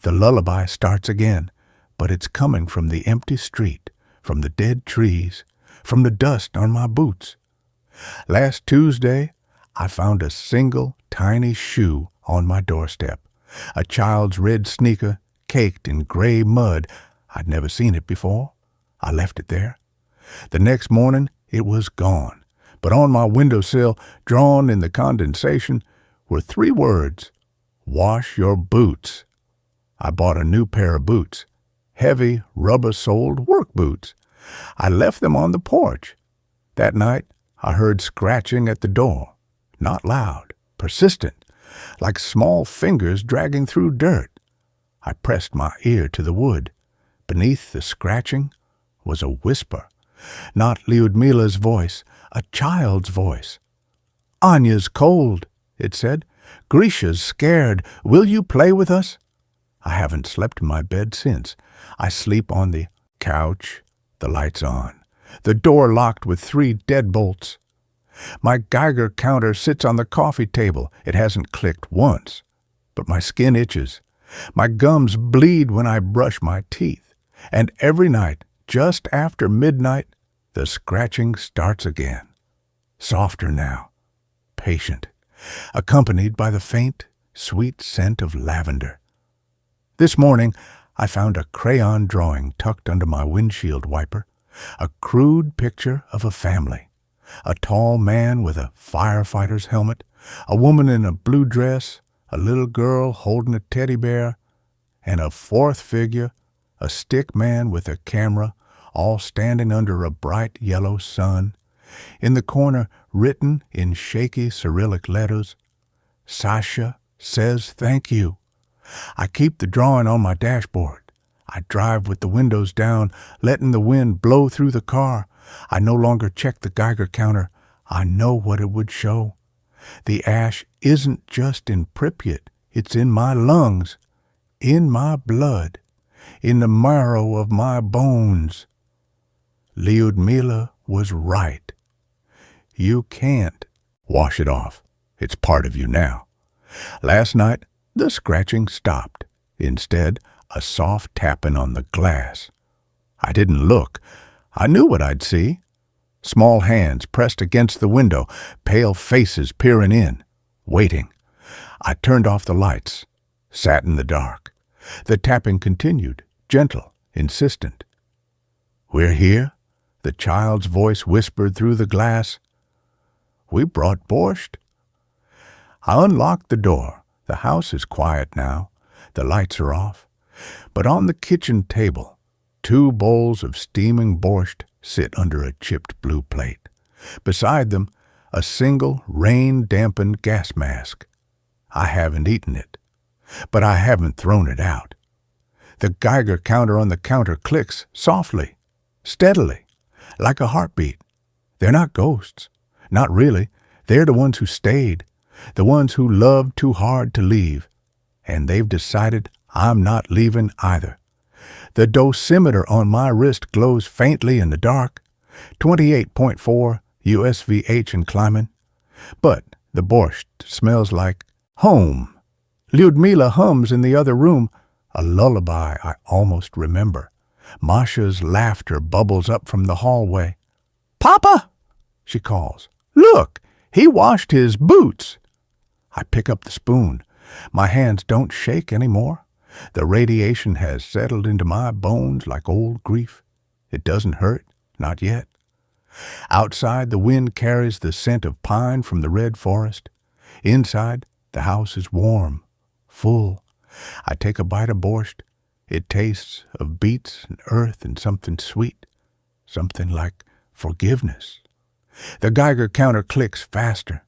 The lullaby starts again, but it's coming from the empty street, from the dead trees, from the dust on my boots. Last Tuesday, I found a single tiny shoe on my doorstep, a child's red sneaker caked in gray mud. I'd never seen it before. I left it there. The next morning, it was gone. But on my windowsill, drawn in the condensation, were 3 words: "Wash your boots." I bought a new pair of boots, heavy, rubber-soled work boots. I left them on the porch. That night, I heard scratching at the door. Not loud, persistent, like small fingers dragging through dirt. I pressed my ear to the wood. Beneath the scratching was a whisper. Not Lyudmila's voice, a child's voice. "Anya's cold," it said. "Grisha's scared. Will you play with us?" I haven't slept in my bed since. I sleep on the couch, the lights on, the door locked with 3 deadbolts. My Geiger counter sits on the coffee table. It hasn't clicked once, but my skin itches. My gums bleed when I brush my teeth. And every night, just after midnight, the scratching starts again. Softer now, patient, accompanied by the faint, sweet scent of lavender. This morning, I found a crayon drawing tucked under my windshield wiper, a crude picture of a family. A tall man with a firefighter's helmet, a woman in a blue dress, a little girl holding a teddy bear, and a 4th figure, a stick man with a camera, all standing under a bright yellow sun. In the corner, written in shaky Cyrillic letters, "Sasha says thank you." I keep the drawing on my dashboard. I drive with the windows down, letting the wind blow through the car. I no longer check the Geiger counter. I know what it would show. The ash isn't just in Pripyat. It's in my lungs, in my blood, in the marrow of my bones. Lyudmila was right. You can't wash it off. It's part of you now. Last night, the scratching stopped. Instead, a soft tapping on the glass. I didn't look. I knew what I'd see. Small hands pressed against the window, pale faces peering in, waiting. I turned off the lights, sat in the dark. The tapping continued, gentle, insistent. "We're here," the child's voice whispered through the glass. "We brought borscht." I unlocked the door. The house is quiet now. The lights are off. But on the kitchen table, 2 bowls of steaming borscht sit under a chipped blue plate. Beside them, a single rain-dampened gas mask. I haven't eaten it, but I haven't thrown it out. The Geiger counter on the counter clicks softly, steadily, like a heartbeat. They're not ghosts. Not really. They're the ones who stayed, the ones who loved too hard to leave. And they've decided I'm not leaving either. The dosimeter on my wrist glows faintly in the dark, 28.4 USVH and climbing. But the borscht smells like home. Lyudmila hums in the other room, a lullaby I almost remember. Masha's laughter bubbles up from the hallway. "Papa!" she calls. "Look, he washed his boots." I pick up the spoon. My hands don't shake anymore. The radiation has settled into my bones like old grief. It doesn't hurt, not yet. Outside, the wind carries the scent of pine from the red forest. Inside, the house is warm, full. I take a bite of borscht. It tastes of beets and earth and something sweet, something like forgiveness. The Geiger counter clicks faster.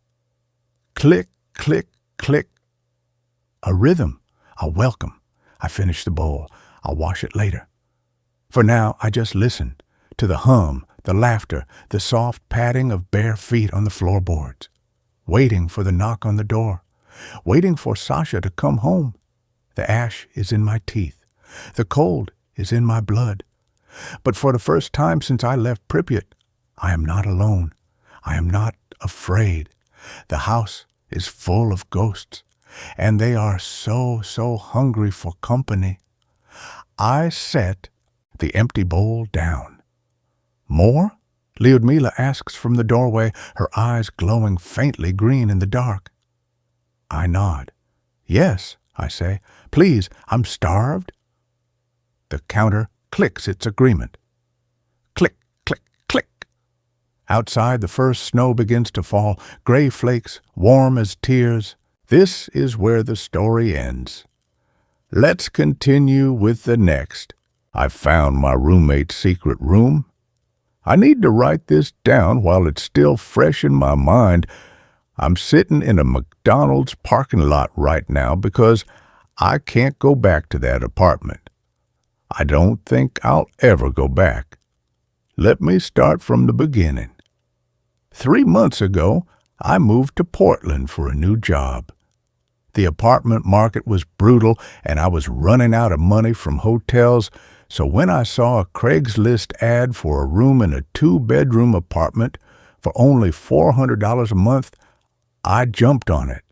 Click, click, click. A rhythm, a welcome. I finish the bowl. I'll wash it later. For now, I just listen to the hum, the laughter, the soft padding of bare feet on the floorboards, waiting for the knock on the door, waiting for Sasha to come home. The ash is in my teeth. The cold is in my blood. But for the first time since I left Pripyat, I am not alone. I am not afraid. The house is full of ghosts, and they are so hungry for company. I set the empty bowl down. "More?" Lyudmila asks from the doorway, her eyes glowing faintly green in the dark. I nod. "Yes," I say. "Please, I'm starved." The counter clicks its agreement. Click, click, click. Outside, the first snow begins to fall, gray flakes, warm as tears. This is where the story ends. Let's continue with the next. I've found my roommate's secret room. I need to write this down while it's still fresh in my mind. I'm sitting in a McDonald's parking lot right now because I can't go back to that apartment. I don't think I'll ever go back. Let me start from the beginning. 3 months ago, I moved to Portland for a new job. The apartment market was brutal, and I was running out of money from hotels, so when I saw a Craigslist ad for a room in a 2-bedroom apartment for only $400 a month, I jumped on it.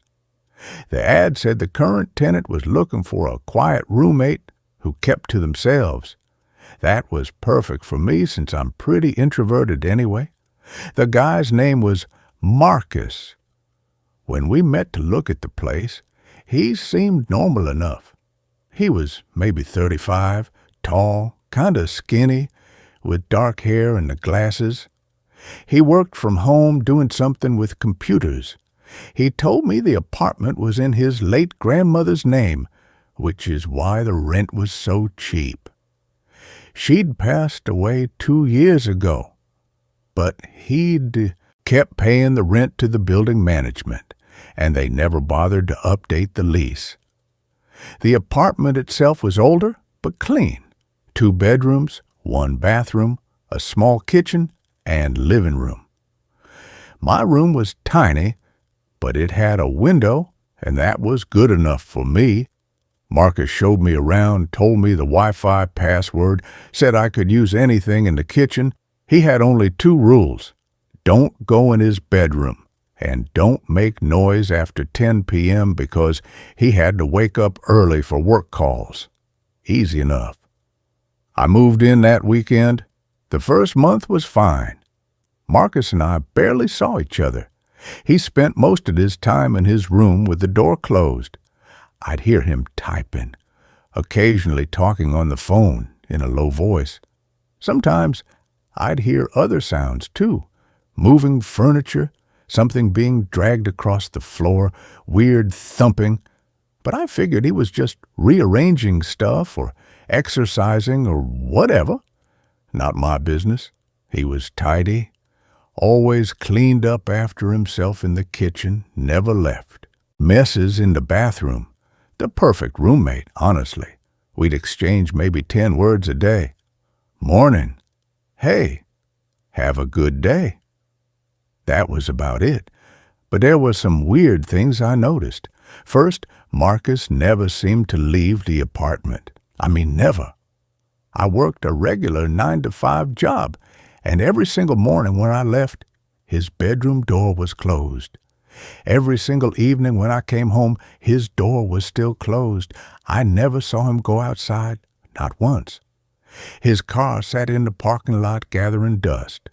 The ad said the current tenant was looking for a quiet roommate who kept to themselves. That was perfect for me since I'm pretty introverted anyway. The guy's name was Marcus. When we met to look at the place, he seemed normal enough. He was maybe 35, tall, kind of skinny, with dark hair and the glasses. He worked from home doing something with computers. He told me the apartment was in his late grandmother's name, which is why the rent was so cheap. She'd passed away 2 years ago, but he'd kept paying the rent to the building management, and they never bothered to update the lease. The apartment itself was older, but clean. 2 bedrooms, 1 bathroom, a small kitchen, and living room. My room was tiny, but it had a window, and that was good enough for me. Marcus showed me around, told me the Wi-Fi password, said I could use anything in the kitchen. He had only 2 rules. Don't go in his bedroom, and don't make noise after 10 p.m. because he had to wake up early for work calls. Easy enough. I moved in that weekend. The first month was fine. Marcus and I barely saw each other. He spent most of his time in his room with the door closed. I'd hear him typing, occasionally talking on the phone in a low voice. Sometimes I'd hear other sounds too, moving furniture, something being dragged across the floor, weird thumping. But I figured he was just rearranging stuff or exercising or whatever. Not my business. He was tidy, always cleaned up after himself in the kitchen, never left. Messes in the bathroom. The perfect roommate, honestly. We'd exchange maybe 10 words a day. Morning. Hey. Have a good day. That was about it. But there were some weird things I noticed. First, Marcus never seemed to leave the apartment. I mean, never. I worked a regular 9-to-5 job, and every single morning when I left, his bedroom door was closed. Every single evening when I came home, his door was still closed. I never saw him go outside, not once. His car sat in the parking lot gathering dust.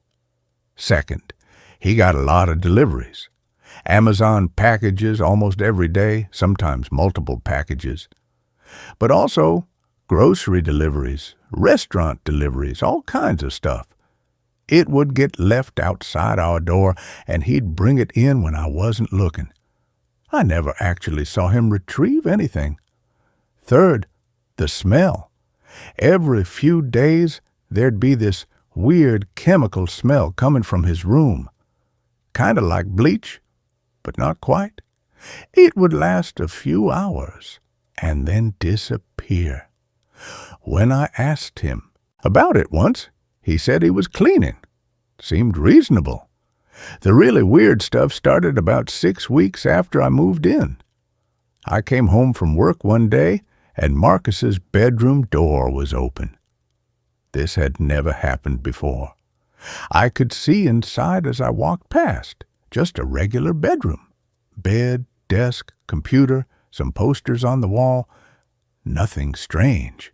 Second, he got a lot of deliveries. Amazon packages almost every day, sometimes multiple packages. But also grocery deliveries, restaurant deliveries, all kinds of stuff. It would get left outside our door, and he'd bring it in when I wasn't looking. I never actually saw him retrieve anything. Third, the smell. Every few days, there'd be this weird chemical smell coming from his room. Kind of like bleach, but not quite. It would last a few hours and then disappear. When I asked him about it once, he said he was cleaning. Seemed reasonable. The really weird stuff started about 6 weeks after I moved in. I came home from work one day, and Marcus's bedroom door was open. This had never happened before. I could see inside as I walked past, just a regular bedroom. Bed, desk, computer, some posters on the wall. Nothing strange.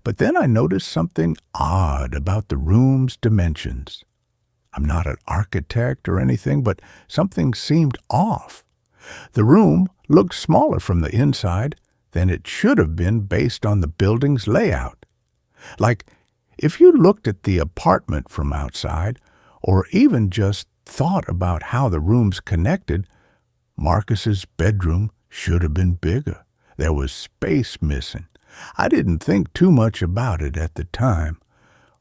But then I noticed something odd about the room's dimensions. I'm not an architect or anything, but something seemed off. The room looked smaller from the inside than it should have been based on the building's layout. Like, if you looked at the apartment from outside, or even just thought about how the rooms connected, Marcus's bedroom should have been bigger. There was space missing. I didn't think too much about it at the time.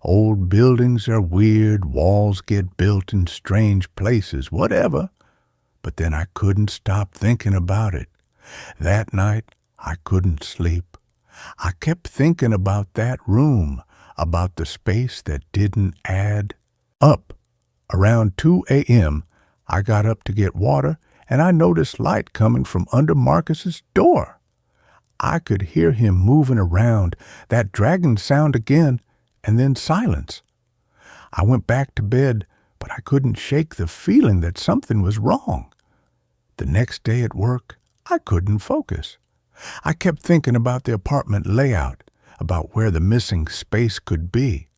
Old buildings are weird, walls get built in strange places, whatever. But then I couldn't stop thinking about it. That night, I couldn't sleep. I kept thinking about that room, about the space that didn't add up. Around 2 a.m., I got up to get water, and I noticed light coming from under Marcus's door. I could hear him moving around, that dragging sound again, and then silence. I went back to bed, but I couldn't shake the feeling that something was wrong. The next day at work, I couldn't focus. I kept thinking about the apartment layout, about where the missing space could be.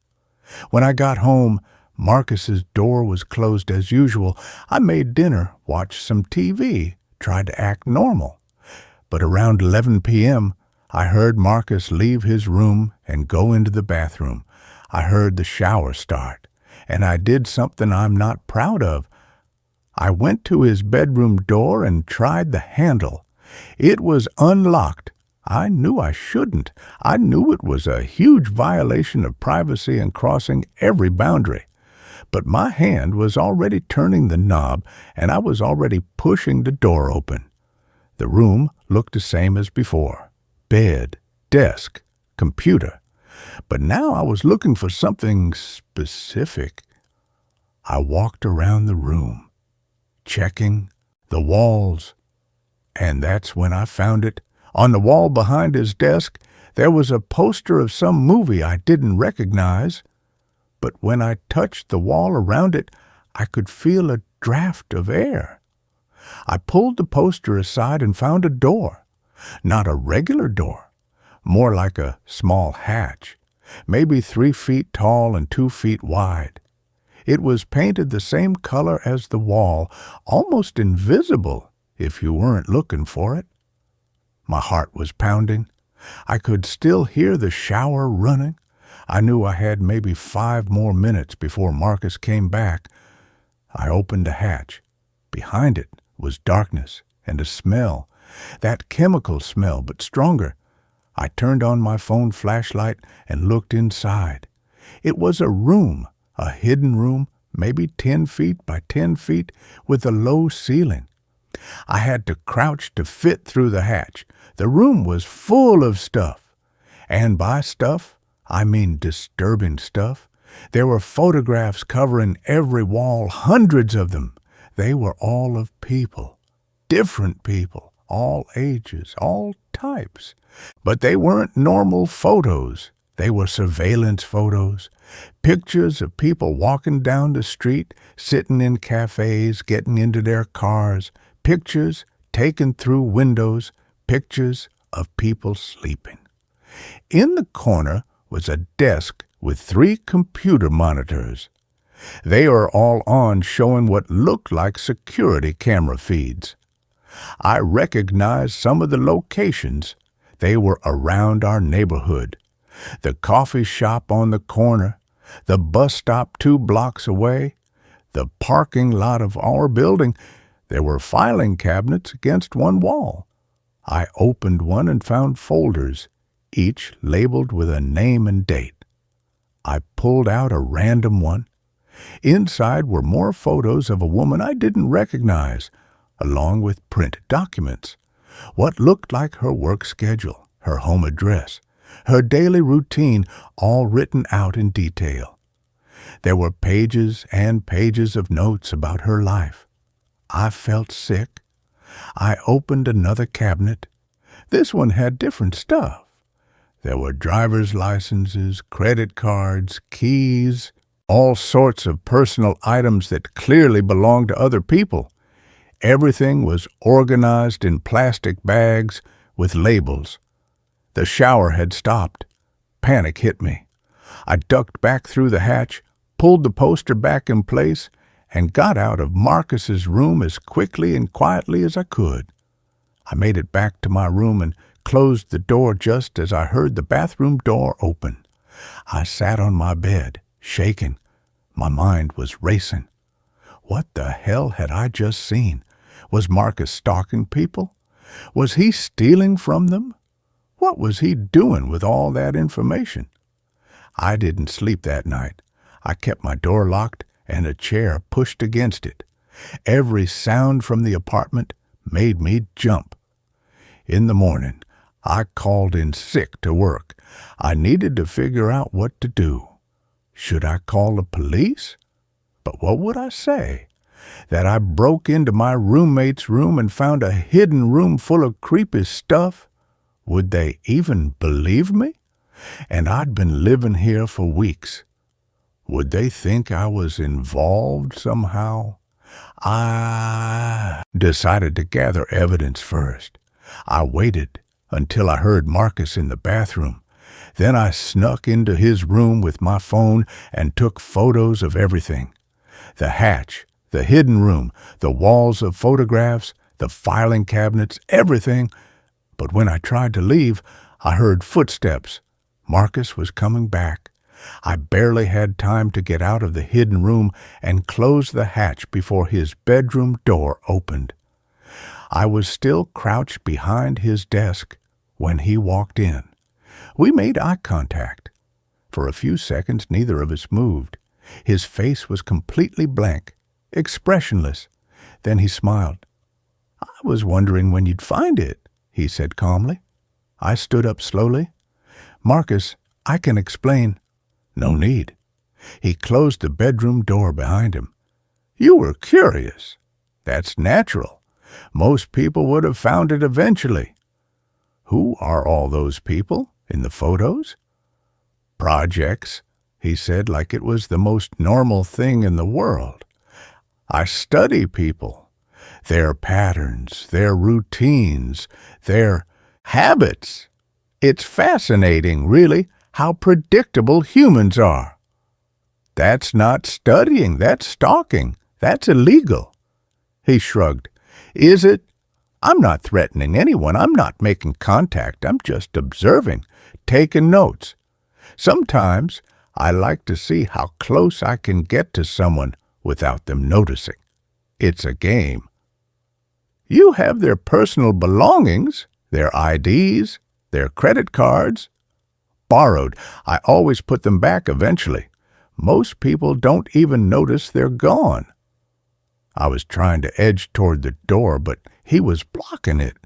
When I got home, Marcus's door was closed as usual. I made dinner, watched some TV, tried to act normal. But around 11 p.m., I heard Marcus leave his room and go into the bathroom. I heard the shower start, and I did something I'm not proud of. I went to his bedroom door and tried the handle. It was unlocked. I knew I shouldn't. I knew it was a huge violation of privacy and crossing every boundary. But my hand was already turning the knob, and I was already pushing the door open. The room looked the same as before. Bed, desk, computer. But now I was looking for something specific. I walked around the room, checking the walls. And that's when I found it. On the wall behind his desk, there was a poster of some movie I didn't recognize. But when I touched the wall around it, I could feel a draft of air. I pulled the poster aside and found a door. Not a regular door, more like a small hatch, maybe 3 feet tall and 2 feet wide. It was painted the same color as the wall, almost invisible if you weren't looking for it. My heart was pounding. I could still hear the shower running. I knew I had maybe 5 more minutes before Marcus came back. I opened the hatch. Behind it was darkness and a smell, that chemical smell, but stronger. I turned on my phone flashlight and looked inside. It was a room, a hidden room, maybe 10 feet by 10 feet, with a low ceiling. I had to crouch to fit through the hatch. The room was full of stuff. And by stuff, I mean disturbing stuff. There were photographs covering every wall, hundreds of them. They were all of people, different people, all ages, all types. But they weren't normal photos. They were surveillance photos, pictures of people walking down the street, sitting in cafes, getting into their cars, pictures taken through windows, pictures of people sleeping. In the corner was a desk with 3 computer monitors. They were all on, showing what looked like security camera feeds. I recognized some of the locations. They were around our neighborhood. The coffee shop on the corner, the bus stop 2 blocks away, the parking lot of our building. There were filing cabinets against one wall. I opened one and found folders, each labeled with a name and date. I pulled out a random one. Inside were more photos of a woman I didn't recognize, along with printed documents. What looked like her work schedule, her home address, her daily routine, all written out in detail. There were pages and pages of notes about her life. I felt sick. I opened another cabinet. This one had different stuff. There were driver's licenses, credit cards, keys, all sorts of personal items that clearly belonged to other people. Everything was organized in plastic bags with labels. The shower had stopped. Panic hit me. I ducked back through the hatch, pulled the poster back in place, and got out of Marcus's room as quickly and quietly as I could. I made it back to my room and closed the door just as I heard the bathroom door open. I sat on my bed, shaking. My mind was racing. What the hell had I just seen? Was Marcus stalking people? Was he stealing from them? What was he doing with all that information? I didn't sleep that night. I kept my door locked and a chair pushed against it. Every sound from the apartment made me jump. In the morning, I called in sick to work. I needed to figure out what to do. Should I call the police? But what would I say? That I broke into my roommate's room and found a hidden room full of creepy stuff? Would they even believe me? And I'd been living here for weeks. Would they think I was involved somehow? I decided to gather evidence first. I waited until I heard Marcus in the bathroom. Then I snuck into his room with my phone and took photos of everything. The hatch, the hidden room, the walls of photographs, the filing cabinets, everything. But when I tried to leave, I heard footsteps. Marcus was coming back. I barely had time to get out of the hidden room and close the hatch before his bedroom door opened. I was still crouched behind his desk when he walked in. We made eye contact. For a few seconds, neither of us moved. His face was completely blank, expressionless. Then he smiled. "I was wondering when you'd find it," he said calmly. I stood up slowly. "Marcus, I can explain." "No need." He closed the bedroom door behind him. "You were curious. That's natural. Most people would have found it eventually." "Who are all those people in the photos?" "Projects," he said like it was the most normal thing in the world. "I study people, their patterns, their routines, their habits. It's fascinating, really, how predictable humans are." "That's not studying, that's stalking. That's illegal." He shrugged. "Is it? I'm not threatening anyone. I'm not making contact. I'm just observing, taking notes. Sometimes I like to see how close I can get to someone without them noticing. It's a game." "You have their personal belongings, their IDs, their credit cards." "Borrowed. I always put them back eventually. Most people don't even notice they're gone." I was trying to edge toward the door, but he was blocking it.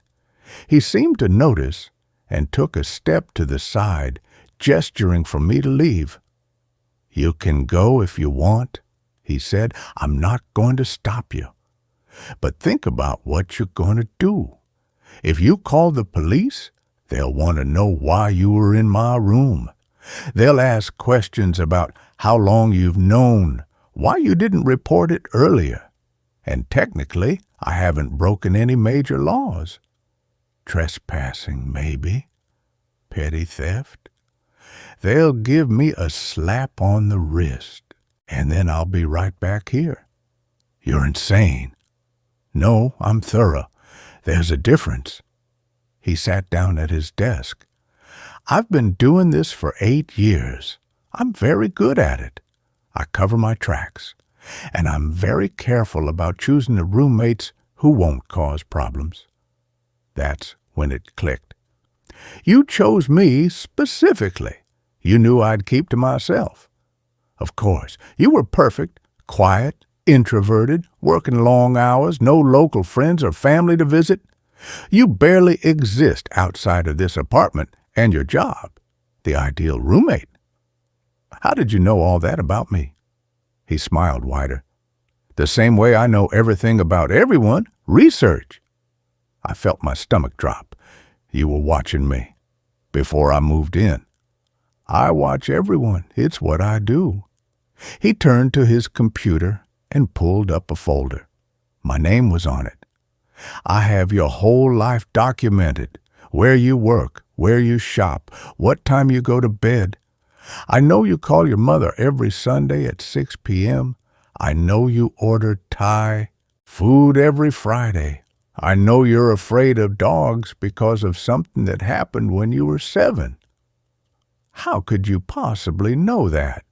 He seemed to notice and took a step to the side, gesturing for me to leave. "You can go if you want," he said. "I'm not going to stop you. But think about what you're going to do. If you call the police, they'll want to know why you were in my room. They'll ask questions about how long you've known, why you didn't report it earlier. And technically, I haven't broken any major laws. Trespassing, maybe. Petty theft. They'll give me a slap on the wrist, and then I'll be right back here." "You're insane." "No, I'm thorough. There's a difference." He sat down at his desk. "I've been doing this for 8 years. I'm very good at it. I cover my tracks. And I'm very careful about choosing the roommates who won't cause problems." That's when it clicked. "You chose me specifically. You knew I'd keep to myself. Of course, you were perfect, quiet, introverted, working long hours, no local friends or family to visit. You barely exist outside of this apartment and your job. The ideal roommate. How did you know all that about me?" He smiled wider. "The same way I know everything about everyone. Research." I felt my stomach drop. "You were watching me before I moved in." "I watch everyone. It's what I do." He turned to his computer and pulled up a folder. My name was on it. "I have your whole life documented. Where you work, where you shop, what time you go to bed. I know you call your mother every Sunday at 6 p.m. I know you order Thai food every Friday. I know you're afraid of dogs because of something that happened when you were 7. How could you possibly know that?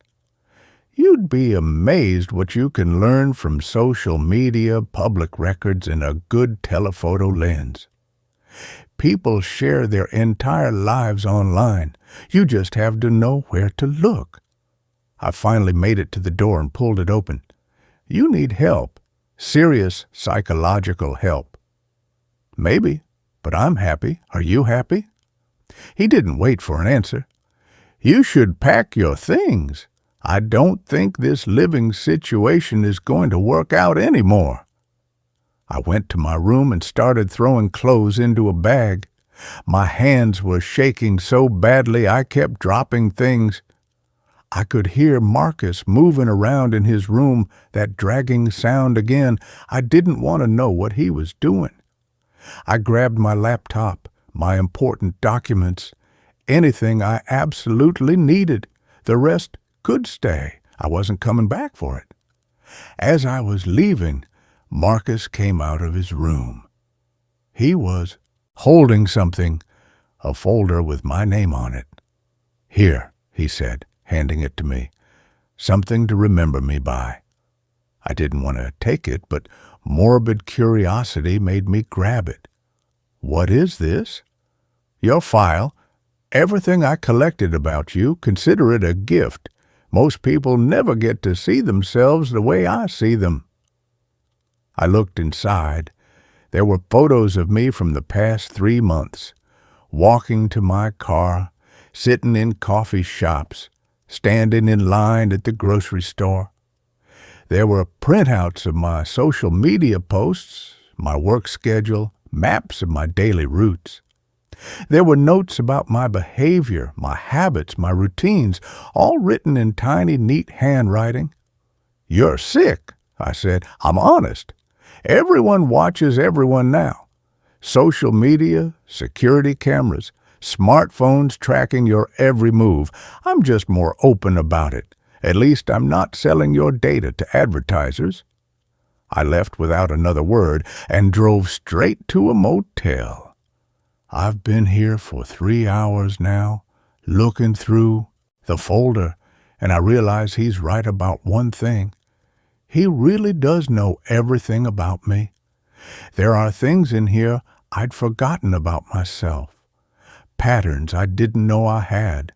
You'd be amazed what you can learn from social media, public records, and a good telephoto lens. People share their entire lives online. You just have to know where to look. I finally made it to the door and pulled it open. You need help. Serious psychological help. Maybe, but I'm happy. Are you happy? He didn't wait for an answer. You should pack your things. I don't think this living situation is going to work out anymore. I went to my room and started throwing clothes into a bag. My hands were shaking so badly I kept dropping things. I could hear Marcus moving around in his room, that dragging sound again. I didn't want to know what he was doing. I grabbed my laptop, my important documents, anything I absolutely needed. The rest could stay. I wasn't coming back for it. As I was leaving, Marcus came out of his room. He was holding something, a folder with my name on it. Here, he said, handing it to me. Something to remember me by. I didn't want to take it, but morbid curiosity made me grab it. What is this? Your file. Everything I collected about you, consider it a gift. Most people never get to see themselves the way I see them. I looked inside. There were photos of me from the past 3 months, walking to my car, sitting in coffee shops, standing in line at the grocery store. There were printouts of my social media posts, my work schedule, maps of my daily routes. There were notes about my behavior, my habits, my routines, all written in tiny, neat handwriting. You're sick, I said. I'm honest. Everyone watches everyone now. Social media, security cameras, smartphones tracking your every move. I'm just more open about it. At least I'm not selling your data to advertisers. I left without another word and drove straight to a motel. I've been here for 3 hours now, looking through the folder, and I realize he's right about one thing. He really does know everything about me. There are things in here I'd forgotten about myself, patterns I didn't know I had.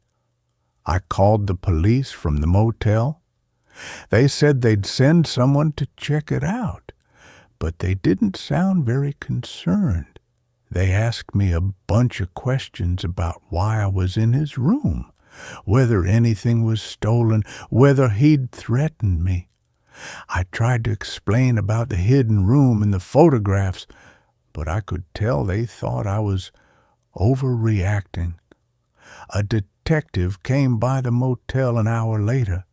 I called the police from the motel. They said they'd send someone to check it out, but they didn't sound very concerned. They asked me a bunch of questions about why I was in his room, whether anything was stolen, whether he'd threatened me. I tried to explain about the hidden room and the photographs, but I could tell they thought I was overreacting. A detective came by the motel an hour later.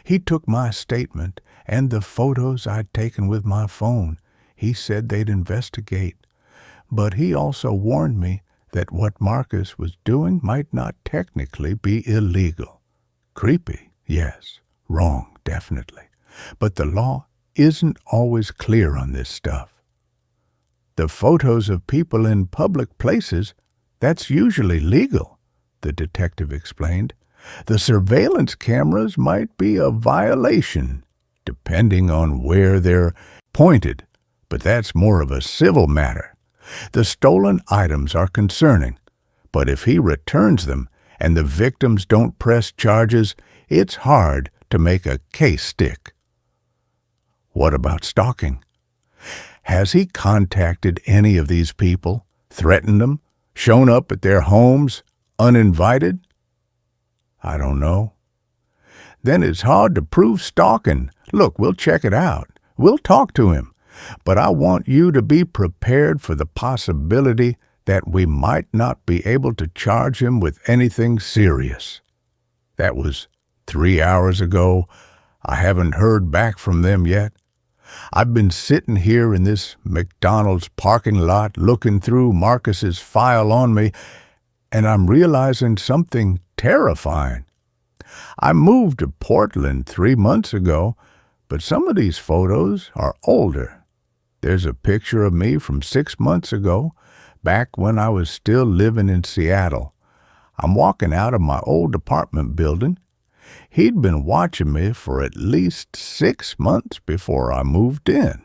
He took my statement and the photos I'd taken with my phone. He said they'd investigate, but he also warned me that what Marcus was doing might not technically be illegal. Creepy, yes. Wrong, definitely. But the law isn't always clear on this stuff. The photos of people in public places, that's usually legal, the detective explained. The surveillance cameras might be a violation, depending on where they're pointed, but that's more of a civil matter. The stolen items are concerning, but if he returns them and the victims don't press charges, it's hard to make a case stick. What about stalking? Has he contacted any of these people, threatened them, shown up at their homes uninvited? I don't know. Then it's hard to prove stalking. Look, we'll check it out. We'll talk to him. But I want you to be prepared for the possibility that we might not be able to charge him with anything serious. That was 3 hours ago. I haven't heard back from them yet. I've been sitting here in this McDonald's parking lot looking through Marcus's file on me, and I'm realizing something terrifying. I moved to Portland 3 months ago, but some of these photos are older. There's a picture of me from 6 months ago, back when I was still living in Seattle. I'm walking out of my old apartment building. He'd been watching me for at least 6 months before I moved in,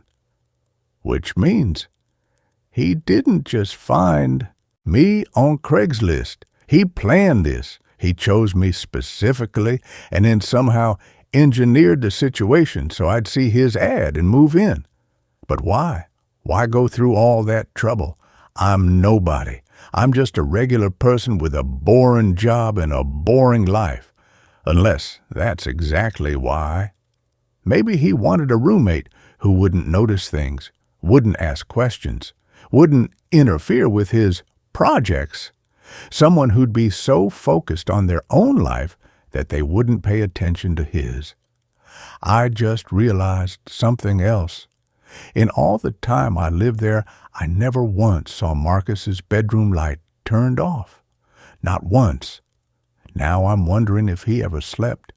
which means he didn't just find me on Craigslist. He planned this. He chose me specifically and then somehow engineered the situation so I'd see his ad and move in. But why? Why go through all that trouble? I'm nobody. I'm just a regular person with a boring job and a boring life. Unless that's exactly why. Maybe he wanted a roommate who wouldn't notice things, wouldn't ask questions, wouldn't interfere with his projects. Someone who'd be so focused on their own life that they wouldn't pay attention to his. I just realized something else. In all the time I lived there, I never once saw Marcus's bedroom light turned off. Not once. Now I'm wondering if he ever slept,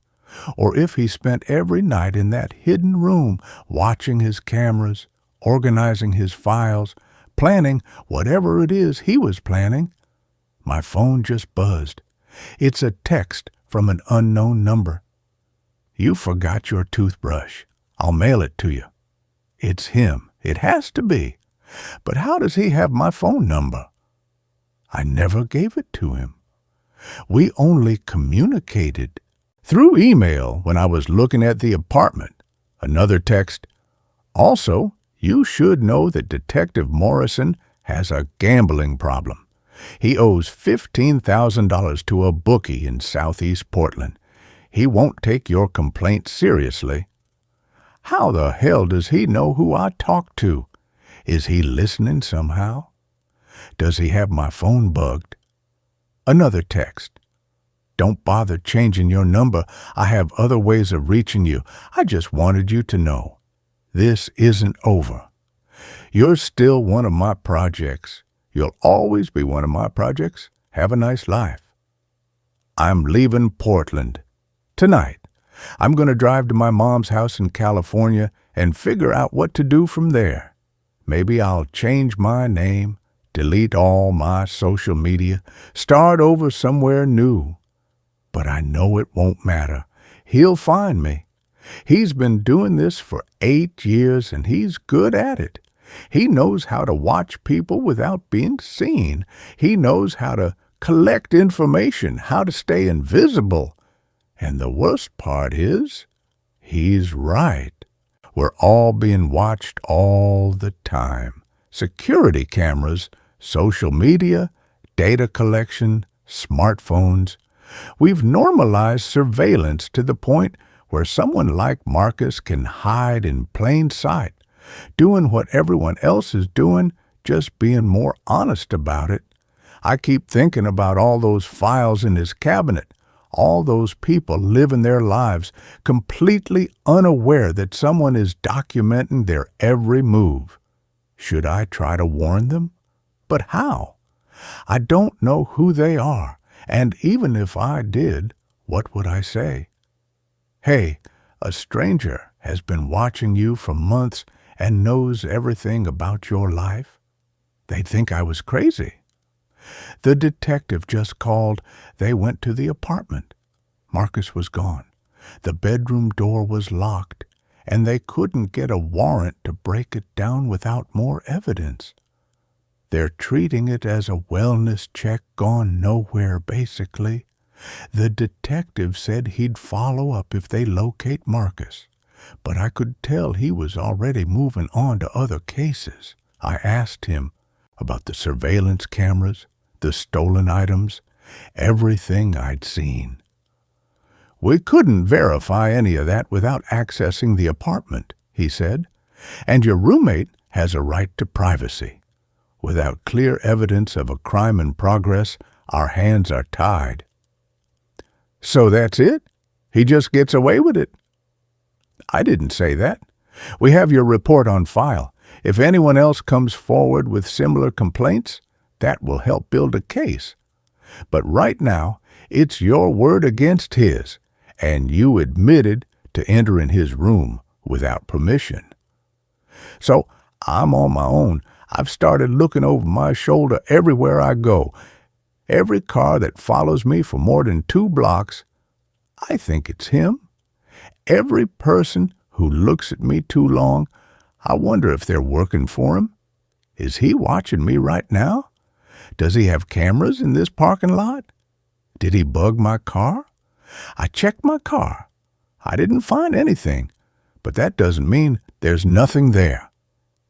or if he spent every night in that hidden room watching his cameras, organizing his files, planning whatever it is he was planning. My phone just buzzed. It's a text from an unknown number. You forgot your toothbrush. I'll mail it to you. It's him. It has to be. But how does he have my phone number? I never gave it to him. We only communicated through email when I was looking at the apartment. Another text. Also, you should know that Detective Morrison has a gambling problem. He owes $15,000 to a bookie in southeast Portland. He won't take your complaint seriously. How the hell does he know who I talk to? Is he listening somehow? Does he have my phone bugged? Another text. Don't bother changing your number. I have other ways of reaching you. I just wanted you to know. This isn't over. You're still one of my projects. You'll always be one of my projects. Have a nice life. I'm leaving Portland. Tonight. I'm going to drive to my mom's house in California and figure out what to do from there. Maybe I'll change my name, delete all my social media, start over somewhere new. But I know it won't matter. He'll find me. He's been doing this for 8 years and he's good at it. He knows how to watch people without being seen. He knows how to collect information, how to stay invisible. And the worst part is, he's right. We're all being watched all the time. Security cameras, social media, data collection, smartphones. We've normalized surveillance to the point where someone like Marcus can hide in plain sight, doing what everyone else is doing, just being more honest about it. I keep thinking about all those files in his cabinet, all those people living their lives completely unaware that someone is documenting their every move. Should I try to warn them? But how? I don't know who they are, and even if I did, what would I say? Hey, a stranger has been watching you for months and knows everything about your life. They'd think I was crazy. The detective just called. They went to the apartment. Marcus was gone. The bedroom door was locked, and they couldn't get a warrant to break it down without more evidence. They're treating it as a wellness check gone nowhere, basically. The detective said he'd follow up if they locate Marcus, but I could tell he was already moving on to other cases. I asked him about the surveillance cameras, the stolen items, everything I'd seen. We couldn't verify any of that without accessing the apartment, he said, and your roommate has a right to privacy. Without clear evidence of a crime in progress, our hands are tied. So that's it? He just gets away with it? I didn't say that. We have your report on file. If anyone else comes forward with similar complaints, that will help build a case. But right now, it's your word against his, and you admitted to entering his room without permission. So I'm on my own. I've started looking over my shoulder everywhere I go. Every car that follows me for more than 2 blocks, I think it's him. Every person who looks at me too long, I wonder if they're working for him. Is he watching me right now? Does he have cameras in this parking lot? Did he bug my car? I checked my car. I didn't find anything, but that doesn't mean there's nothing there.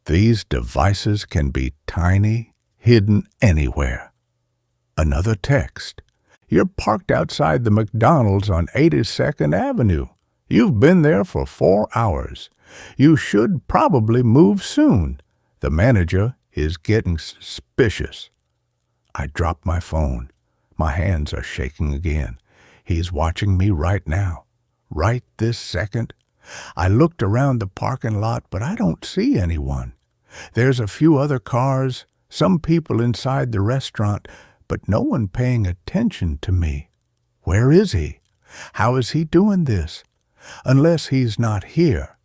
These devices can be tiny, hidden anywhere. Another text. You're parked outside the McDonald's on 82nd Avenue. You've been there for 4 hours. You should probably move soon. The manager is getting suspicious. I drop my phone. My hands are shaking again. He's watching me right now. Right this second. I looked around the parking lot, but I don't see anyone. There's a few other cars, some people inside the restaurant, but no one paying attention to me. Where is he? How is he doing this? Unless he's not here.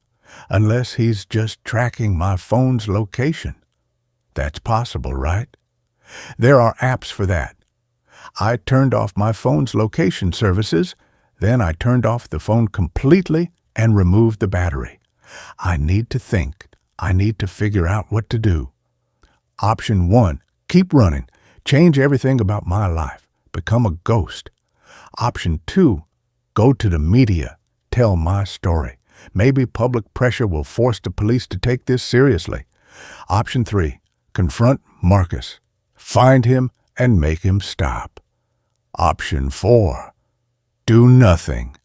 Unless he's just tracking my phone's location. That's possible, right? There are apps for that. I turned off my phone's location services, then I turned off the phone completely and removed the battery. I need to think. I need to figure out what to do. Option 1, keep running. Change everything about my life. Become a ghost. Option 2, go to the media. Tell my story. Maybe public pressure will force the police to take this seriously. Option 3, confront Marcus. Find him and make him stop. Option 4, do nothing.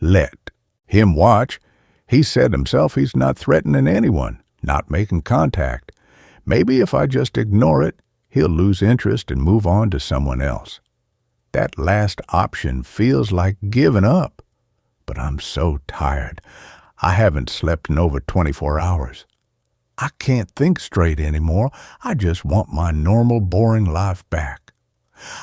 Let him watch. He said himself he's not threatening anyone, not making contact. Maybe if I just ignore it, he'll lose interest and move on to someone else. That last option feels like giving up. But I'm so tired. I haven't slept in over 24 hours. I can't think straight anymore. I just want my normal, boring life back.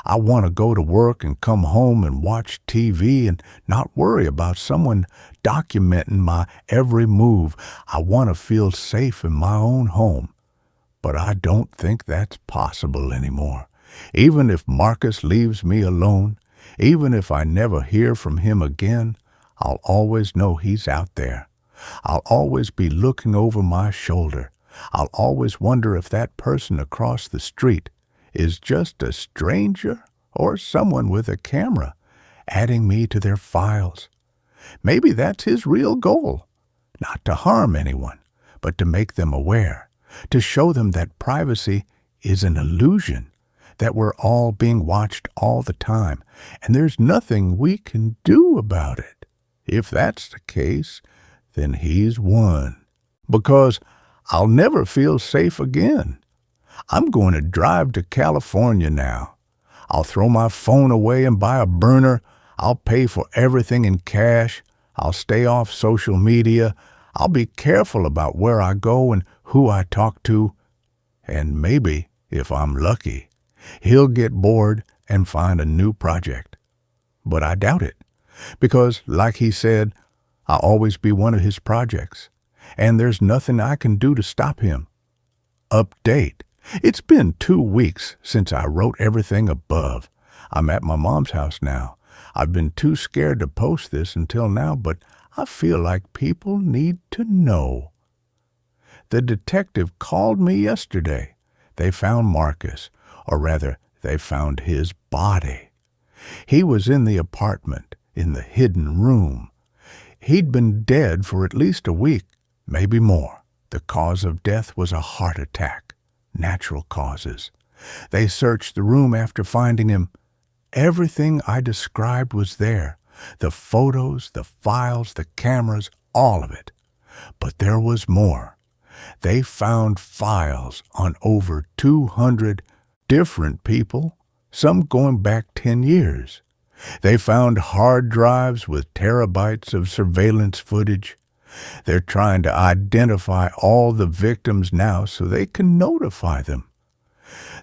I want to go to work and come home and watch TV and not worry about someone documenting my every move. I want to feel safe in my own home. But I don't think that's possible anymore. Even if Marcus leaves me alone, even if I never hear from him again, I'll always know he's out there. I'll always be looking over my shoulder. I'll always wonder if that person across the street is just a stranger or someone with a camera adding me to their files. Maybe that's his real goal, not to harm anyone, but to make them aware, to show them that privacy is an illusion, that we're all being watched all the time, and there's nothing we can do about it. If that's the case, then he's won. Because I'll never feel safe again. I'm going to drive to California now. I'll throw my phone away and buy a burner. I'll pay for everything in cash. I'll stay off social media. I'll be careful about where I go and who I talk to. And maybe, if I'm lucky, he'll get bored and find a new project. But I doubt it. Because, like he said, I'll always be one of his projects, and there's nothing I can do to stop him. Update. It's been 2 weeks since I wrote everything above. I'm at my mom's house now. I've been too scared to post this until now, but I feel like people need to know. The detective called me yesterday. They found Marcus, or rather, they found his body. He was in the apartment, in the hidden room. He'd been dead for at least a week, maybe more. The cause of death was a heart attack, natural causes. They searched the room after finding him. Everything I described was there. The photos, the files, the cameras, all of it. But there was more. They found files on over 200 different people, some going back 10 years. They found hard drives with terabytes of surveillance footage. They're trying to identify all the victims now so they can notify them.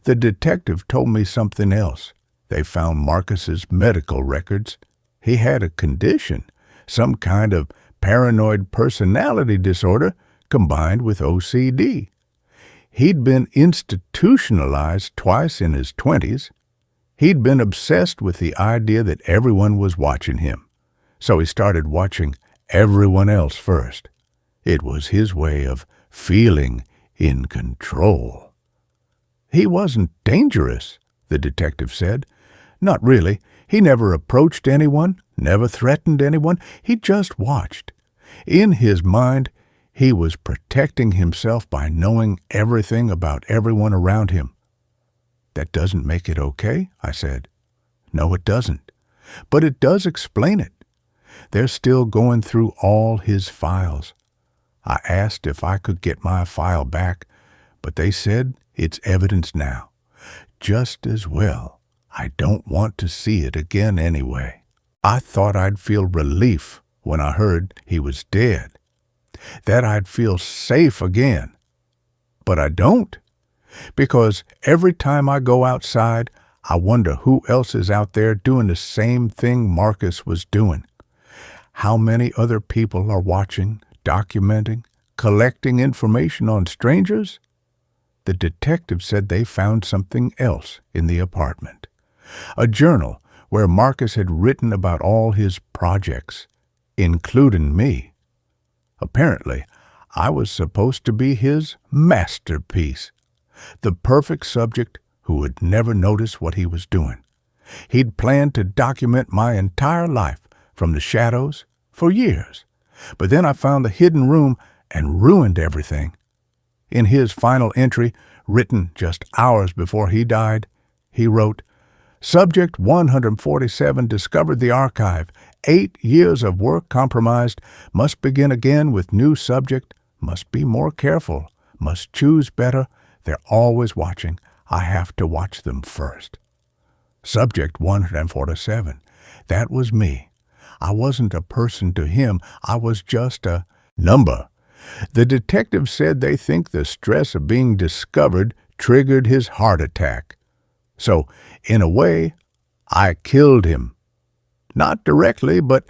The detective told me something else. They found Marcus's medical records. He had a condition, some kind of paranoid personality disorder combined with OCD. He'd been institutionalized twice in his 20s. He'd been obsessed with the idea that everyone was watching him, so he started watching everyone else first. It was his way of feeling in control. He wasn't dangerous, the detective said. Not really. He never approached anyone, never threatened anyone. He just watched. In his mind, he was protecting himself by knowing everything about everyone around him. That doesn't make it okay, I said. No, it doesn't. But it does explain it. They're still going through all his files. I asked if I could get my file back, but they said it's evidence now. Just as well. I don't want to see it again anyway. I thought I'd feel relief when I heard he was dead, that I'd feel safe again. But I don't, because every time I go outside, I wonder who else is out there doing the same thing Marcus was doing. How many other people are watching, documenting, collecting information on strangers? The detective said they found something else in the apartment. A journal where Marcus had written about all his projects, including me. Apparently, I was supposed to be his masterpiece, the perfect subject who would never notice what he was doing. He'd planned to document my entire life from the shadows for years, but then I found the hidden room and ruined everything. In his final entry, written just hours before he died, he wrote, Subject 147 discovered the archive. 8 years of work compromised. Must begin again with new subject. Must be more careful. Must choose better. They're always watching. I have to watch them first. Subject 147. That was me. I wasn't a person to him. I was just a number. The detective said they think the stress of being discovered triggered his heart attack. So, in a way, I killed him. Not directly, but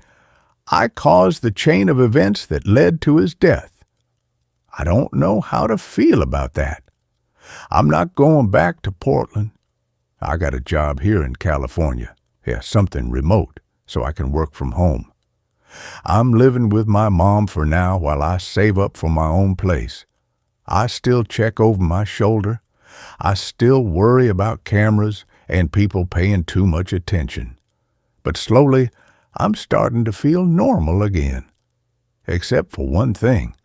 I caused the chain of events that led to his death. I don't know how to feel about that. I'm not going back to Portland. I got a job here in California. Yeah, something remote, so I can work from home. I'm living with my mom for now while I save up for my own place. I still check over my shoulder. I still worry about cameras and people paying too much attention. But slowly, I'm starting to feel normal again. Except for one thing.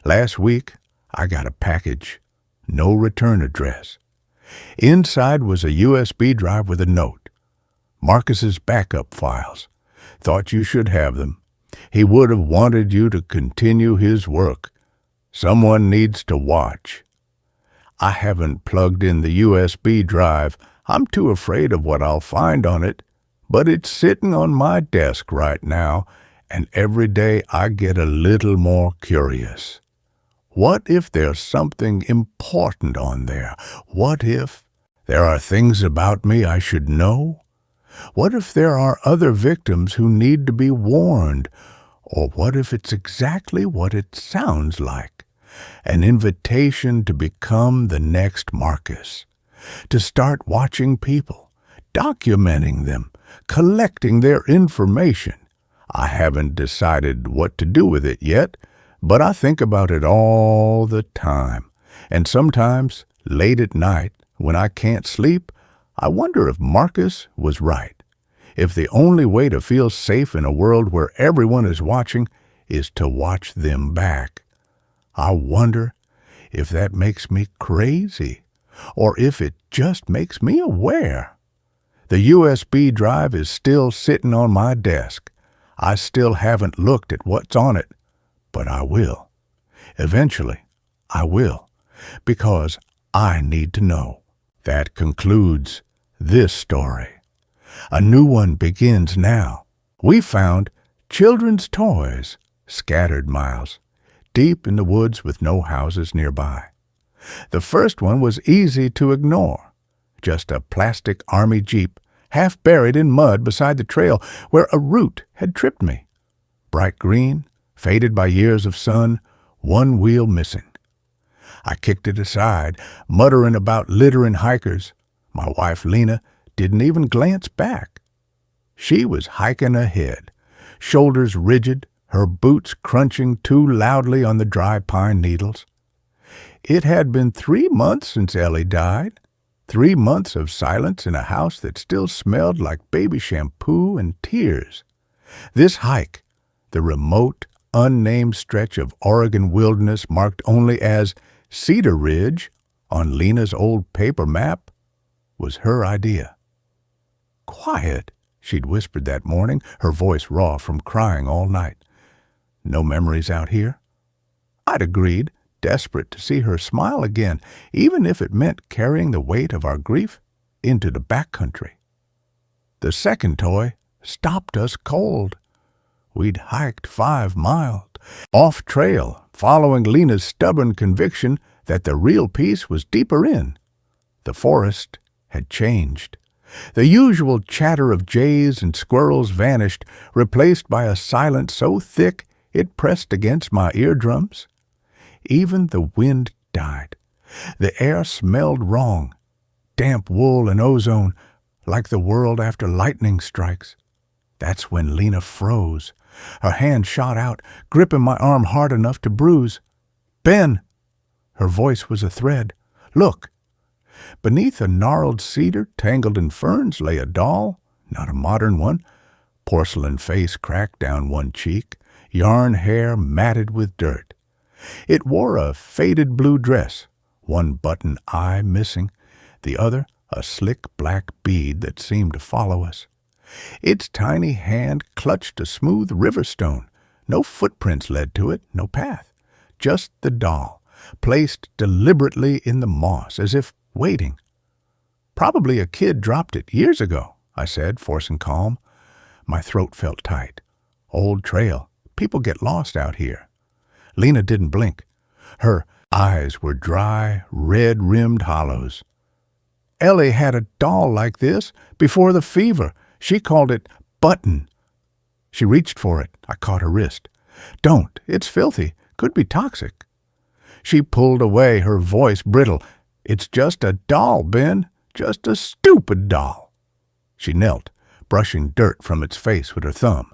Last week, I got a package. No return address. Inside was a USB drive with a note. Marcus's backup files. Thought you should have them. He would have wanted you to continue his work. Someone needs to watch. I haven't plugged in the USB drive. I'm too afraid of what I'll find on it. But it's sitting on my desk right now, and every day I get a little more curious. What if there's something important on there? What if there are things about me I should know? What if there are other victims who need to be warned? Or what if it's exactly what it sounds like? An invitation to become the next Marcus, to start watching people, documenting them, collecting their information. I haven't decided what to do with it yet, but I think about it all the time. And sometimes, late at night, when I can't sleep, I wonder if Marcus was right. If the only way to feel safe in a world where everyone is watching is to watch them back. I wonder if that makes me crazy, or if it just makes me aware. The USB drive is still sitting on my desk. I still haven't looked at what's on it, but I will. Eventually, I will, because I need to know. That concludes this story. A new one begins now. We found children's toys scattered miles, deep in the woods with no houses nearby. The first one was easy to ignore. Just a plastic army jeep, half buried in mud beside the trail where a root had tripped me. Bright green, faded by years of sun, one wheel missing. I kicked it aside, muttering about littering hikers. My wife, Lena, didn't even glance back. She was hiking ahead, shoulders rigid, her boots crunching too loudly on the dry pine needles. It had been 3 months since Ellie died, 3 months of silence in a house that still smelled like baby shampoo and tears. This hike, the remote, unnamed stretch of Oregon wilderness marked only as Cedar Ridge on Lena's old paper map, was her idea. "Quiet," she'd whispered that morning, her voice raw from crying all night. "No memories out here?" I'd agreed, desperate to see her smile again, even if it meant carrying the weight of our grief into the backcountry. The second toy stopped us cold. We'd hiked 5 miles, off trail, following Lena's stubborn conviction that the real peace was deeper in. The forest had changed. The usual chatter of jays and squirrels vanished, replaced by a silence so thick it pressed against my eardrums. Even the wind died. The air smelled wrong, damp wool and ozone, like the world after lightning strikes. That's when Lena froze. Her hand shot out, gripping my arm hard enough to bruise. "Ben!" Her voice was a thread. "Look!" Beneath a gnarled cedar tangled in ferns lay a doll, not a modern one, porcelain face cracked down one cheek, yarn hair matted with dirt. It wore a faded blue dress, one button eye missing, the other a slick black bead that seemed to follow us. Its tiny hand clutched a smooth river stone. No footprints led to it, no path. Just the doll, placed deliberately in the moss, as if waiting. "Probably a kid dropped it years ago," I said, forcing calm. My throat felt tight. Old trail. People get lost out here. Lena didn't blink. Her eyes were dry, red-rimmed hollows. "Ellie had a doll like this before the fever. She called it Button." She reached for it. I caught her wrist. "Don't. It's filthy. Could be toxic." She pulled away, her voice brittle. "It's just a doll, Ben. Just a stupid doll." She knelt, brushing dirt from its face with her thumb.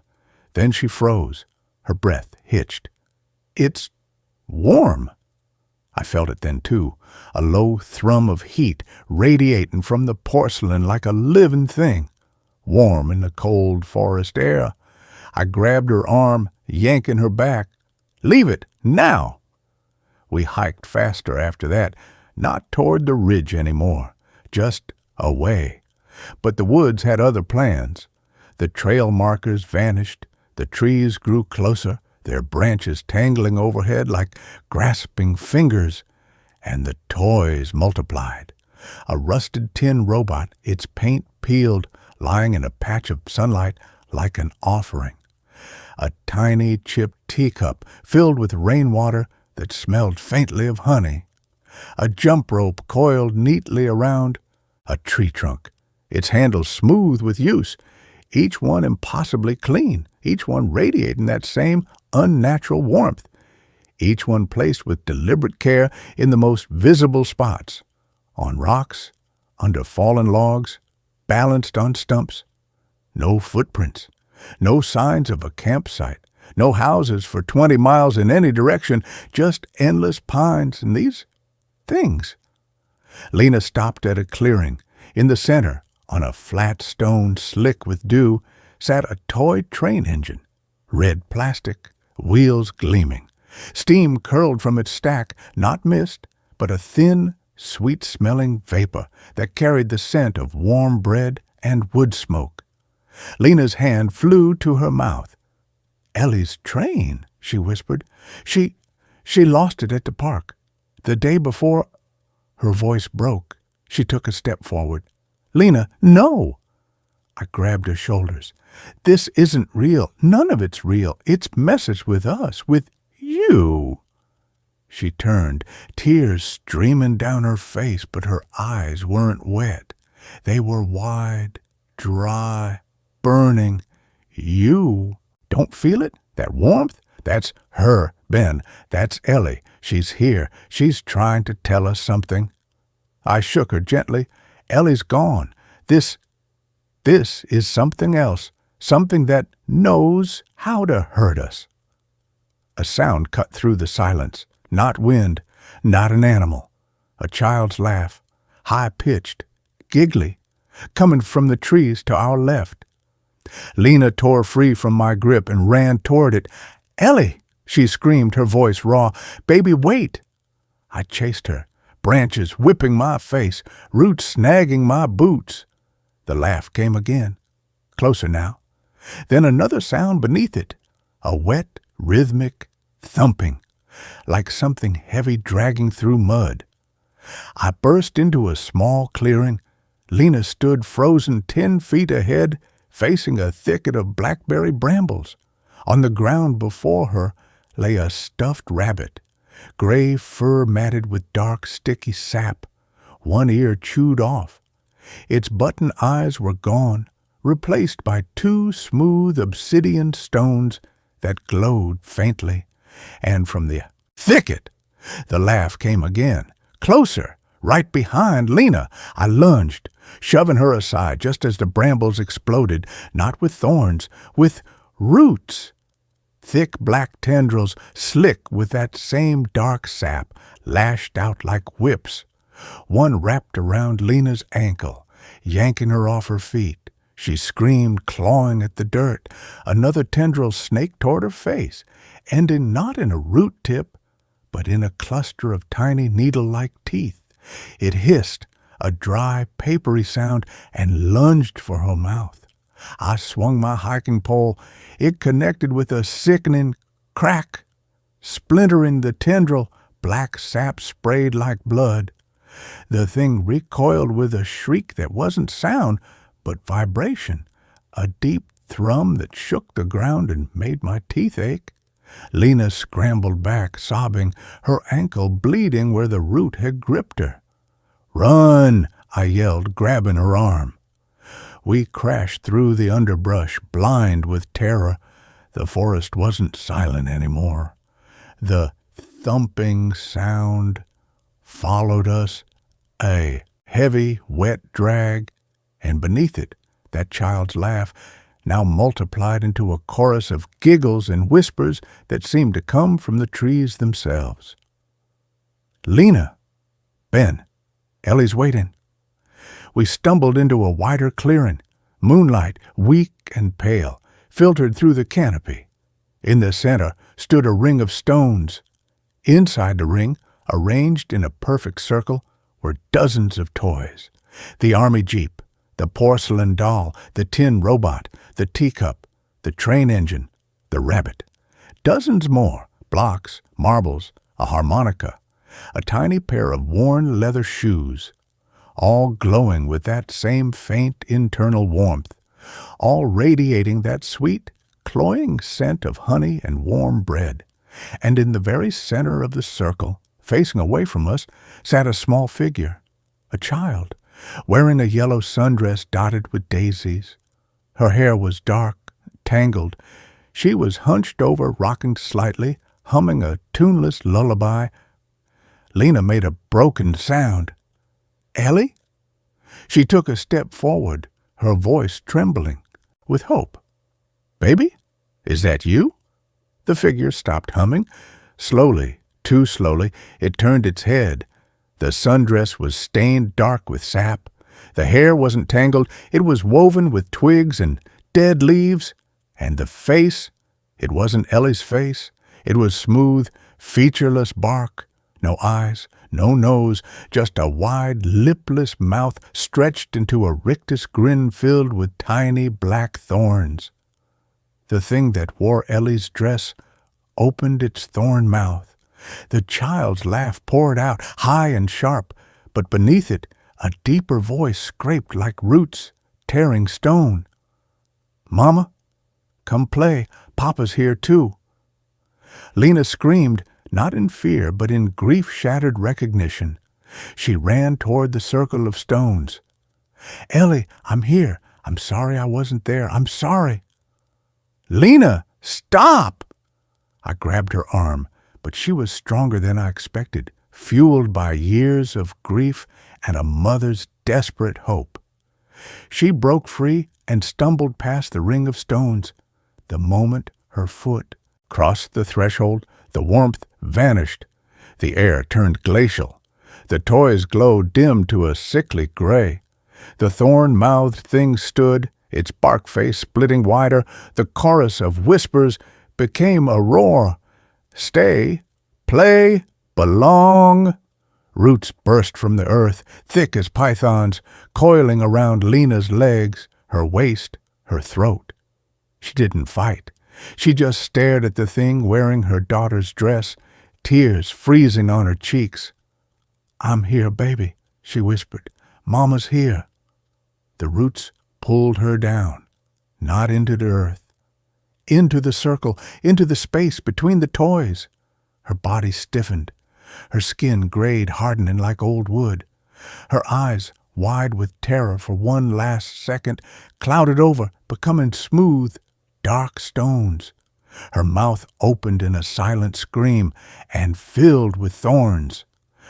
Then she froze. Her breath hitched. "It's warm." I felt it then, too, a low thrum of heat radiating from the porcelain like a living thing. Warm in the cold forest air. I grabbed her arm, yanking her back. "Leave it, now!" We hiked faster after that, not toward the ridge anymore, just away. But the woods had other plans. The trail markers vanished. The trees grew closer, their branches tangling overhead like grasping fingers, and the toys multiplied. A rusted tin robot, its paint peeled, lying in a patch of sunlight like an offering. A tiny chipped teacup filled with rainwater that smelled faintly of honey. A jump rope coiled neatly around. A tree trunk, its handles smooth with use, each one impossibly clean, each one radiating that same unnatural warmth, each one placed with deliberate care in the most visible spots, on rocks, under fallen logs, balanced on stumps. No footprints, no signs of a campsite, no houses for 20 miles in any direction, just endless pines and these things. Lena stopped at a clearing. In the center, on a flat stone slick with dew, sat a toy train engine, red plastic, wheels gleaming. Steam curled from its stack, not mist, but a thin, sweet-smelling vapor that carried the scent of warm bread and wood smoke. Lena's hand flew to her mouth. "Ellie's train," she whispered. She lost it at the park. The day before." Her voice broke. She took a step forward. "Lena, no!" I grabbed her shoulders. "This isn't real. None of it's real. It's messes with us, with you." She turned, tears streaming down her face, but her eyes weren't wet. They were wide, dry, burning. "You don't feel it? That warmth? That's her, Ben. That's Ellie. She's here. She's trying to tell us something." I shook her gently. "Ellie's gone. This This is something else, something that knows how to hurt us. A sound cut through the silence. Not wind, not an animal. A child's laugh, high-pitched, giggly, coming from the trees to our left. Lena tore free from my grip and ran toward it. "Ellie!" she screamed, her voice raw. "Baby, wait!" I chased her, branches whipping my face, roots snagging my boots. The laugh came again, closer now. Then another sound beneath it, a wet, rhythmic thumping, like something heavy dragging through mud. I burst into a small clearing. Lena stood frozen 10 feet ahead, facing a thicket of blackberry brambles. On the ground before her lay a stuffed rabbit, gray fur matted with dark, sticky sap, one ear chewed off. Its button eyes were gone, replaced by 2 smooth obsidian stones that glowed faintly. And from the thicket, the laugh came again, closer, right behind Lena. I lunged, shoving her aside just as the brambles exploded, not with thorns, with roots. Thick black tendrils, slick with that same dark sap, lashed out like whips. One wrapped around Lena's ankle, yanking her off her feet. She screamed, clawing at the dirt. Another tendril snaked toward her face, ending not in a root tip, but in a cluster of tiny needle-like teeth. It hissed, a dry, papery sound, and lunged for her mouth. I swung my hiking pole. It connected with a sickening crack. Splintering the tendril, black sap sprayed like blood. The thing recoiled with a shriek that wasn't sound, but vibration, a deep thrum that shook the ground and made my teeth ache. Lena scrambled back, sobbing, her ankle bleeding where the root had gripped her. "Run!" I yelled, grabbing her arm. We crashed through the underbrush, blind with terror. The forest wasn't silent anymore. The thumping sound followed us, a heavy, wet drag, and beneath it, that child's laugh, now multiplied into a chorus of giggles and whispers that seemed to come from the trees themselves. "Lena! Ben! Ellie's waiting." We stumbled into a wider clearing. Moonlight, weak and pale, filtered through the canopy. In the center stood a ring of stones. Inside the ring, arranged in a perfect circle, were dozens of toys. The army jeep, the porcelain doll, the tin robot, the teacup, the train engine, the rabbit. Dozens more, blocks, marbles, a harmonica, a tiny pair of worn leather shoes, all glowing with that same faint internal warmth, all radiating that sweet, cloying scent of honey and warm bread. And in the very center of the circle, facing away from us, sat a small figure, a child, wearing a yellow sundress dotted with daisies. Her hair was dark, tangled. She was hunched over, rocking slightly, humming a tuneless lullaby. Lena made a broken sound. "Ellie?" She took a step forward, her voice trembling with hope. "Baby, is that you?" The figure stopped humming. Slowly, too slowly, it turned its head. The sundress was stained dark with sap. The hair wasn't tangled. It was woven with twigs and dead leaves. And the face, it wasn't Ellie's face. It was smooth, featureless bark. No eyes, no nose, just a wide, lipless mouth stretched into a rictus grin filled with tiny black thorns. The thing that wore Ellie's dress opened its thorn mouth. The child's laugh poured out, high and sharp, but beneath it a deeper voice scraped like roots, tearing stone. "Mama, come play. Papa's here too." Lena screamed, not in fear, but in grief-shattered recognition. She ran toward the circle of stones. "Ellie, I'm here. I'm sorry I wasn't there. I'm sorry." "Lena, stop!" I grabbed her arm, but she was stronger than I expected, fueled by years of grief and a mother's desperate hope. She broke free and stumbled past the ring of stones. The moment her foot crossed the threshold, the warmth vanished. The air turned glacial. The toys glowed dim to a sickly gray. The thorn-mouthed thing stood, its bark face splitting wider. The chorus of whispers became a roar. Stay, play, belong. Roots burst from the earth, thick as pythons, coiling around Lena's legs, her waist, her throat. She didn't fight. She just stared at the thing wearing her daughter's dress, tears freezing on her cheeks. "I'm here, baby," she whispered. "Mama's here." The roots pulled her down, not into the earth, into the circle, into the space between the toys. Her body stiffened, her skin grayed, hardening like old wood. Her eyes, wide with terror for one last second, clouded over, becoming smooth, dark stones. Her mouth opened in a silent scream and filled with thorns.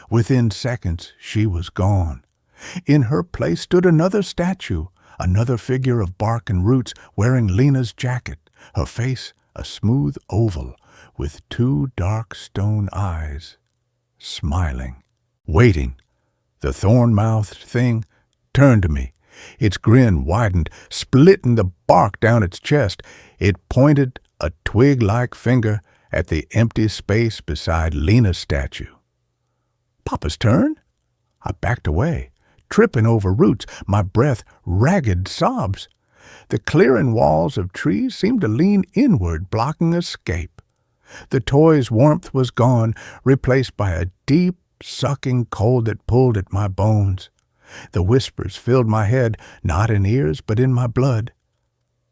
Within seconds, she was gone. In her place stood another statue, another figure of bark and roots wearing Lena's jacket, her face a smooth oval with two dark stone eyes, smiling, waiting. The thorn-mouthed thing turned to me. Its grin widened, splitting the bark down its chest. It pointed a twig-like finger at the empty space beside Lena's statue. "Papa's turn?" I backed away, tripping over roots, my breath ragged sobs. The clearing walls of trees seemed to lean inward, blocking escape. The toy's warmth was gone, replaced by a deep, sucking cold that pulled at my bones. The whispers filled my head, not in ears, but in my blood.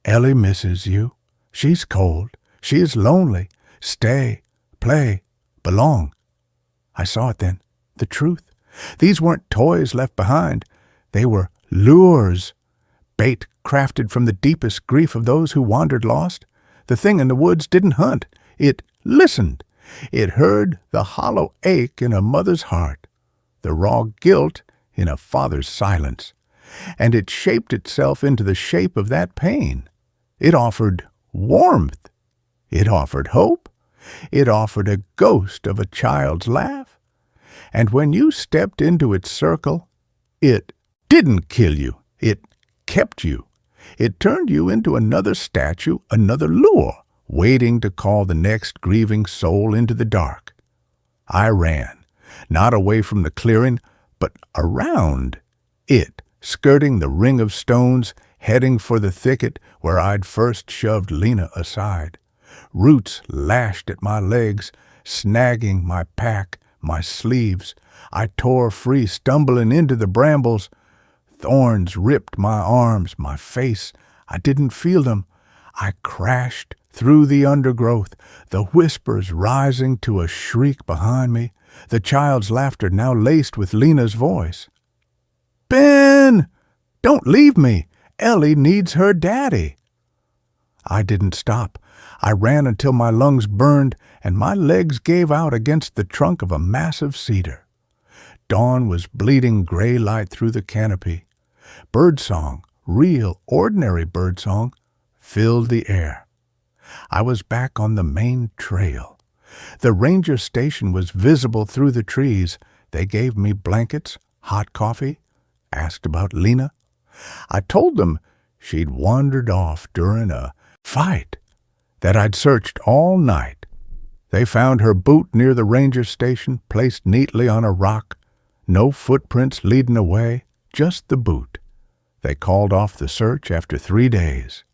"Ellie misses you. She's cold. She is lonely. Stay, play, belong." I saw it then, the truth. These weren't toys left behind. They were lures, bait crafted from the deepest grief of those who wandered lost. The thing in the woods didn't hunt. It listened. It heard the hollow ache in a mother's heart, the raw guilt in a father's silence, and it shaped itself into the shape of that pain. It offered warmth. It offered hope. It offered a ghost of a child's laugh. And when you stepped into its circle, it didn't kill you. It kept you. It turned you into another statue, another lure, waiting to call the next grieving soul into the dark. I ran, not away from the clearing, but around it, skirting the ring of stones, heading for the thicket where I'd first shoved Lena aside. Roots lashed at my legs, snagging my pack, my sleeves. I tore free, stumbling into the brambles. Thorns ripped my arms, my face. I didn't feel them. I crashed through the undergrowth, the whispers rising to a shriek behind me, the child's laughter now laced with Lena's voice. "Ben! Don't leave me! Ellie needs her daddy!" I didn't stop. I ran until my lungs burned and my legs gave out against the trunk of a massive cedar. Dawn was bleeding gray light through the canopy. Birdsong, real, ordinary birdsong, filled the air. I was back on the main trail. The ranger station was visible through the trees. They gave me blankets, hot coffee, asked about Lena. I told them she'd wandered off during a fight, that I'd searched all night. They found her boot near the ranger station, placed neatly on a rock. No footprints leading away, just the boot. They called off the search after 3 days.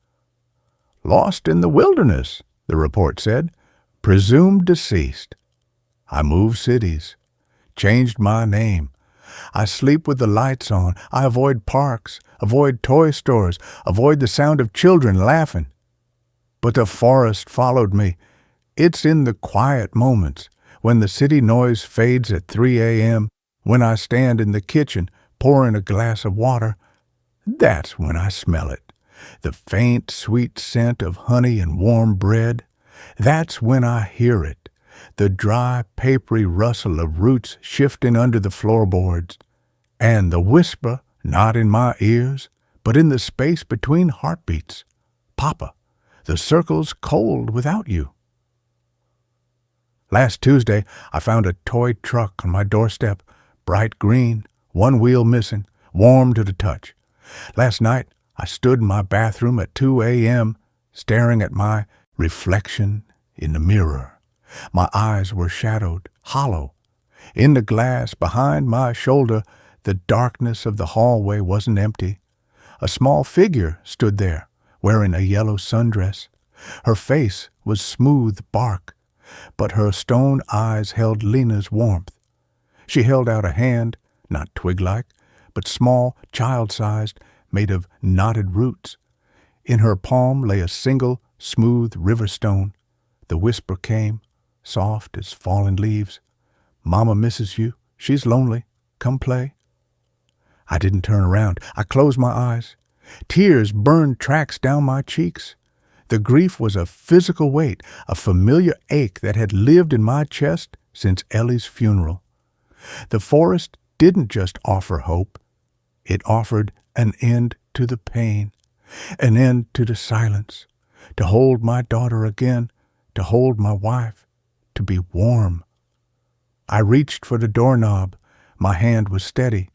"Lost in the wilderness," the report said. "Presumed deceased." I moved cities, changed my name. I sleep with the lights on. I avoid parks, avoid toy stores, avoid the sound of children laughing. But the forest followed me. It's in the quiet moments, when the city noise fades at 3 a.m., when I stand in the kitchen pouring a glass of water. That's when I smell it. The faint, sweet scent of honey and warm bread. That's when I hear it. The dry, papery rustle of roots shifting under the floorboards. And the whisper, not in my ears, but in the space between heartbeats. Papa, the circle's cold without you. Last Tuesday, I found a toy truck on my doorstep, bright green, one wheel missing, warm to the touch. Last night, I stood in my bathroom at 2 a.m., staring at my reflection in the mirror. My eyes were shadowed, hollow. In the glass behind my shoulder, the darkness of the hallway wasn't empty. A small figure stood there, wearing a yellow sundress. Her face was smooth bark, but her stone eyes held Lena's warmth. She held out a hand, not twig-like, but small, child-sized, made of knotted roots. In her palm lay a single, smooth river stone. The whisper came, soft as fallen leaves. "Mama misses you. She's lonely. Come play." I didn't turn around. I closed my eyes. Tears burned tracks down my cheeks. The grief was a physical weight, a familiar ache that had lived in my chest since Ellie's funeral. The forest didn't just offer hope. It offered an end to the pain, an end to the silence, to hold my daughter again, to hold my wife, to be warm. I reached for the doorknob. My hand was steady.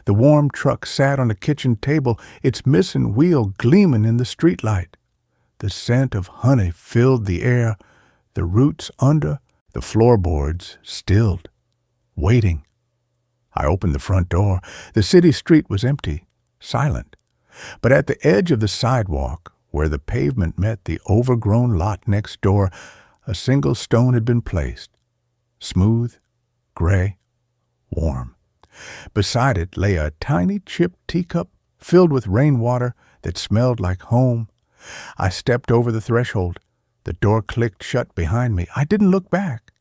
The warm truck sat on the kitchen table, its missing wheel gleaming in the streetlight. The scent of honey filled the air, the roots under the floorboards stilled, waiting. I opened the front door. The city street was empty, silent. But at the edge of the sidewalk, where the pavement met the overgrown lot next door, a single stone had been placed. Smooth, gray, warm. Beside it lay a tiny chipped teacup filled with rainwater that smelled like home. I stepped over the threshold. The door clicked shut behind me. I didn't look back.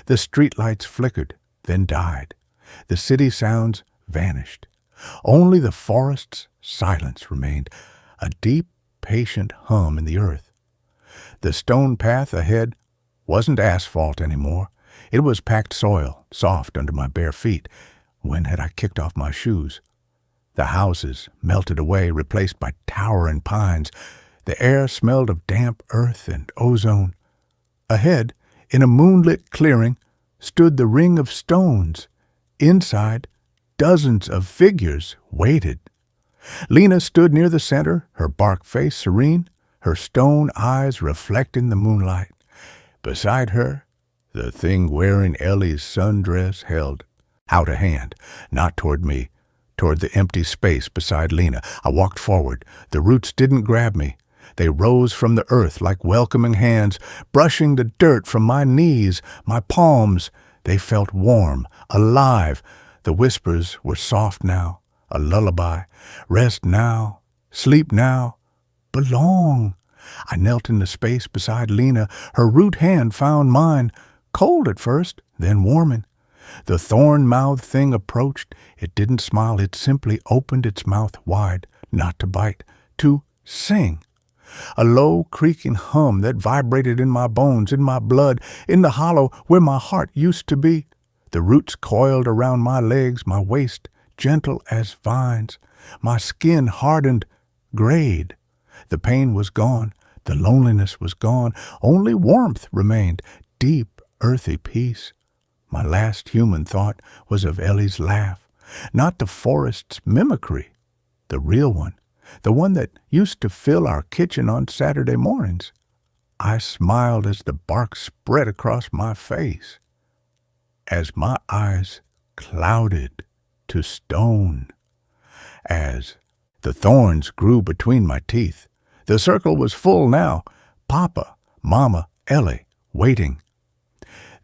The streetlights flickered, then died. The city sounds vanished. Only the forest's silence remained, a deep, patient hum in the earth. The stone path ahead wasn't asphalt anymore. It was packed soil, soft under my bare feet. When had I kicked off my shoes? The houses melted away, replaced by towering pines. The air smelled of damp earth and ozone. Ahead, in a moonlit clearing, stood the ring of stones. Inside, dozens of figures waited. Lena stood near the center, her bark face serene, her stone eyes reflecting the moonlight. Beside her, the thing wearing Ellie's sundress held out a hand, not toward me, toward the empty space beside Lena. I walked forward. The roots didn't grab me. They rose from the earth like welcoming hands, brushing the dirt from my knees, my palms. They felt warm, alive. The whispers were soft now, a lullaby. Rest now, sleep now, belong. I knelt in the space beside Lena. Her root hand found mine, cold at first, then warming. The thorn-mouthed thing approached. It didn't smile. It simply opened its mouth wide, not to bite, to sing. A low, creaking hum that vibrated in my bones, in my blood, in the hollow where my heart used to be. The roots coiled around my legs, my waist, gentle as vines. My skin hardened, grayed. The pain was gone. The loneliness was gone. Only warmth remained, deep, earthy peace. My last human thought was of Ellie's laugh, not the forest's mimicry, the real one, the one that used to fill our kitchen on Saturday mornings. I smiled as the bark spread across my face, as my eyes clouded to stone, as the thorns grew between my teeth. The circle was full now, Papa, Mama, Ellie, waiting.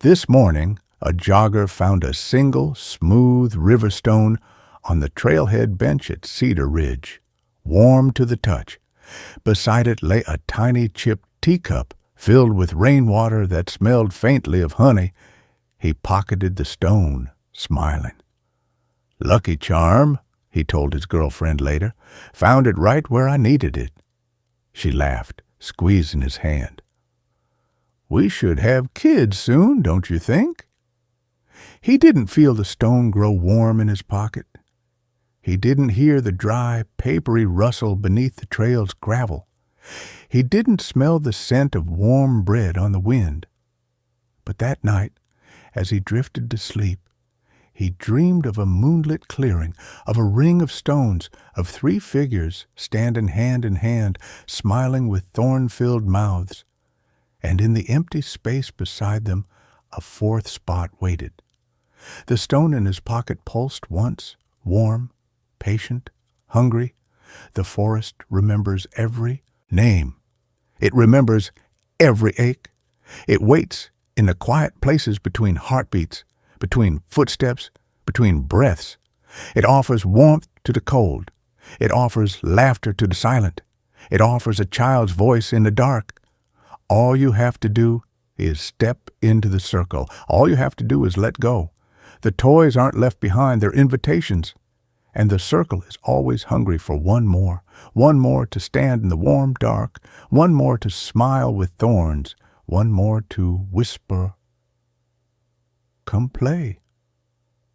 This morning, a jogger found a single, smooth river stone on the trailhead bench at Cedar Ridge, warm to the touch. Beside it lay a tiny chipped teacup filled with rainwater that smelled faintly of honey. He pocketed the stone, smiling. "Lucky charm," he told his girlfriend later. "Found it right where I needed it." She laughed, squeezing his hand. "We should have kids soon, don't you think?" He didn't feel the stone grow warm in his pocket. He didn't hear the dry, papery rustle beneath the trail's gravel. He didn't smell the scent of warm bread on the wind. But that night, as he drifted to sleep, he dreamed of a moonlit clearing, of a ring of stones, of 3 figures standing hand in hand, smiling with thorn-filled mouths. And in the empty space beside them, a 4th spot waited. The stone in his pocket pulsed once, warm, patient, hungry. The forest remembers every name. It remembers every ache. It waits in the quiet places between heartbeats, between footsteps, between breaths. It offers warmth to the cold. It offers laughter to the silent. It offers a child's voice in the dark. All you have to do is step into the circle. All you have to do is let go. The toys aren't left behind, they're invitations. And the circle is always hungry for one more to stand in the warm dark, one more to smile with thorns, one more to whisper, "Come play."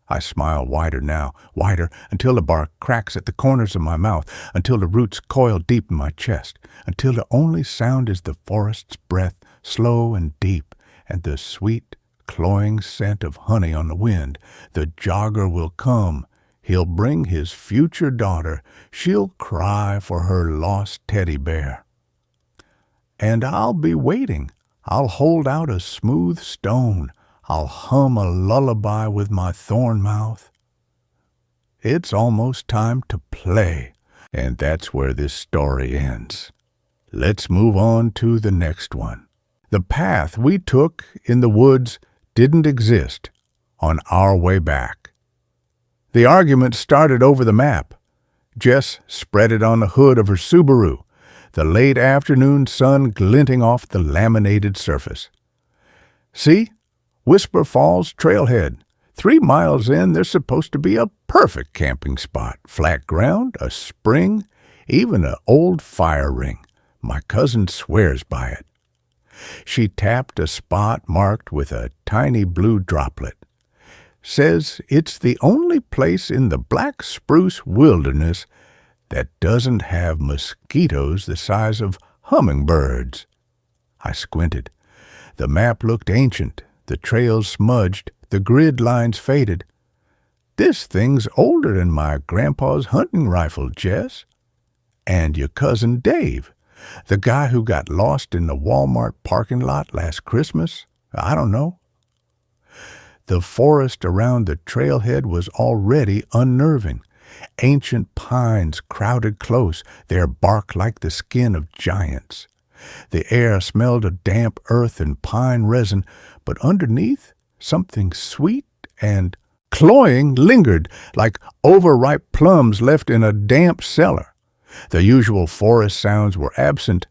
I smile wider now, wider, until the bark cracks at the corners of my mouth, until the roots coil deep in my chest, until the only sound is the forest's breath, slow and deep, and the sweet, cloying scent of honey on the wind. The jogger will come. He'll bring his future daughter. She'll cry for her lost teddy bear. And I'll be waiting. I'll hold out a smooth stone. I'll hum a lullaby with my thorn mouth. It's almost time to play, and that's where this story ends. Let's move on to the next one. The path we took in the woods didn't exist on our way back. The argument started over the map. Jess spread it on the hood of her Subaru, the late afternoon sun glinting off the laminated surface. See? Whisper Falls Trailhead. 3 miles in, there's supposed to be a perfect camping spot. Flat ground, a spring, even an old fire ring. My cousin swears by it. She tapped a spot marked with a tiny blue droplet. Says it's the only place in the black spruce wilderness that doesn't have mosquitoes the size of hummingbirds. I squinted. The map looked ancient. The trails smudged, the grid lines faded. This thing's older than my grandpa's hunting rifle, Jess. And your cousin Dave, the guy who got lost in the Walmart parking lot last Christmas. I don't know. The forest around the trailhead was already unnerving. Ancient pines crowded close, their bark like the skin of giants. The air smelled of damp earth and pine resin, but underneath, something sweet and cloying lingered, like overripe plums left in a damp cellar. The usual forest sounds were absent.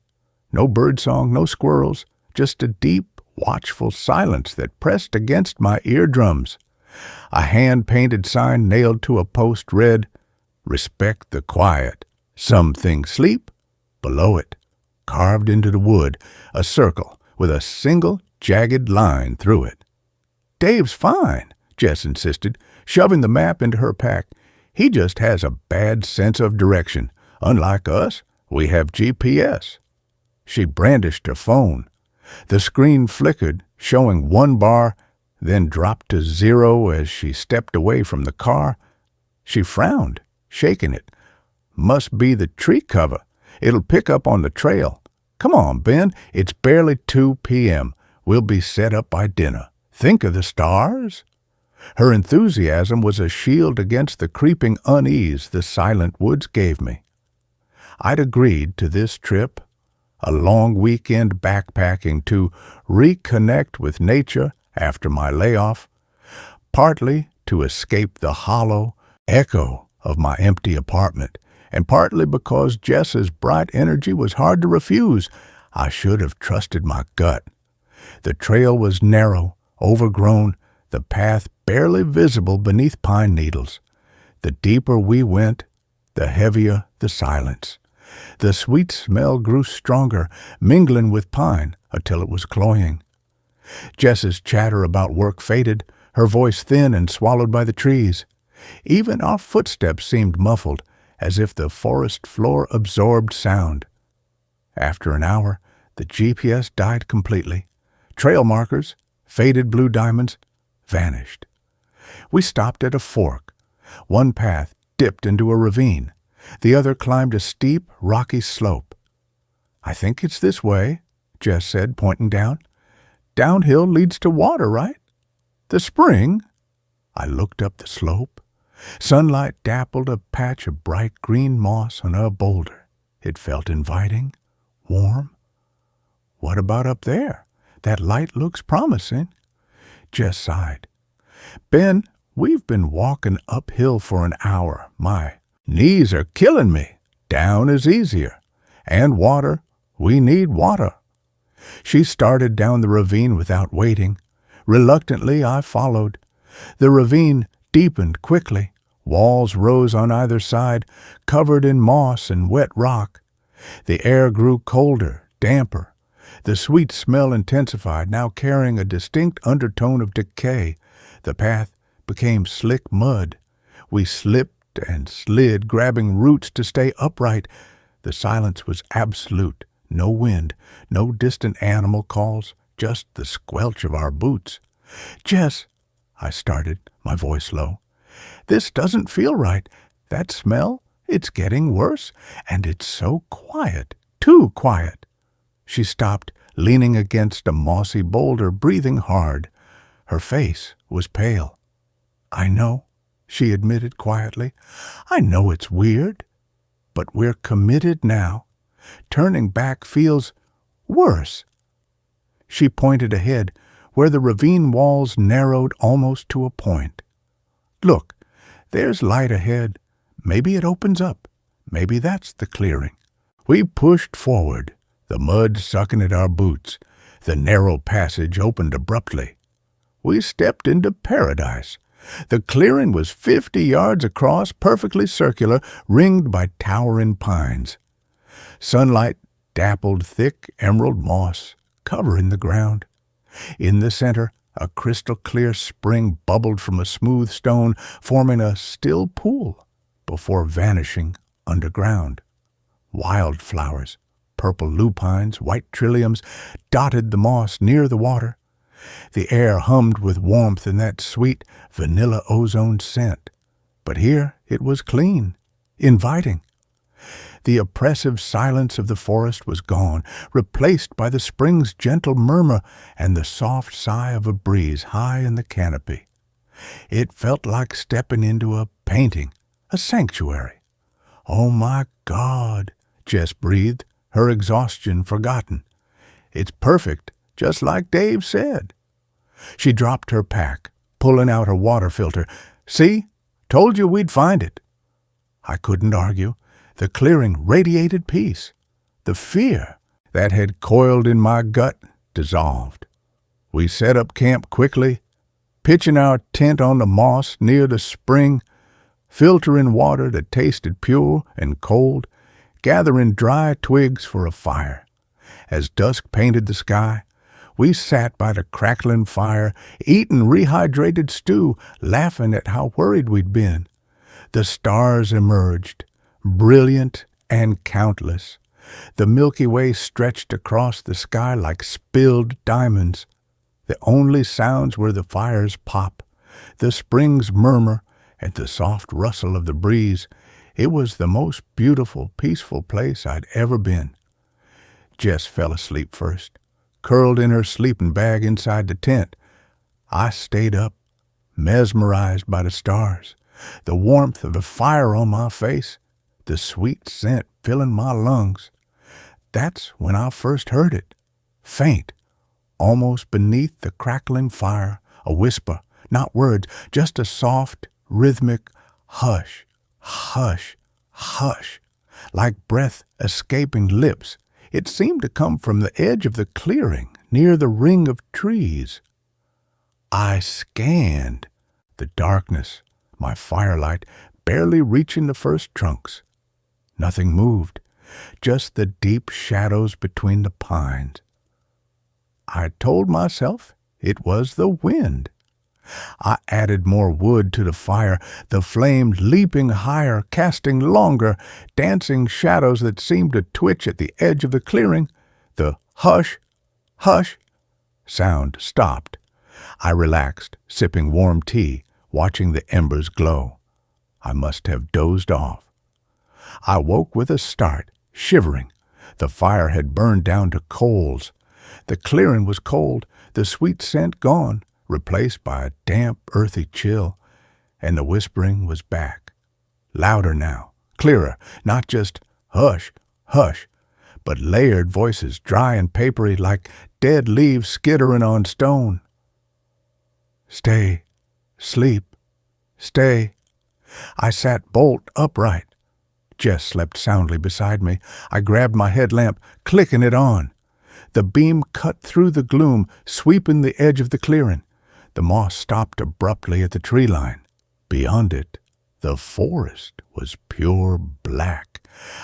No birdsong, no squirrels, just a deep, watchful silence that pressed against my eardrums. A hand-painted sign nailed to a post read, "Respect the quiet. Some things sleep." Below it, carved into the wood, a circle with a single jagged line through it. "Dave's fine," Jess insisted, shoving the map into her pack. "He just has a bad sense of direction. Unlike us, we have GPS." She brandished her phone. The screen flickered, showing 1 bar, then dropped to 0 as she stepped away from the car. She frowned, shaking it. "Must be the tree cover. It'll pick up on the trail. Come on, Ben, it's barely 2 p.m. We'll be set up by dinner. Think of the stars." Her enthusiasm was a shield against the creeping unease the silent woods gave me. I'd agreed to this trip, a long weekend backpacking to reconnect with nature after my layoff, partly to escape the hollow echo of my empty apartment, and partly because Jess's bright energy was hard to refuse. I should have trusted my gut. The trail was narrow, overgrown, the path barely visible beneath pine needles. The deeper we went, the heavier the silence. The sweet smell grew stronger, mingling with pine until it was cloying. Jess's chatter about work faded, her voice thin and swallowed by the trees. Even our footsteps seemed muffled, as if the forest floor absorbed sound. After an hour, the GPS died completely. Trail markers, faded blue diamonds, vanished. We stopped at a fork. One path dipped into a ravine. The other climbed a steep, rocky slope. "I think it's this way," Jess said, pointing down. "Downhill leads to water, right? The spring?" I looked up the slope. Sunlight dappled a patch of bright green moss on a boulder. It felt inviting, warm. "What about up there? That light looks promising." Jess sighed. "Ben, we've been walking uphill for an hour. My knees are killing me. Down is easier. And water. We need water." She started down the ravine without waiting. Reluctantly, I followed. The ravine deepened quickly. Walls rose on either side, covered in moss and wet rock. The air grew colder, damper. The sweet smell intensified, now carrying a distinct undertone of decay. The path became slick mud. We slipped and slid, grabbing roots to stay upright. The silence was absolute. No wind, no distant animal calls, just the squelch of our boots. "Jess," I started, my voice low, "this doesn't feel right. That smell, it's getting worse, and it's so quiet, too quiet." She stopped, leaning against a mossy boulder, breathing hard. Her face was pale. "I know," she admitted quietly. "I know it's weird, but we're committed now. Turning back feels worse." She pointed ahead, where the ravine walls narrowed almost to a point. "Look, there's light ahead. Maybe it opens up. Maybe that's the clearing." We pushed forward, the mud sucking at our boots. The narrow passage opened abruptly. We stepped into paradise. The clearing was 50 yards across, perfectly circular, ringed by towering pines. Sunlight dappled thick emerald moss, covering the ground. In the center, a crystal-clear spring bubbled from a smooth stone, forming a still pool before vanishing underground. Wildflowers, purple lupines, white trilliums, dotted the moss near the water. The air hummed with warmth and that sweet vanilla ozone scent. But here it was clean, inviting. The oppressive silence of the forest was gone, replaced by the spring's gentle murmur and the soft sigh of a breeze high in the canopy. It felt like stepping into a painting, a sanctuary. "Oh, my God," Jess breathed, her exhaustion forgotten. "It's perfect, just like Dave said." She dropped her pack, pulling out her water filter. "See? Told you we'd find it." I couldn't argue. The clearing radiated peace. The fear that had coiled in my gut dissolved. We set up camp quickly, pitching our tent on the moss near the spring, filtering water that tasted pure and cold, gathering dry twigs for a fire. As dusk painted the sky, we sat by the crackling fire, eating rehydrated stew, laughing at how worried we'd been. The stars emerged, brilliant and countless. The Milky Way stretched across the sky like spilled diamonds. The only sounds were the fire's pop, the spring's murmur, and the soft rustle of the breeze. It was the most beautiful, peaceful place I'd ever been. Jess fell asleep first, curled in her sleeping bag inside the tent. I stayed up, mesmerized by the stars, the warmth of the fire on my face, the sweet scent filling my lungs. That's when I first heard it, faint, almost beneath the crackling fire, a whisper, not words, just a soft, rhythmic hush, hush, hush, like breath escaping lips. It seemed to come from the edge of the clearing, near the ring of trees. I scanned the darkness, my firelight barely reaching the first trunks. Nothing moved, just the deep shadows between the pines. I told myself it was the wind. I added more wood to the fire, the flames leaping higher, casting longer, dancing shadows that seemed to twitch at the edge of the clearing. The hush, hush sound stopped. I relaxed, sipping warm tea, watching the embers glow. I must have dozed off. I woke with a start, shivering. The fire had burned down to coals. The clearing was cold, the sweet scent gone, replaced by a damp, earthy chill, and the whispering was back. Louder now, clearer, not just hush, hush, but layered voices, dry and papery like dead leaves skittering on stone. Stay, sleep, stay. I sat bolt upright. Jess slept soundly beside me. I grabbed my headlamp, clicking it on. The beam cut through the gloom, sweeping the edge of the clearing. The moss stopped abruptly at the tree line. Beyond it, the forest was pure black.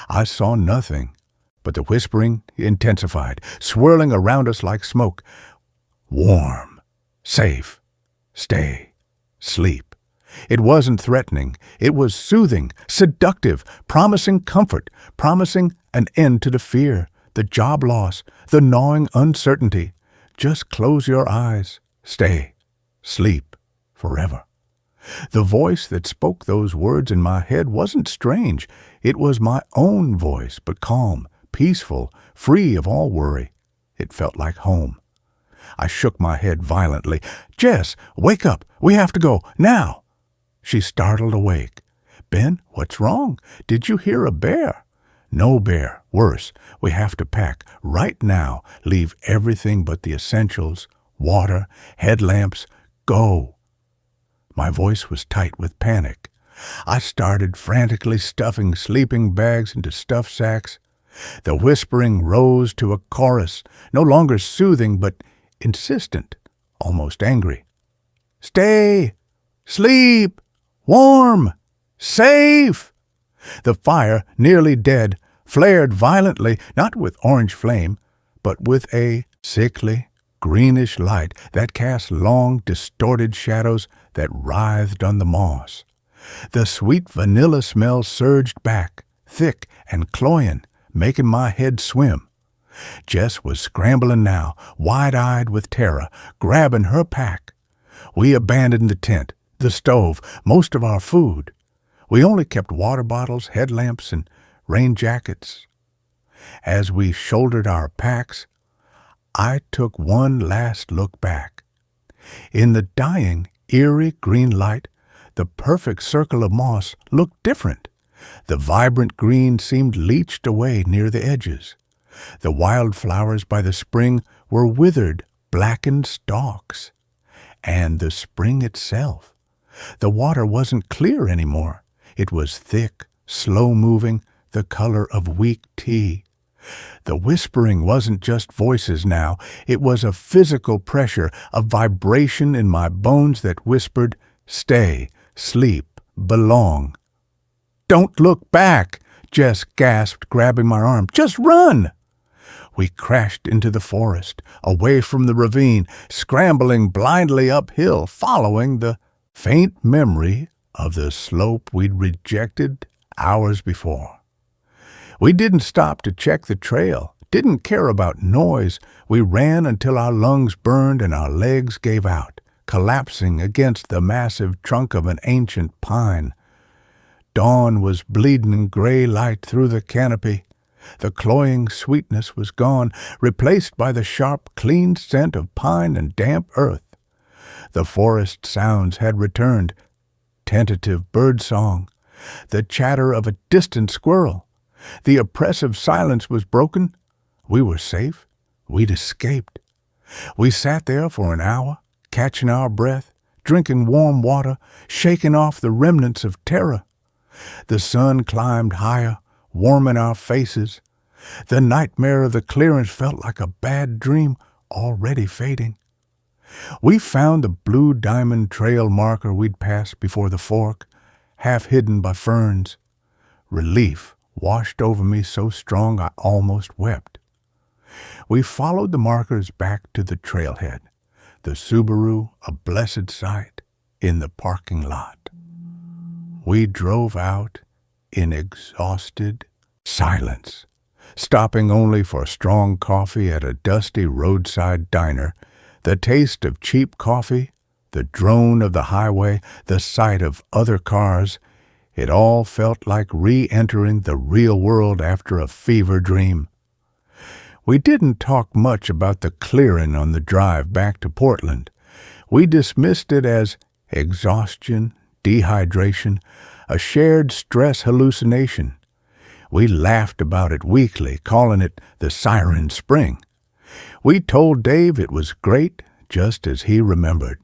I saw nothing, but the whispering intensified, swirling around us like smoke. Warm, safe, stay, sleep. It wasn't threatening. It was soothing, seductive, promising comfort, promising an end to the fear, the job loss, the gnawing uncertainty. Just close your eyes. Stay. Sleep. Forever. The voice that spoke those words in my head wasn't strange. It was my own voice, but calm, peaceful, free of all worry. It felt like home. I shook my head violently. Jess, wake up. We have to go. Now. She startled awake. Ben, what's wrong? Did you hear a bear? No bear. Worse. We have to pack. Right now. Leave everything but the essentials. Water, headlamps. Go. My voice was tight with panic. I started frantically stuffing sleeping bags into stuff sacks. The whispering rose to a chorus, no longer soothing but insistent, almost angry. Stay! Sleep! Warm! Safe! The fire, nearly dead, flared violently, not with orange flame, but with a sickly, greenish light that cast long, distorted shadows that writhed on the moss. The sweet vanilla smell surged back, thick and cloying, making my head swim. Jess was scrambling now, wide-eyed with terror, grabbing her pack. We abandoned the tent, the stove, most of our food. We only kept water bottles, headlamps, and rain jackets. As we shouldered our packs, I took one last look back. In the dying, eerie green light, the perfect circle of moss looked different. The vibrant green seemed leached away near the edges. The wildflowers by the spring were withered, blackened stalks. And the spring itself. The water wasn't clear anymore. It was thick, slow-moving, the color of weak tea. The whispering wasn't just voices now. It was a physical pressure, a vibration in my bones that whispered, stay, sleep, belong. Don't look back, Jess gasped, grabbing my arm. Just run! We crashed into the forest, away from the ravine, scrambling blindly uphill, following the faint memory of the slope we'd rejected hours before. We didn't stop to check the trail, didn't care about noise. We ran until our lungs burned and our legs gave out, collapsing against the massive trunk of an ancient pine. Dawn was bleeding in gray light through the canopy. The cloying sweetness was gone, replaced by the sharp, clean scent of pine and damp earth. The forest sounds had returned. Tentative bird song, the chatter of a distant squirrel. The oppressive silence was broken. We were safe. We'd escaped. We sat there for an hour, catching our breath, drinking warm water, shaking off the remnants of terror. The sun climbed higher, warming our faces. The nightmare of the clearance felt like a bad dream already fading. We found the blue diamond trail marker we'd passed before the fork, half hidden by ferns. Relief washed over me so strong I almost wept. We followed the markers back to the trailhead. the Subaru a blessed sight in the parking lot. We drove out in exhausted silence, stopping only for strong coffee at a dusty roadside diner. The taste of cheap coffee, the drone of the highway, the sight of other cars, it all felt like re-entering the real world after a fever dream. We didn't talk much about the clearing on the drive back to Portland. We dismissed it as exhaustion, dehydration, a shared stress hallucination. We laughed about it weekly, calling it the Siren Spring. We told Dave it was great, just as he remembered.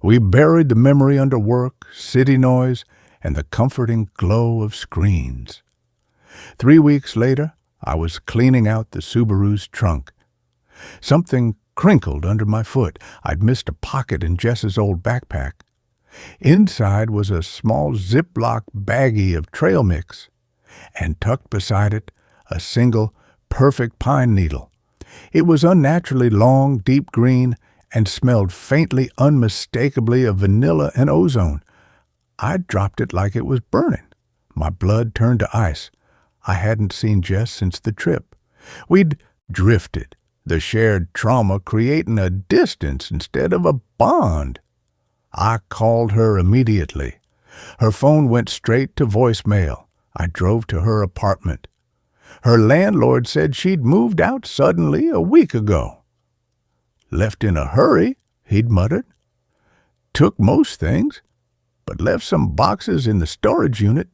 We buried the memory under work, city noise, and the comforting glow of screens. 3 weeks later, I was cleaning out the Subaru's trunk. Something crinkled under my foot. I'd missed a pocket in Jess's old backpack. Inside was a small Ziploc baggie of trail mix, and tucked beside it, a single, perfect pine needle. It was unnaturally long, deep green, and smelled faintly, unmistakably of vanilla and ozone. I dropped it like it was burning. My blood turned to ice. I hadn't seen Jess since the trip. We'd drifted, the shared trauma creating a distance instead of a bond. I called her immediately. Her phone went straight to voicemail. I drove to her apartment. Her landlord said she'd moved out suddenly a week ago. Left in a hurry, he'd muttered. Took most things, but left some boxes in the storage unit.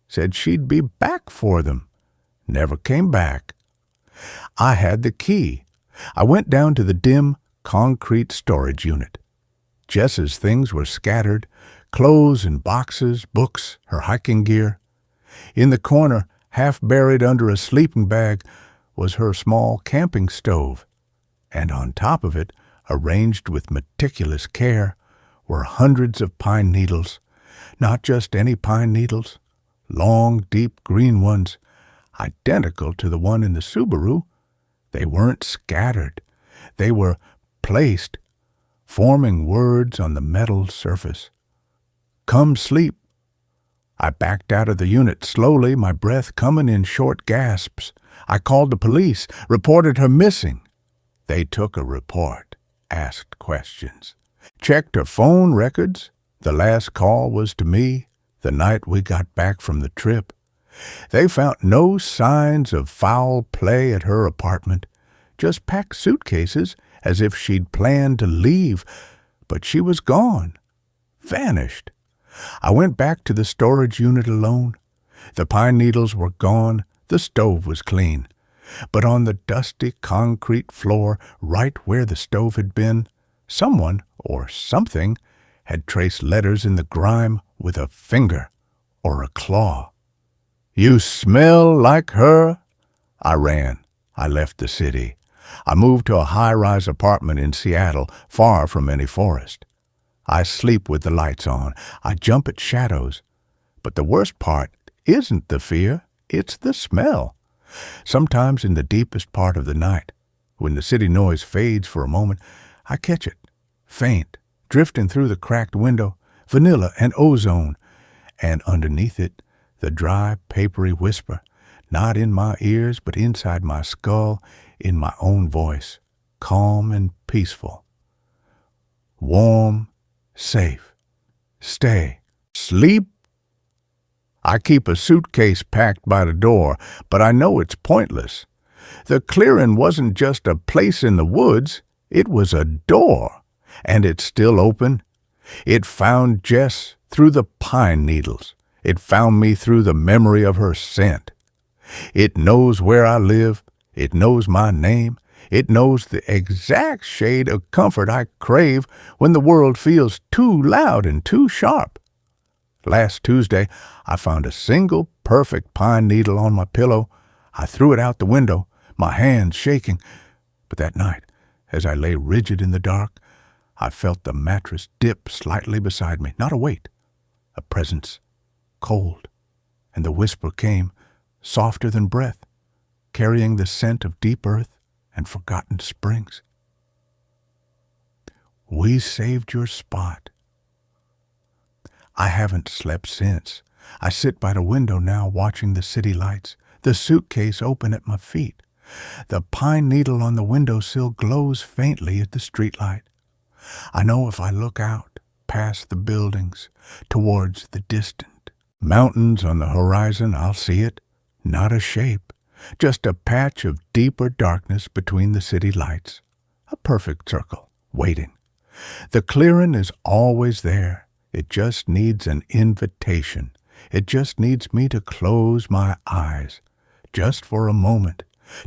Said she'd be back for them. Never came back. I had the key. I went down to the dim, concrete storage unit. Jess's things were scattered, clothes and boxes, books, her hiking gear. In the corner, half buried under a sleeping bag, was her small camping stove. And on top of it, arranged with meticulous care, were hundreds of pine needles. Not just any pine needles, long, deep green ones, identical to the one in the Subaru. They weren't scattered. They were placed, forming words on the metal surface. Come sleep. I backed out of the unit slowly, my breath coming in short gasps. I called the police, reported her missing. They took a report, asked questions, checked her phone records. The last call was to me, the night we got back from the trip. They found no signs of foul play at her apartment, just packed suitcases as if she'd planned to leave, but she was gone, vanished. I went back to the storage unit alone. The pine needles were gone, the stove was clean. But on the dusty concrete floor, right where the stove had been, someone or something had traced letters in the grime with a finger or a claw. You smell like her? I ran. I left the city. I moved to a high-rise apartment in Seattle, far from any forest. I sleep with the lights on. I jump at shadows. But the worst part isn't the fear, it's the smell. Sometimes in the deepest part of the night, when the city noise fades for a moment, I catch it, faint, drifting through the cracked window, vanilla and ozone, and underneath it, the dry, papery whisper, not in my ears, but inside my skull, in my own voice, calm and peaceful. Warm, safe. Stay. Sleep. I keep a suitcase packed by the door, but I know it's pointless. The clearing wasn't just a place in the woods, it was a door, and it's still open. It found Jess through the pine needles. It found me through the memory of her scent. It knows where I live. It knows my name. It knows the exact shade of comfort I crave when the world feels too loud and too sharp. Last Tuesday, I found a single perfect pine needle on my pillow. I threw it out the window, my hands shaking. But that night, as I lay rigid in the dark, I felt the mattress dip slightly beside me, not a weight, a presence, cold, and the whisper came, softer than breath, carrying the scent of deep earth and forgotten springs. We saved your spot. I haven't slept since. I sit by the window now watching the city lights, the suitcase open at my feet. The pine needle on the windowsill glows faintly at the streetlight. I know if I look out, past the buildings, towards the distant mountains on the horizon, I'll see it, not a shape, just a patch of deeper darkness between the city lights. A perfect circle, waiting. The clearing is always there. It just needs an invitation. It just needs me to close my eyes, just for a moment,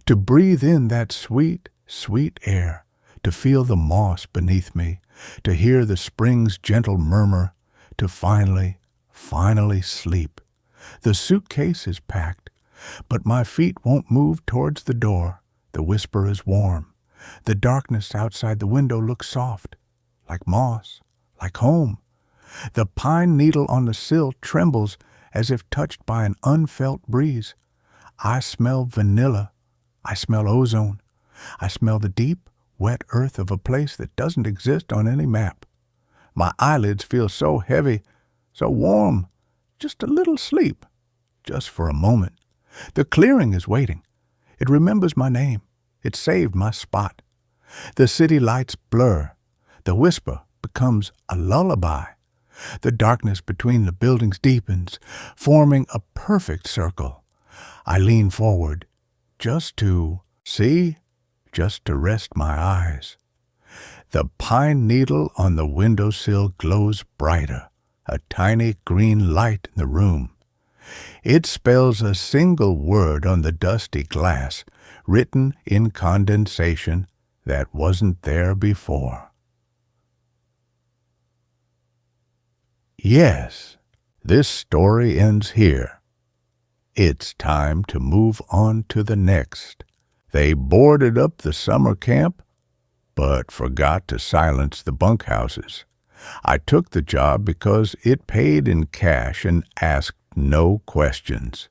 to breathe in that sweet, sweet air, to feel the moss beneath me, to hear the spring's gentle murmur, to finally sleep. The suitcase is packed, but my feet won't move towards the door. The whisper is warm. The darkness outside the window looks soft, like moss, like home. The pine needle on the sill trembles as if touched by an unfelt breeze. I smell vanilla. I smell ozone. I smell the deep, wet earth of a place that doesn't exist on any map. My eyelids feel so heavy, so warm. Just a little sleep, just for a moment. The clearing is waiting. It remembers my name. It saved my spot. The city lights blur. The whisper becomes a lullaby. The darkness between the buildings deepens, forming a perfect circle. I lean forward, just to see, just to rest my eyes. The pine needle on the windowsill glows brighter, a tiny green light in the room. It spells a single word on the dusty glass, written in condensation that wasn't there before. Yes, this story ends here. It's time to move on to the next. They boarded up the summer camp, but forgot to silence the bunkhouses. I took the job because it paid in cash and asked no questions.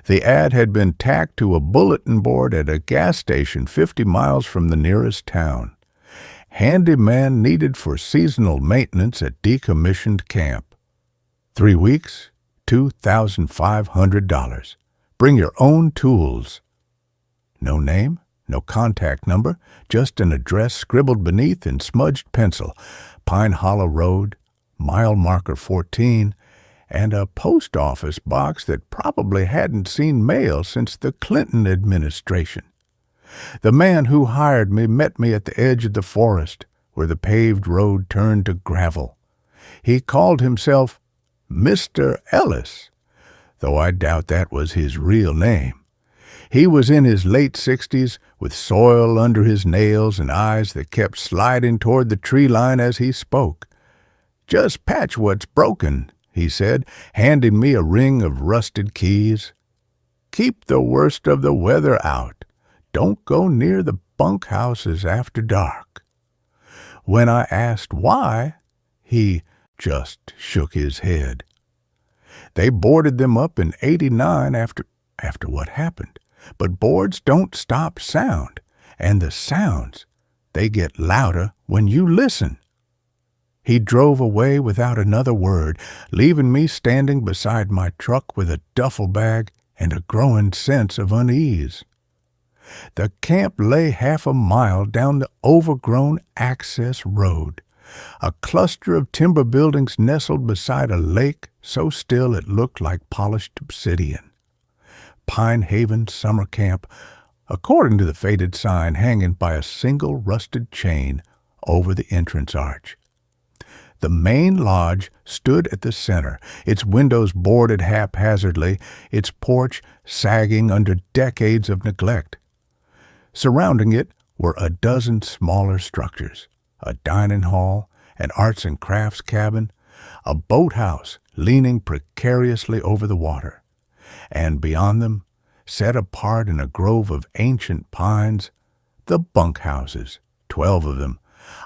The ad had been tacked to a bulletin board at a gas station 50 miles from the nearest town. Handyman needed for seasonal maintenance at decommissioned camp. 3 weeks, $2,500. Bring your own tools. No name, no contact number, just an address scribbled beneath in smudged pencil. Pine Hollow Road, mile marker 14, and a post office box that probably hadn't seen mail since the Clinton administration. The man who hired me met me at the edge of the forest, where the paved road turned to gravel. He called himself Mr. Ellis, though I doubt that was his real name. He was in his late 60s, with soil under his nails and eyes that kept sliding toward the tree line as he spoke. "Just patch what's broken," he said, handing me a ring of rusted keys. "Keep the worst of the weather out. Don't go near the bunkhouses after dark." When I asked why, he just shook his head. They boarded them up in '89 after what happened. But boards don't stop sound, and the sounds, they get louder when you listen. He drove away without another word, leaving me standing beside my truck with a duffel bag and a growing sense of unease. The camp lay half a mile down the overgrown access road, a cluster of timber buildings nestled beside a lake so still it looked like polished obsidian. Pine Haven Summer Camp, according to the faded sign hanging by a single rusted chain over the entrance arch. The main lodge stood at the center, its windows boarded haphazardly, its porch sagging under decades of neglect. Surrounding it were a dozen smaller structures, a dining hall, an arts and crafts cabin, a boathouse leaning precariously over the water, and beyond them, set apart in a grove of ancient pines, the bunkhouses, 12 of them,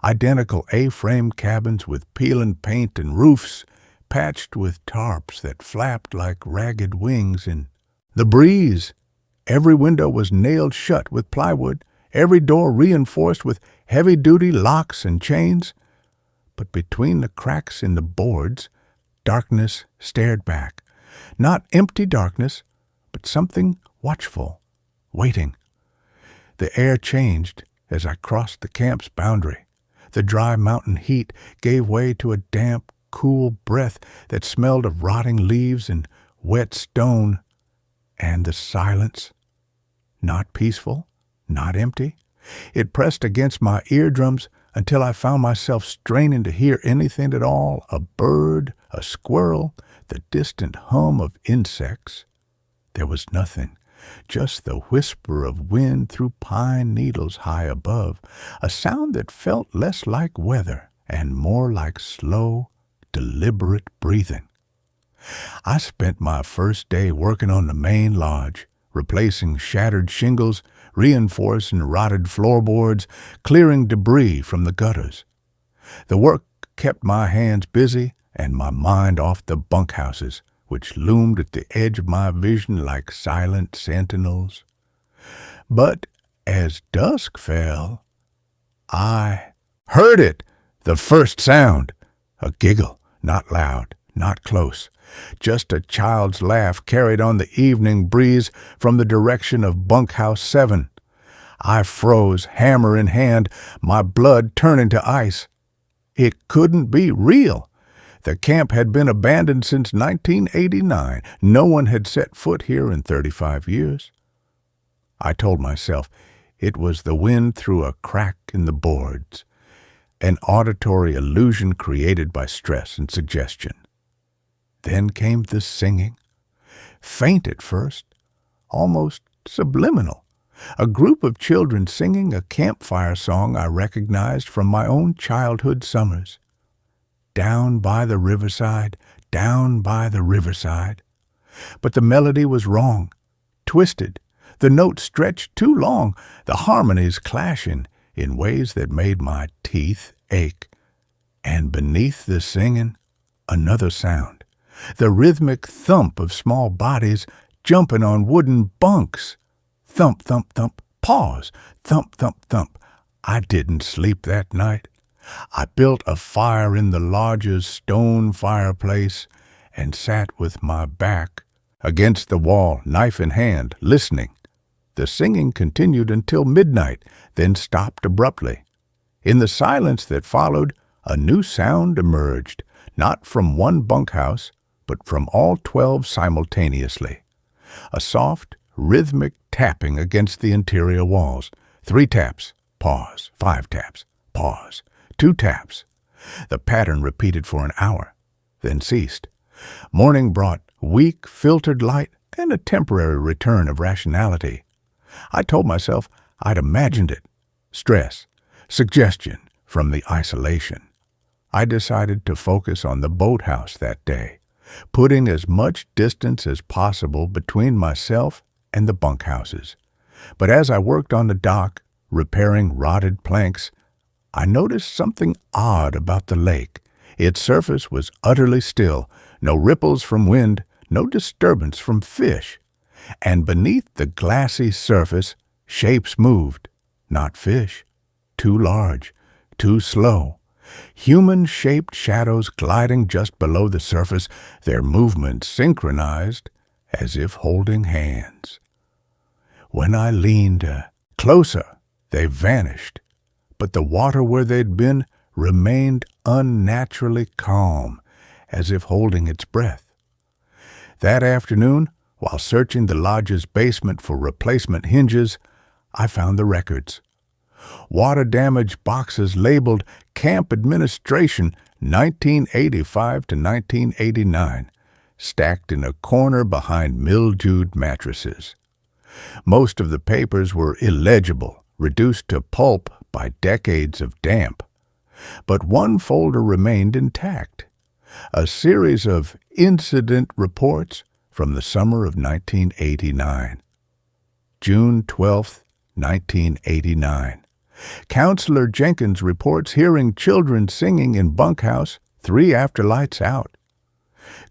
identical A-frame cabins with peeling paint and roofs patched with tarps that flapped like ragged wings in the breeze. Every window was nailed shut with plywood, every door reinforced with heavy-duty locks and chains. But between the cracks in the boards, darkness stared back. Not empty darkness, but something watchful, waiting. The air changed as I crossed the camp's boundary. The dry mountain heat gave way to a damp, cool breath that smelled of rotting leaves and wet stone. And the silence, not peaceful, not empty. It pressed against my eardrums until I found myself straining to hear anything at all, a bird, a squirrel, the distant hum of insects. There was nothing, just the whisper of wind through pine needles high above, a sound that felt less like weather and more like slow, deliberate breathing. I spent my first day working on the main lodge, replacing shattered shingles, reinforcing rotted floorboards, clearing debris from the gutters. The work kept my hands busy and my mind off the bunkhouses, which loomed at the edge of my vision like silent sentinels. But as dusk fell, I heard it, the first sound, a giggle, not loud, not close, just a child's laugh carried on the evening breeze from the direction of Bunkhouse 7. I froze, hammer in hand, my blood turning to ice. It couldn't be real. The camp had been abandoned since 1989. No one had set foot here in 35 years. I told myself it was the wind through a crack in the boards, an auditory illusion created by stress and suggestion. Then came the singing, faint at first, almost subliminal. A group of children singing a campfire song I recognized from my own childhood summers. Down by the riverside, down by the riverside. But the melody was wrong, twisted. The notes stretched too long, the harmonies clashing in ways that made my teeth ache. And beneath the singing, another sound. The rhythmic thump of small bodies jumping on wooden bunks. Thump, thump, thump, pause, thump, thump, thump. I didn't sleep that night. I built a fire in the lodge's stone fireplace and sat with my back against the wall, knife in hand, listening. The singing continued until midnight, then stopped abruptly. In the silence that followed, a new sound emerged, not from one bunkhouse, but from all 12 simultaneously. A soft, rhythmic tapping against the interior walls. 3 taps, pause, 5 taps, pause, 2 taps. The pattern repeated for an hour, then ceased. Morning brought weak, filtered light and a temporary return of rationality. I told myself I'd imagined it. Stress, suggestion from the isolation. I decided to focus on the boathouse that day, putting as much distance as possible between myself and the bunkhouses. But as I worked on the dock, repairing rotted planks, I noticed something odd about the lake. Its surface was utterly still, no ripples from wind, no disturbance from fish. And beneath the glassy surface, shapes moved, not fish, too large, too slow. Human-shaped shadows gliding just below the surface, their movements synchronized as if holding hands. When I leaned closer, they vanished, but the water where they'd been remained unnaturally calm, as if holding its breath. That afternoon, while searching the lodge's basement for replacement hinges, I found the records. Water damage boxes labeled Camp Administration 1985 to 1989, stacked in a corner behind mildewed mattresses. Most of the papers were illegible, reduced to pulp by decades of damp. But one folder remained intact, a series of incident reports from the summer of 1989. June 12, 1989. Counselor Jenkins reports hearing children singing in bunkhouse 3 after lights out.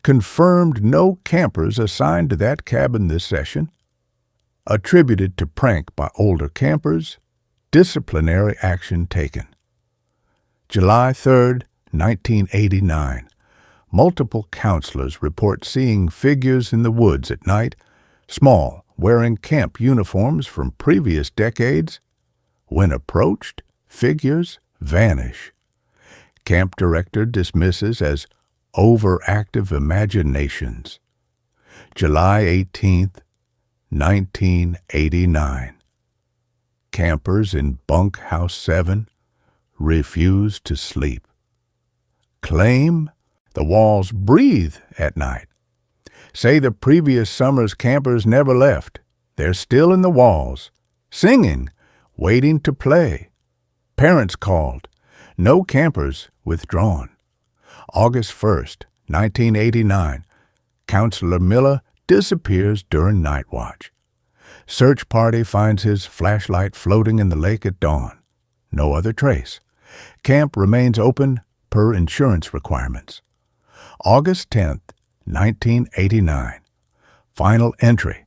Confirmed no campers assigned to that cabin this session. Attributed to prank by older campers, disciplinary action taken. July 3, 1989. Multiple counselors report seeing figures in the woods at night, small, wearing camp uniforms from previous decades. When approached, figures vanish. Camp director dismisses as overactive imaginations. July 18, 1989. Campers in Bunkhouse 7 refuse to sleep. Claim the walls breathe at night. Say the previous summer's campers never left. They're still in the walls, singing, waiting to play. Parents called. No campers withdrawn. August 1st, 1989. Counselor Miller disappears during night watch. Search party finds his flashlight floating in the lake at dawn. No other trace. Camp remains open per insurance requirements. August 10th, 1989. Final entry.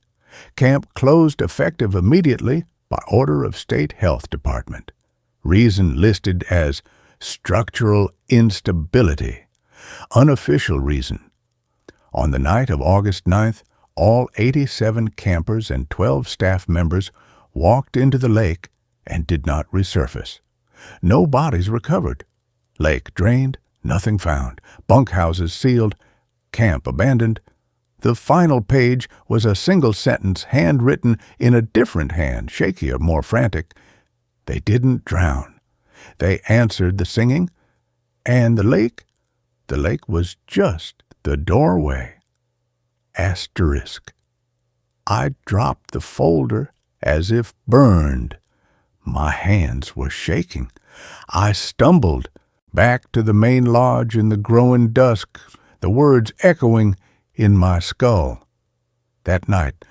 Camp closed effective immediately by order of State Health Department. Reason listed as structural instability. Unofficial reason. On the night of August 9th, all 87 campers and 12 staff members walked into the lake and did not resurface. No bodies recovered. Lake drained, nothing found. Bunkhouses sealed, camp abandoned. The final page was a single sentence handwritten in a different hand, shakier, more frantic. They didn't drown. They answered the singing, and the lake was just the doorway. Asterisk. I dropped the folder as if burned. My hands were shaking. I stumbled back to the main lodge in the growing dusk, the words echoing in my skull. That night,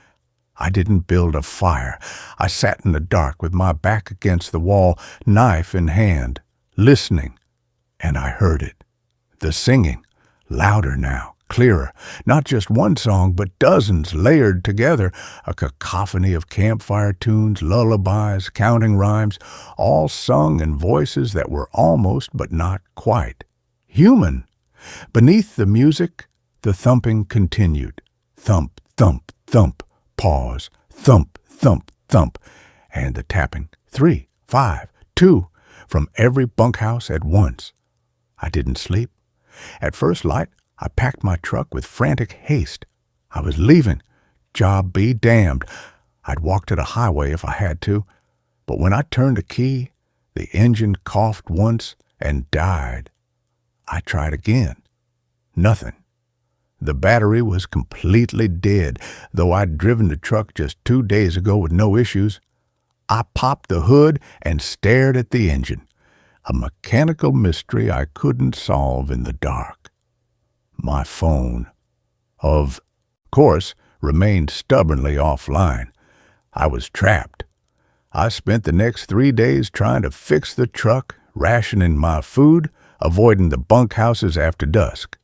I didn't build a fire. I sat in the dark with my back against the wall, knife in hand, listening, and I heard it. The singing, louder now, clearer. Not just one song, but dozens layered together, a cacophony of campfire tunes, lullabies, counting rhymes, all sung in voices that were almost but not quite human. Beneath the music, the thumping continued. Thump, thump, thump, pause, thump, thump, thump, and the tapping. 3, 5, 2, from every bunkhouse at once. I didn't sleep. At first light, I packed my truck with frantic haste. I was leaving. Job be damned. I'd walk to the highway if I had to. But when I turned the key, the engine coughed once and died. I tried again. Nothing. The battery was completely dead, though I'd driven the truck just 2 days ago with no issues. I popped the hood and stared at the engine, a mechanical mystery I couldn't solve in the dark. My phone, of course, remained stubbornly offline. I was trapped. I spent the next 3 days trying to fix the truck, rationing my food, avoiding the bunkhouses after dusk.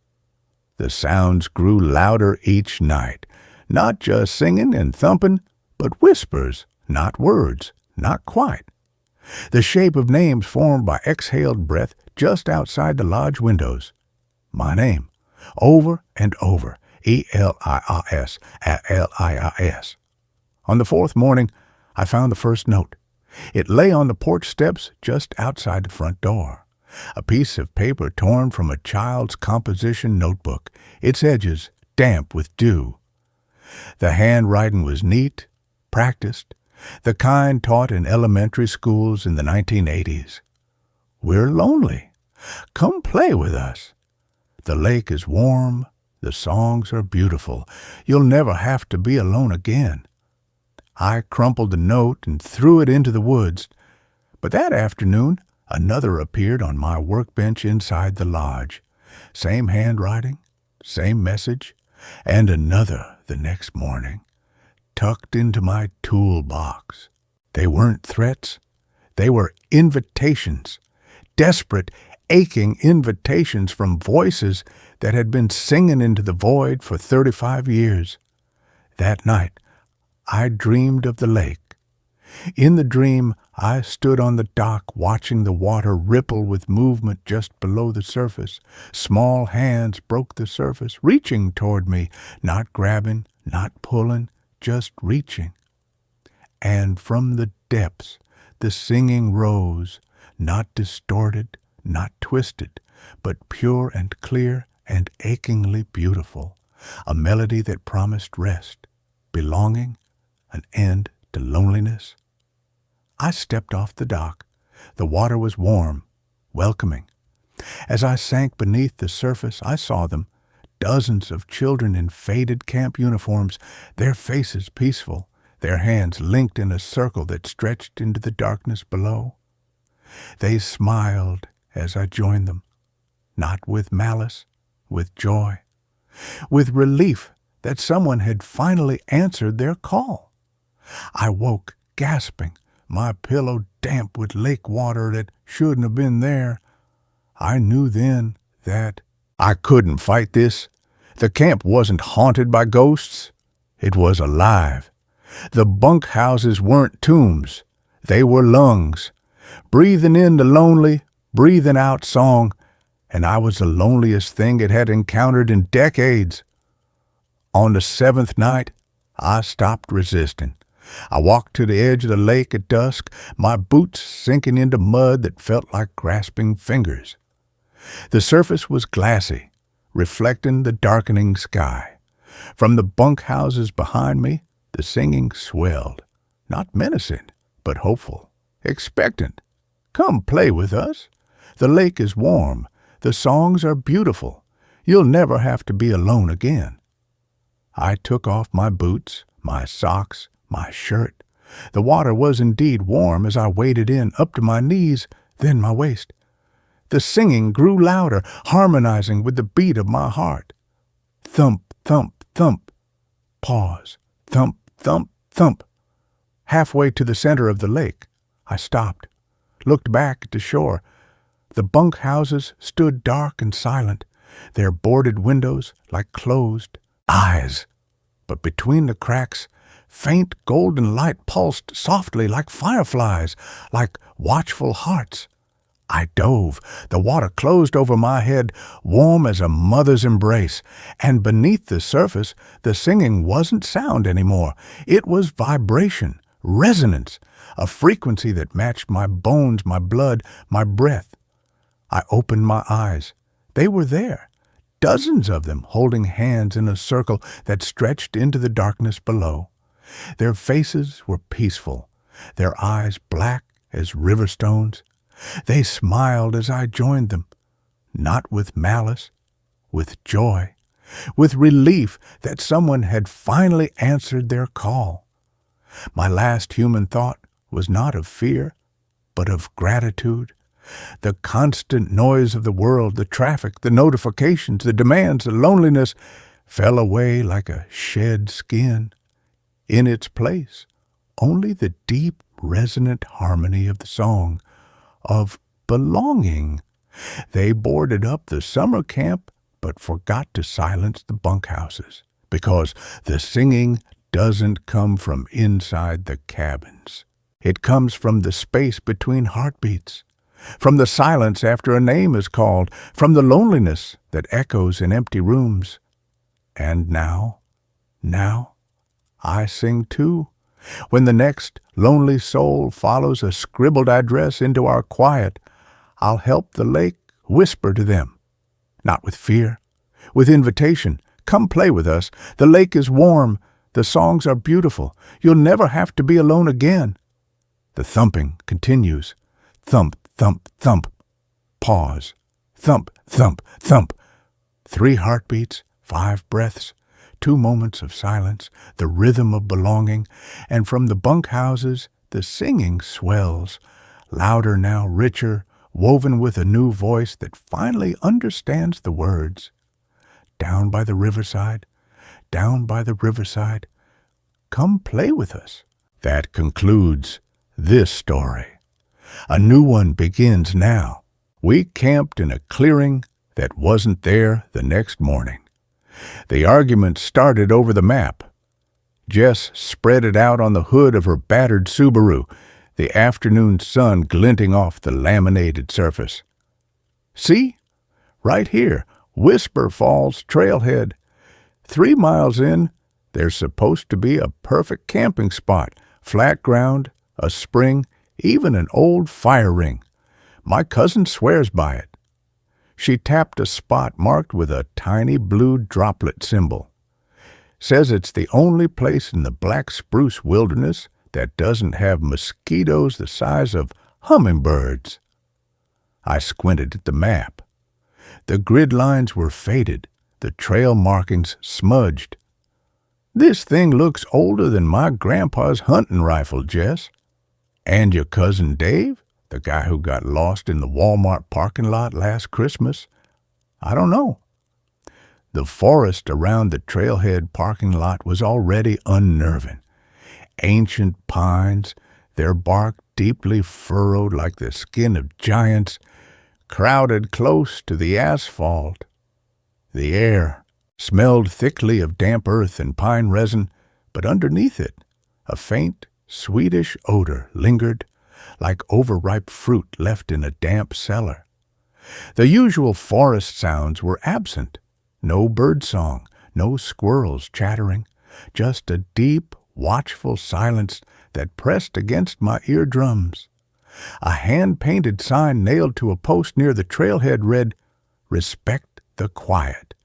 The sounds grew louder each night, not just singing and thumping, but whispers, not words, not quite. The shape of names formed by exhaled breath just outside the lodge windows. My name, over and over, Elias, Liis. On the 4th morning, I found the first note. It lay on the porch steps just outside the front door. A piece of paper torn from a child's composition notebook, its edges damp with dew. The handwriting was neat, practiced, the kind taught in elementary schools in the 1980s. We're lonely. Come play with us. The lake is warm. The songs are beautiful. You'll never have to be alone again. I crumpled the note and threw it into the woods. But that afternoon, another appeared on my workbench inside the lodge. Same handwriting, same message, and another the next morning, tucked into my toolbox. They weren't threats. They were invitations, desperate, aching invitations from voices that had been singing into the void for 35 years. That night, I dreamed of the lake. In the dream, I stood on the dock watching the water ripple with movement just below the surface. Small hands broke the surface, reaching toward me, not grabbing, not pulling, just reaching. And from the depths, the singing rose, not distorted, not twisted, but pure and clear and achingly beautiful, a melody that promised rest, belonging, an end to loneliness. I stepped off the dock. The water was warm, welcoming. As I sank beneath the surface, I saw them, dozens of children in faded camp uniforms, their faces peaceful, their hands linked in a circle that stretched into the darkness below. They smiled as I joined them, not with malice, with joy, with relief that someone had finally answered their call. I woke, gasping, my pillow damp with lake water that shouldn't have been there. I knew then that I couldn't fight this. The camp wasn't haunted by ghosts. It was alive. The bunkhouses weren't tombs. They were lungs, breathing in the lonely, breathing out song, and I was the loneliest thing it had encountered in decades. On the 7th night, I stopped resisting. I walked to the edge of the lake at dusk, my boots sinking into mud that felt like grasping fingers. The surface was glassy, reflecting the darkening sky. From the bunkhouses behind me, the singing swelled, not menacing, but hopeful, expectant. Come play with us. The lake is warm. The songs are beautiful. You'll never have to be alone again. I took off my boots, my socks, my shirt. The water was indeed warm as I waded in up to my knees, then my waist. The singing grew louder, harmonizing with the beat of my heart. Thump, thump, thump. Pause. Thump, thump, thump. Halfway to the center of the lake, I stopped, looked back at the shore. The bunkhouses stood dark and silent, their boarded windows like closed eyes. But between the cracks, faint golden light pulsed softly like fireflies, like watchful hearts. I dove. The water closed over my head, warm as a mother's embrace, and beneath the surface, the singing wasn't sound anymore. It was vibration, resonance, a frequency that matched my bones, my blood, my breath. I opened my eyes. They were there, dozens of them holding hands in a circle that stretched into the darkness below. Their faces were peaceful, their eyes black as river stones. They smiled as I joined them, not with malice, with joy, with relief that someone had finally answered their call. My last human thought was not of fear, but of gratitude. The constant noise of the world, the traffic, the notifications, the demands, the loneliness fell away like a shed skin. In its place, only the deep, resonant harmony of the song, of belonging. They boarded up the summer camp, but forgot to silence the bunkhouses, because the singing doesn't come from inside the cabins. It comes from the space between heartbeats, from the silence after a name is called, from the loneliness that echoes in empty rooms. And now, I sing too. When the next lonely soul follows a scribbled address into our quiet, I'll help the lake whisper to them, not with fear, with invitation. Come play with us. The lake is warm. The songs are beautiful. You'll never have to be alone again. The thumping continues. Thump, thump, thump. Pause. Thump, thump, thump. 3 heartbeats, 5 breaths. 2 moments of silence, the rhythm of belonging, and from the bunkhouses the singing swells, louder now, richer, woven with a new voice that finally understands the words. Down by the riverside, come play with us. That concludes this story. A new one begins now. We camped in a clearing that wasn't there the next morning. The argument started over the map. Jess spread it out on the hood of her battered Subaru, the afternoon sun glinting off the laminated surface. See? Right here, Whisper Falls trailhead. 3 miles in, there's supposed to be a perfect camping spot, flat ground, a spring, even an old fire ring. My cousin swears by it. She tapped a spot marked with a tiny blue droplet symbol. Says it's the only place in the black spruce wilderness that doesn't have mosquitoes the size of hummingbirds. I squinted at the map. The grid lines were faded, the trail markings smudged. This thing looks older than my grandpa's hunting rifle, Jess. And your cousin Dave, the guy who got lost in the Walmart parking lot last Christmas? I don't know. The forest around the trailhead parking lot was already unnerving. Ancient pines, their bark deeply furrowed like the skin of giants, crowded close to the asphalt. The air smelled thickly of damp earth and pine resin, but underneath it, a faint, sweetish odor lingered, like overripe fruit left in a damp cellar. The usual forest sounds were absent. No birdsong, no squirrels chattering, just a deep, watchful silence that pressed against my eardrums. A hand-painted sign nailed to a post near the trailhead read, "Respect the quiet.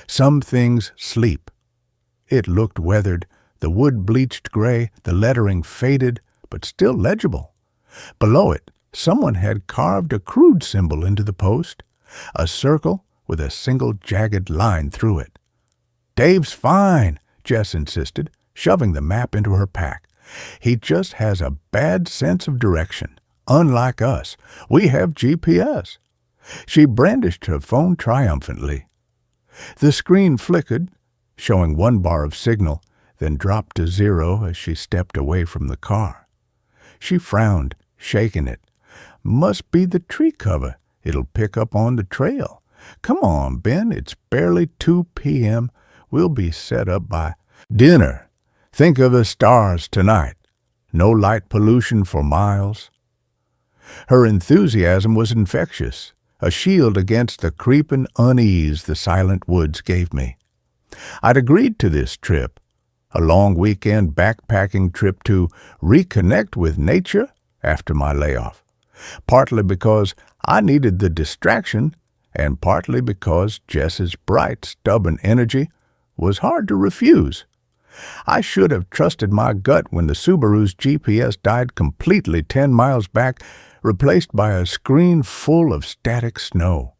Some things sleep." It looked weathered, the wood bleached gray, the lettering faded, but still legible. Below it, someone had carved a crude symbol into the post, a circle with a single jagged line through it. "Dave's fine," Jess insisted, shoving the map into her pack. "He just has a bad sense of direction. Unlike us, we have GPS." She brandished her phone triumphantly. The screen flickered, showing 1 bar of signal, then dropped to 0 as she stepped away from the car. She frowned, shaking it. "Must be the tree cover. It'll pick up on the trail. Come on, Ben, it's barely 2 p.m. We'll be set up by dinner. Think of the stars tonight. No light pollution for miles." Her enthusiasm was infectious, a shield against the creeping unease the silent woods gave me. I'd agreed to this trip, a long weekend backpacking trip to reconnect with nature after my layoff, partly because I needed the distraction and partly because Jess's bright, stubborn energy was hard to refuse. I should have trusted my gut when the Subaru's GPS died completely 10 miles back, replaced by a screen full of static snow.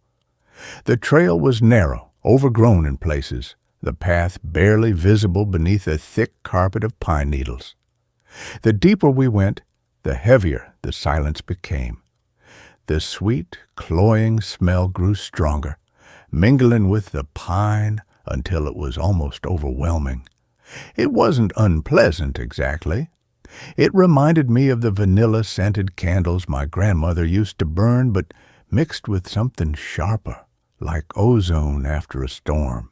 The trail was narrow, overgrown in places, the path barely visible beneath a thick carpet of pine needles. The deeper we went, the heavier the silence became. The sweet, cloying smell grew stronger, mingling with the pine until it was almost overwhelming. It wasn't unpleasant exactly. It reminded me of the vanilla-scented candles my grandmother used to burn, but mixed with something sharper, like ozone after a storm.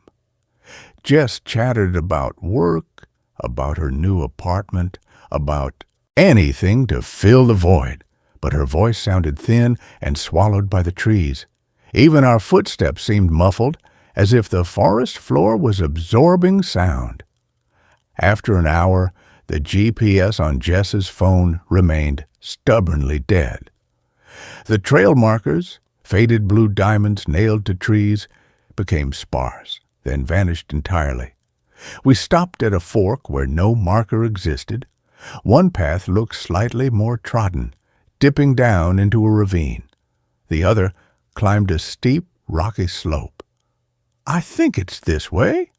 Jess chattered about work, about her new apartment, about anything to fill the void, but her voice sounded thin and swallowed by the trees. Even our footsteps seemed muffled, as if the forest floor was absorbing sound. After an hour, the GPS on Jess's phone remained stubbornly dead. The trail markers, faded blue diamonds nailed to trees, became sparse, then vanished entirely. We stopped at a fork where no marker existed. One path looked slightly more trodden, dipping down into a ravine. The other climbed a steep, rocky slope. "I think it's this way,"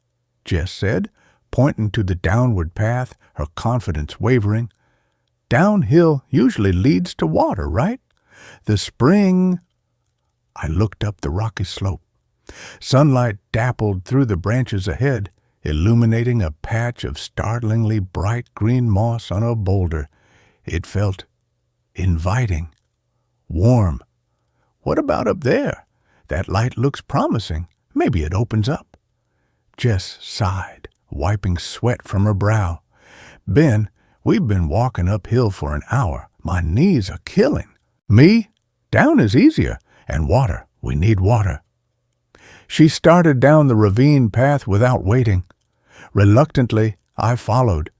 Jess said, pointing to the downward path, her confidence wavering. "Downhill usually leads to water, right? The spring—" I looked up the rocky slope. Sunlight dappled through the branches ahead, illuminating a patch of startlingly bright green moss on a boulder. It felt inviting, warm. "What about up there? That light looks promising. Maybe it opens up." Jess sighed, wiping sweat from her brow. Ben, we've been walking uphill for an hour. My knees are killing. Me? Down is easier. And water. We need water. She started down the ravine path without waiting. Reluctantly, I followed.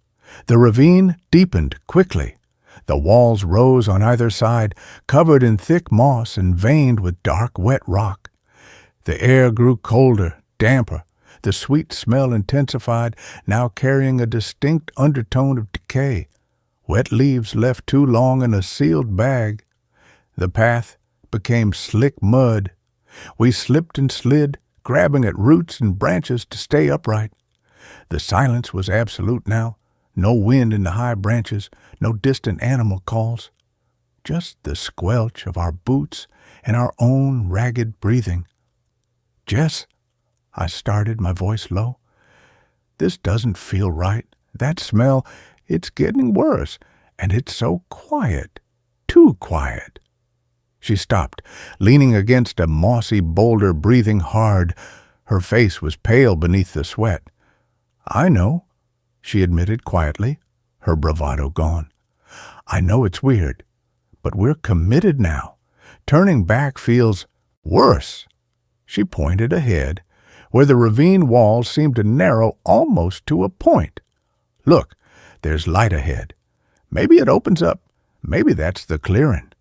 The ravine deepened quickly. The walls rose on either side, covered in thick moss and veined with dark, wet rock. The air grew colder, damper. The sweet smell intensified, now carrying a distinct undertone of decay. Wet leaves left too long in a sealed bag. The path became slick mud. We slipped and slid, grabbing at roots and branches to stay upright. The silence was absolute now. No wind in the high branches, no distant animal calls. Just the squelch of our boots and our own ragged breathing. "Jess," I started, my voice low. "This doesn't feel right. That smell, it's getting worse, and it's so quiet. Too quiet." She stopped, leaning against a mossy boulder, breathing hard. Her face was pale beneath the sweat. "I know," she admitted quietly, her bravado gone. "I know it's weird, but we're committed now. Turning back feels worse." She pointed ahead, where the ravine walls seemed to narrow almost to a point. "Look, there's light ahead. Maybe it opens up. Maybe that's the clearing."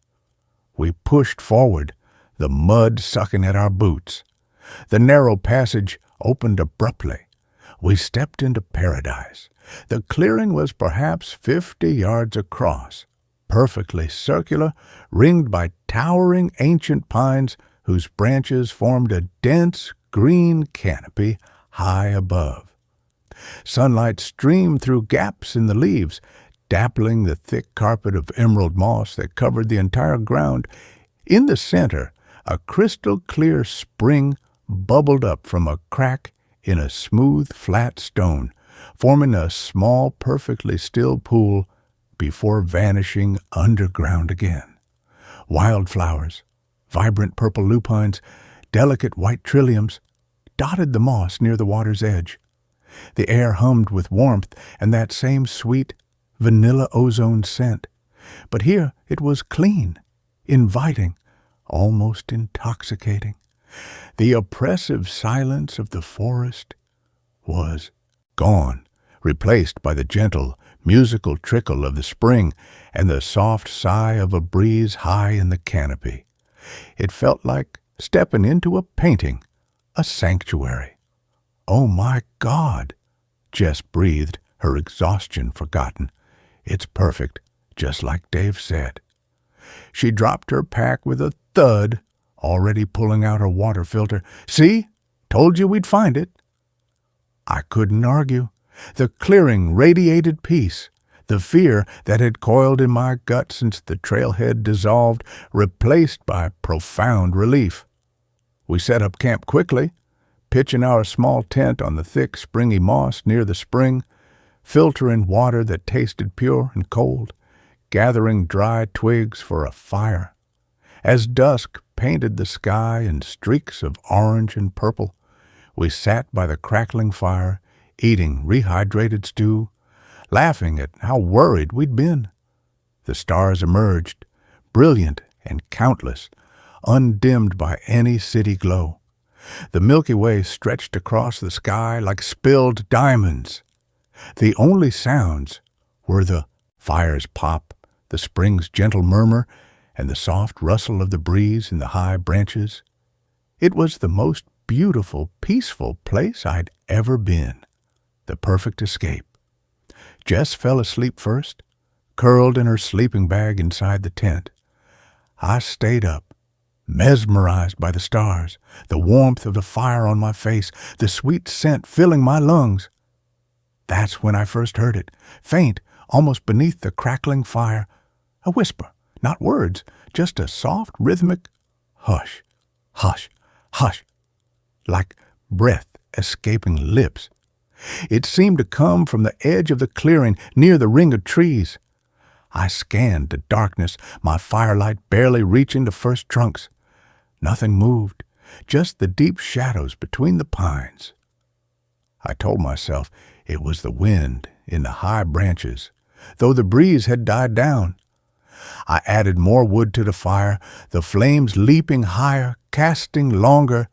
We pushed forward, the mud sucking at our boots. The narrow passage opened abruptly. We stepped into paradise. The clearing was perhaps 50 yards across, perfectly circular, ringed by towering ancient pines whose branches formed a dense green canopy high above. Sunlight streamed through gaps in the leaves, dappling the thick carpet of emerald moss that covered the entire ground. In the center, a crystal-clear spring bubbled up from a crack in a smooth, flat stone, forming a small, perfectly still pool before vanishing underground again. Wildflowers, vibrant purple lupines, delicate white trilliums, dotted the moss near the water's edge. The air hummed with warmth and that same sweet, vanilla ozone scent. But here it was clean, inviting, almost intoxicating. The oppressive silence of the forest was gone, replaced by the gentle, musical trickle of the spring and the soft sigh of a breeze high in the canopy. It felt like stepping into a painting, a sanctuary. "Oh, my God," Jess breathed, her exhaustion forgotten. "It's perfect, just like Dave said." She dropped her pack with a thud, already pulling out her water filter. "See? Told you we'd find it." I couldn't argue. The clearing radiated peace. The fear that had coiled in my gut since the trailhead dissolved, replaced by profound relief. We set up camp quickly, pitching our small tent on the thick, springy moss near the spring, filtering water that tasted pure and cold, gathering dry twigs for a fire. As dusk painted the sky in streaks of orange and purple, we sat by the crackling fire, eating rehydrated stew, laughing at how worried we'd been. The stars emerged, brilliant and countless, undimmed by any city glow. The Milky Way stretched across the sky like spilled diamonds. The only sounds were the fire's pop, the spring's gentle murmur, and the soft rustle of the breeze in the high branches. It was the most beautiful, peaceful place I'd ever been. The perfect escape. Jess fell asleep first, curled in her sleeping bag inside the tent. I stayed up, mesmerized by the stars, the warmth of the fire on my face, the sweet scent filling my lungs. That's when I first heard it, faint, almost beneath the crackling fire. A whisper, not words, just a soft, rhythmic hush, hush, hush, like breath escaping lips. It seemed to come from the edge of the clearing near the ring of trees. I scanned the darkness, my firelight barely reaching the first trunks. Nothing moved, just the deep shadows between the pines. I told myself it was the wind in the high branches, though the breeze had died down. I added more wood to the fire, the flames leaping higher, casting longer,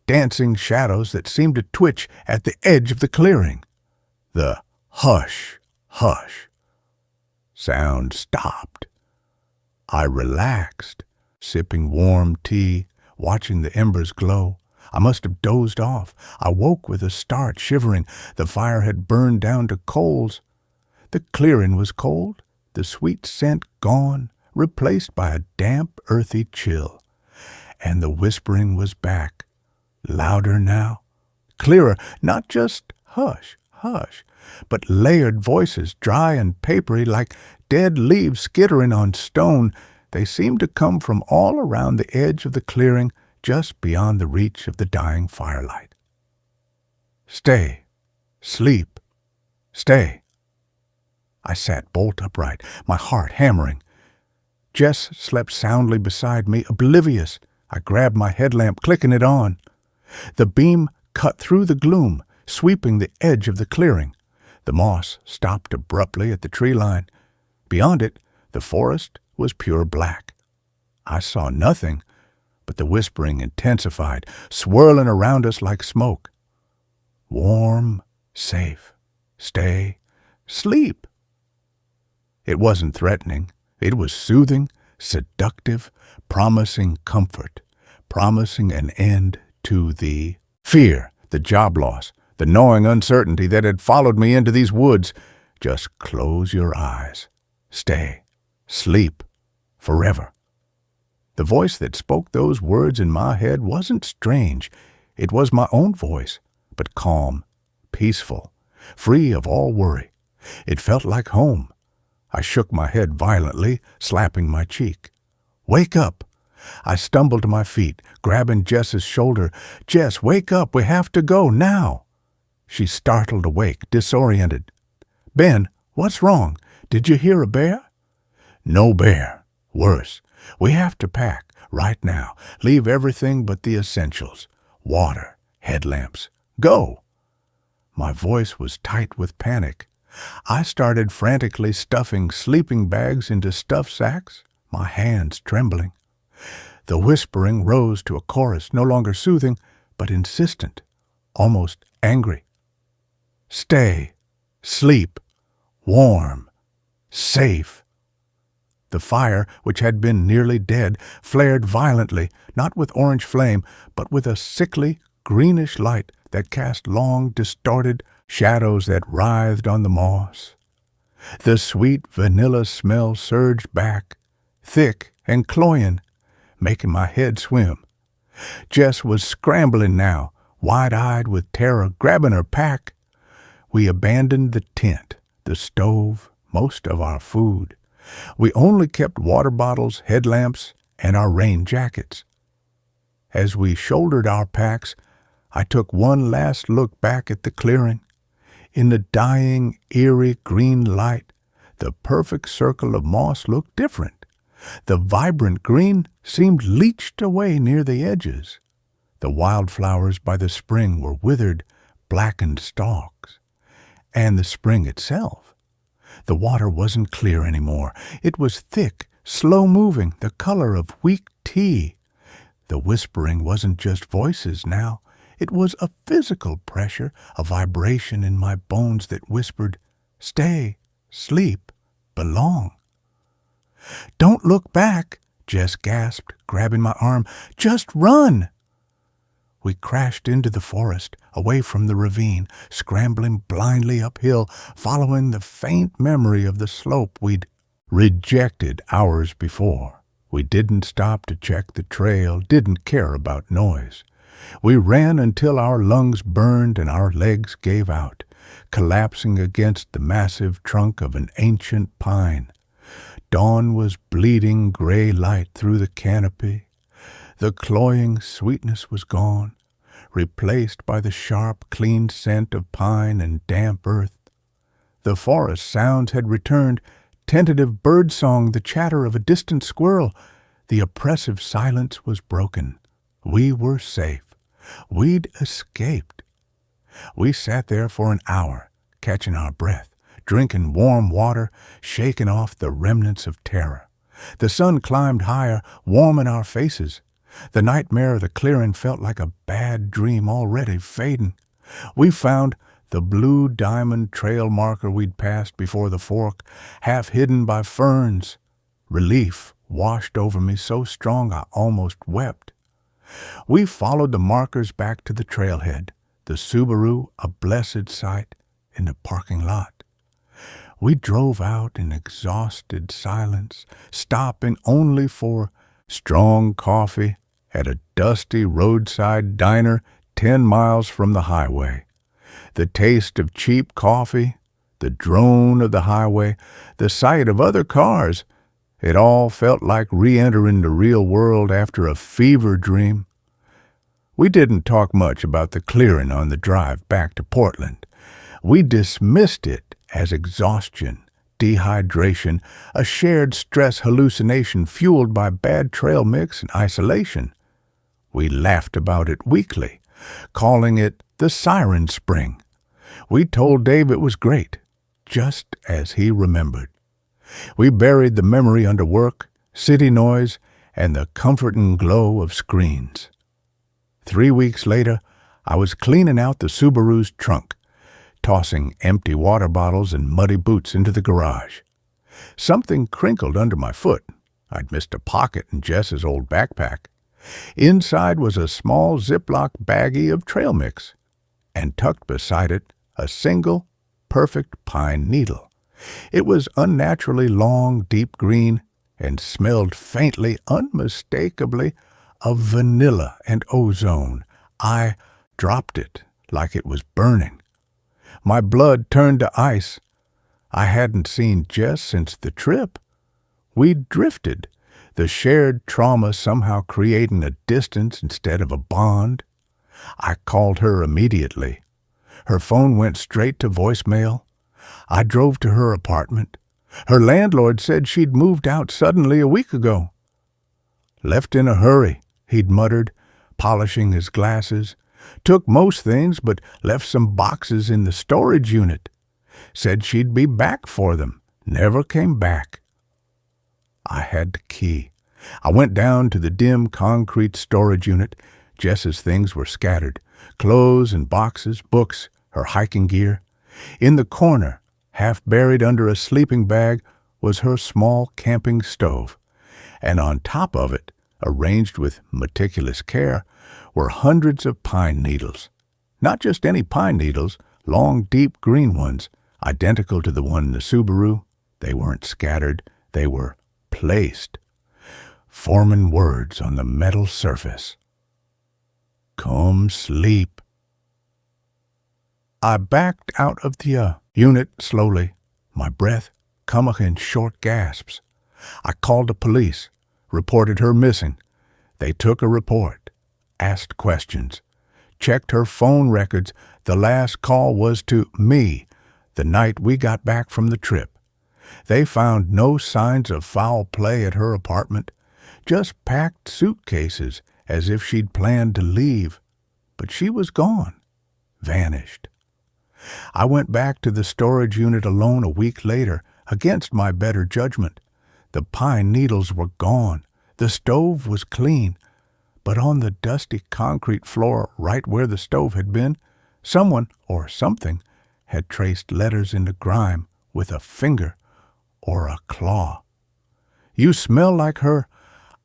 dancing shadows that seemed to twitch at the edge of the clearing. The hush, hush sound stopped. I relaxed, sipping warm tea, watching the embers glow. I must have dozed off. I woke with a start, shivering. The fire had burned down to coals. The clearing was cold, the sweet scent gone, replaced by a damp, earthy chill. And the whispering was back, louder now, clearer, not just hush, hush, but layered voices, dry and papery like dead leaves skittering on stone. They seemed to come from all around the edge of the clearing, just beyond the reach of the dying firelight. Stay, sleep, stay. I sat bolt upright, my heart hammering. Jess slept soundly beside me, oblivious. I grabbed my headlamp, clicking it on. The beam cut through the gloom, sweeping the edge of the clearing. The moss stopped abruptly at the tree line. Beyond it, the forest was pure black. I saw nothing, but the whispering intensified, swirling around us like smoke. Warm, safe, stay, sleep. It wasn't threatening. It was soothing, seductive, promising comfort, promising an end to the fear, the job loss, the gnawing uncertainty that had followed me into these woods. Just close your eyes. Stay. Sleep. Forever. The voice that spoke those words in my head wasn't strange. It was my own voice, but calm, peaceful, free of all worry. It felt like home. I shook my head violently, slapping my cheek. Wake up! I stumbled to my feet, grabbing Jess's shoulder. Jess, wake up! We have to go now! She startled awake, disoriented. Ben, what's wrong? Did you hear a bear? No bear. Worse. We have to pack, right now. Leave everything but the essentials. Water, headlamps. Go! My voice was tight with panic. I started frantically stuffing sleeping bags into stuff sacks, my hands trembling. The whispering rose to a chorus, no longer soothing, but insistent, almost angry. Stay, sleep, warm, safe. The fire, which had been nearly dead, flared violently, not with orange flame, but with a sickly, greenish light that cast long, distorted shadows that writhed on the moss. The sweet vanilla smell surged back, thick and cloying, making my head swim. Jess was scrambling now, wide-eyed with terror, grabbing her pack. We abandoned the tent, the stove, most of our food. We only kept water bottles, headlamps, and our rain jackets. As we shouldered our packs, I took one last look back at the clearing. In the dying, eerie green light, the perfect circle of moss looked different. The vibrant green seemed leached away near the edges. The wildflowers by the spring were withered, blackened stalks. And the spring itself. The water wasn't clear anymore. It was thick, slow-moving, the color of weak tea. The whispering wasn't just voices now. It was a physical pressure, a vibration in my bones that whispered, stay, sleep, belong. Don't look back, Jess gasped, grabbing my arm. Just run! We crashed into the forest, away from the ravine, scrambling blindly uphill, following the faint memory of the slope we'd rejected hours before. We didn't stop to check the trail, didn't care about noise. We ran until our lungs burned and our legs gave out, collapsing against the massive trunk of an ancient pine. Dawn was bleeding gray light through the canopy. The cloying sweetness was gone, replaced by the sharp, clean scent of pine and damp earth. The forest sounds had returned, tentative bird song, the chatter of a distant squirrel. The oppressive silence was broken. We were safe. We'd escaped. We sat there for an hour, catching our breath, drinking warm water, shaking off the remnants of terror. The sun climbed higher, warming our faces. The nightmare of the clearing felt like a bad dream already fading. We found the blue diamond trail marker we'd passed before the fork, half hidden by ferns. Relief washed over me so strong I almost wept. We followed the markers back to the trailhead, the Subaru a blessed sight in the parking lot. We drove out in exhausted silence, stopping only for strong coffee at a dusty roadside diner 10 miles from the highway. The taste of cheap coffee, the drone of the highway, the sight of other cars, it all felt like re-entering the real world after a fever dream. We didn't talk much about the clearing on the drive back to Portland. We dismissed it as exhaustion, dehydration, a shared stress hallucination fueled by bad trail mix and isolation. We laughed about it weekly, calling it the Siren Spring. We told Dave it was great, just as he remembered. We buried the memory under work, city noise, and the comforting glow of screens. 3 weeks later, I was cleaning out the Subaru's trunk, tossing empty water bottles and muddy boots into the garage. Something crinkled under my foot. I'd missed a pocket in Jess's old backpack. Inside was a small Ziploc baggie of trail mix, and tucked beside it a single, perfect pine needle. It was unnaturally long, deep green, and smelled faintly, unmistakably, of vanilla and ozone. I dropped it like it was burning. My blood turned to ice. I hadn't seen Jess since the trip. We'd drifted, the shared trauma somehow creating a distance instead of a bond. I called her immediately. Her phone went straight to voicemail. I drove to her apartment. Her landlord said she'd moved out suddenly a week ago. Left in a hurry, he'd muttered, polishing his glasses. Took most things, but left some boxes in the storage unit. Said she'd be back for them. Never came back. I had the key. I went down to the dim concrete storage unit. Jess's things were scattered. Clothes and boxes, books, her hiking gear. In the corner, half buried under a sleeping bag, was her small camping stove. And on top of it, arranged with meticulous care, were hundreds of pine needles. Not just any pine needles, long, deep green ones, identical to the one in the Subaru. They weren't scattered, they were placed, forming words on the metal surface. Come sleep. I backed out of the unit slowly, my breath coming in short gasps. I called the police, reported her missing. They took a report, asked questions, checked her phone records. The last call was to me the night we got back from the trip. They found no signs of foul play at her apartment, just packed suitcases as if she'd planned to leave. But she was gone, vanished. I went back to the storage unit alone a week later, against my better judgment. The pine needles were gone. The stove was clean. But on the dusty concrete floor right where the stove had been, someone or something had traced letters into grime with a finger or a claw. You smell like her.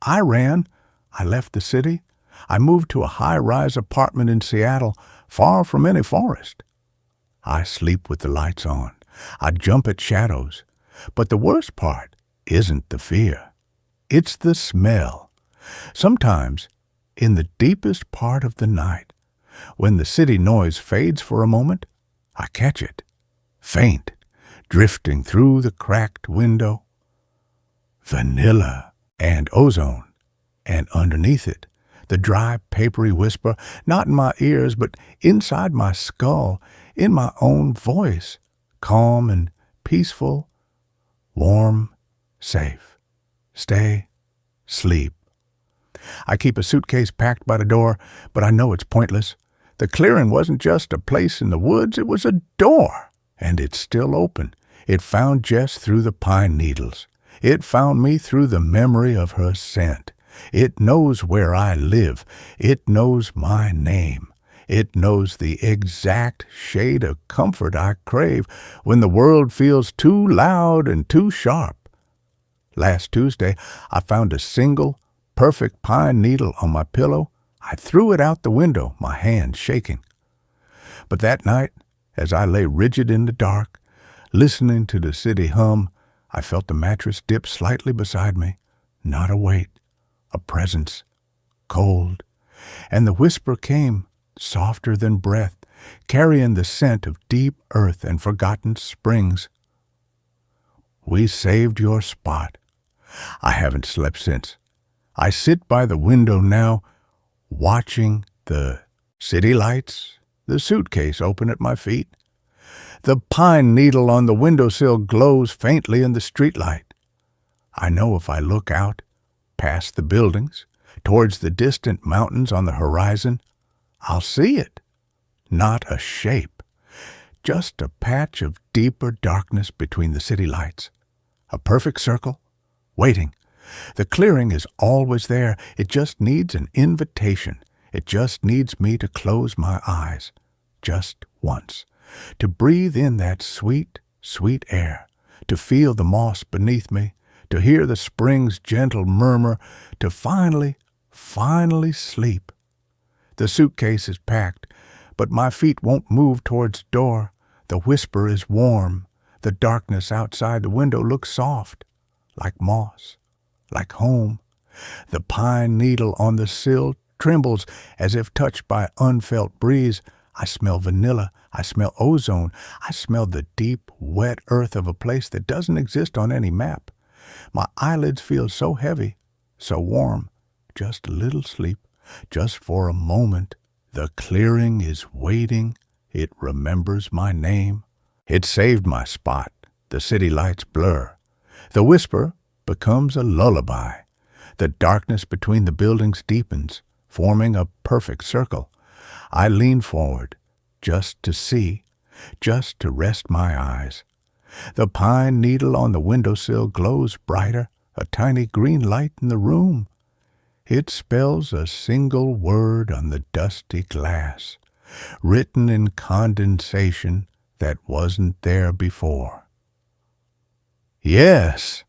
I ran. I left the city. I moved to a high-rise apartment in Seattle, far from any forest. I sleep with the lights on. I jump at shadows. But the worst part isn't the fear. It's the smell. Sometimes, in the deepest part of the night, when the city noise fades for a moment, I catch it, faint, drifting through the cracked window. Vanilla and ozone, and underneath it, the dry, papery whisper, not in my ears, but inside my skull, in my own voice, calm and peaceful, warm, safe. Stay, sleep. I keep a suitcase packed by the door, but I know it's pointless. The clearing wasn't just a place in the woods, it was a door, and it's still open. It found Jess through the pine needles. It found me through the memory of her scent. It knows where I live. It knows my name. It knows the exact shade of comfort I crave when the world feels too loud and too sharp. Last Tuesday, I found a single, perfect pine needle on my pillow. I threw it out the window, my hand shaking. But that night, as I lay rigid in the dark, listening to the city hum, I felt the mattress dip slightly beside me. Not a weight, a presence, cold. And the whisper came, softer than breath, carrying the scent of deep earth and forgotten springs. We saved your spot. I haven't slept since. I sit by the window now, watching the city lights, the suitcase open at my feet. The pine needle on the windowsill glows faintly in the streetlight. I know if I look out, past the buildings, towards the distant mountains on the horizon, I'll see it. Not a shape, just a patch of deeper darkness between the city lights. A perfect circle, waiting. The clearing is always there. It just needs an invitation. It just needs me to close my eyes, just once, to breathe in that sweet, sweet air, to feel the moss beneath me, to hear the spring's gentle murmur, to finally sleep. The suitcase is packed, but my feet won't move towards the door. The whisper is warm. The darkness outside the window looks soft, like moss, like home. The pine needle on the sill trembles as if touched by unfelt breeze. I smell vanilla. I smell ozone. I smell the deep, wet earth of a place that doesn't exist on any map. My eyelids feel so heavy, so warm. Just a little sleep, just for a moment. The clearing is waiting. It remembers my name. It saved my spot. The city lights blur. The whisper becomes a lullaby. The darkness between the buildings deepens, forming a perfect circle. I lean forward, just to see, just to rest my eyes. The pine needle on the windowsill glows brighter, a tiny green light in the room. It spells a single word on the dusty glass, written in condensation that wasn't there before. Yes.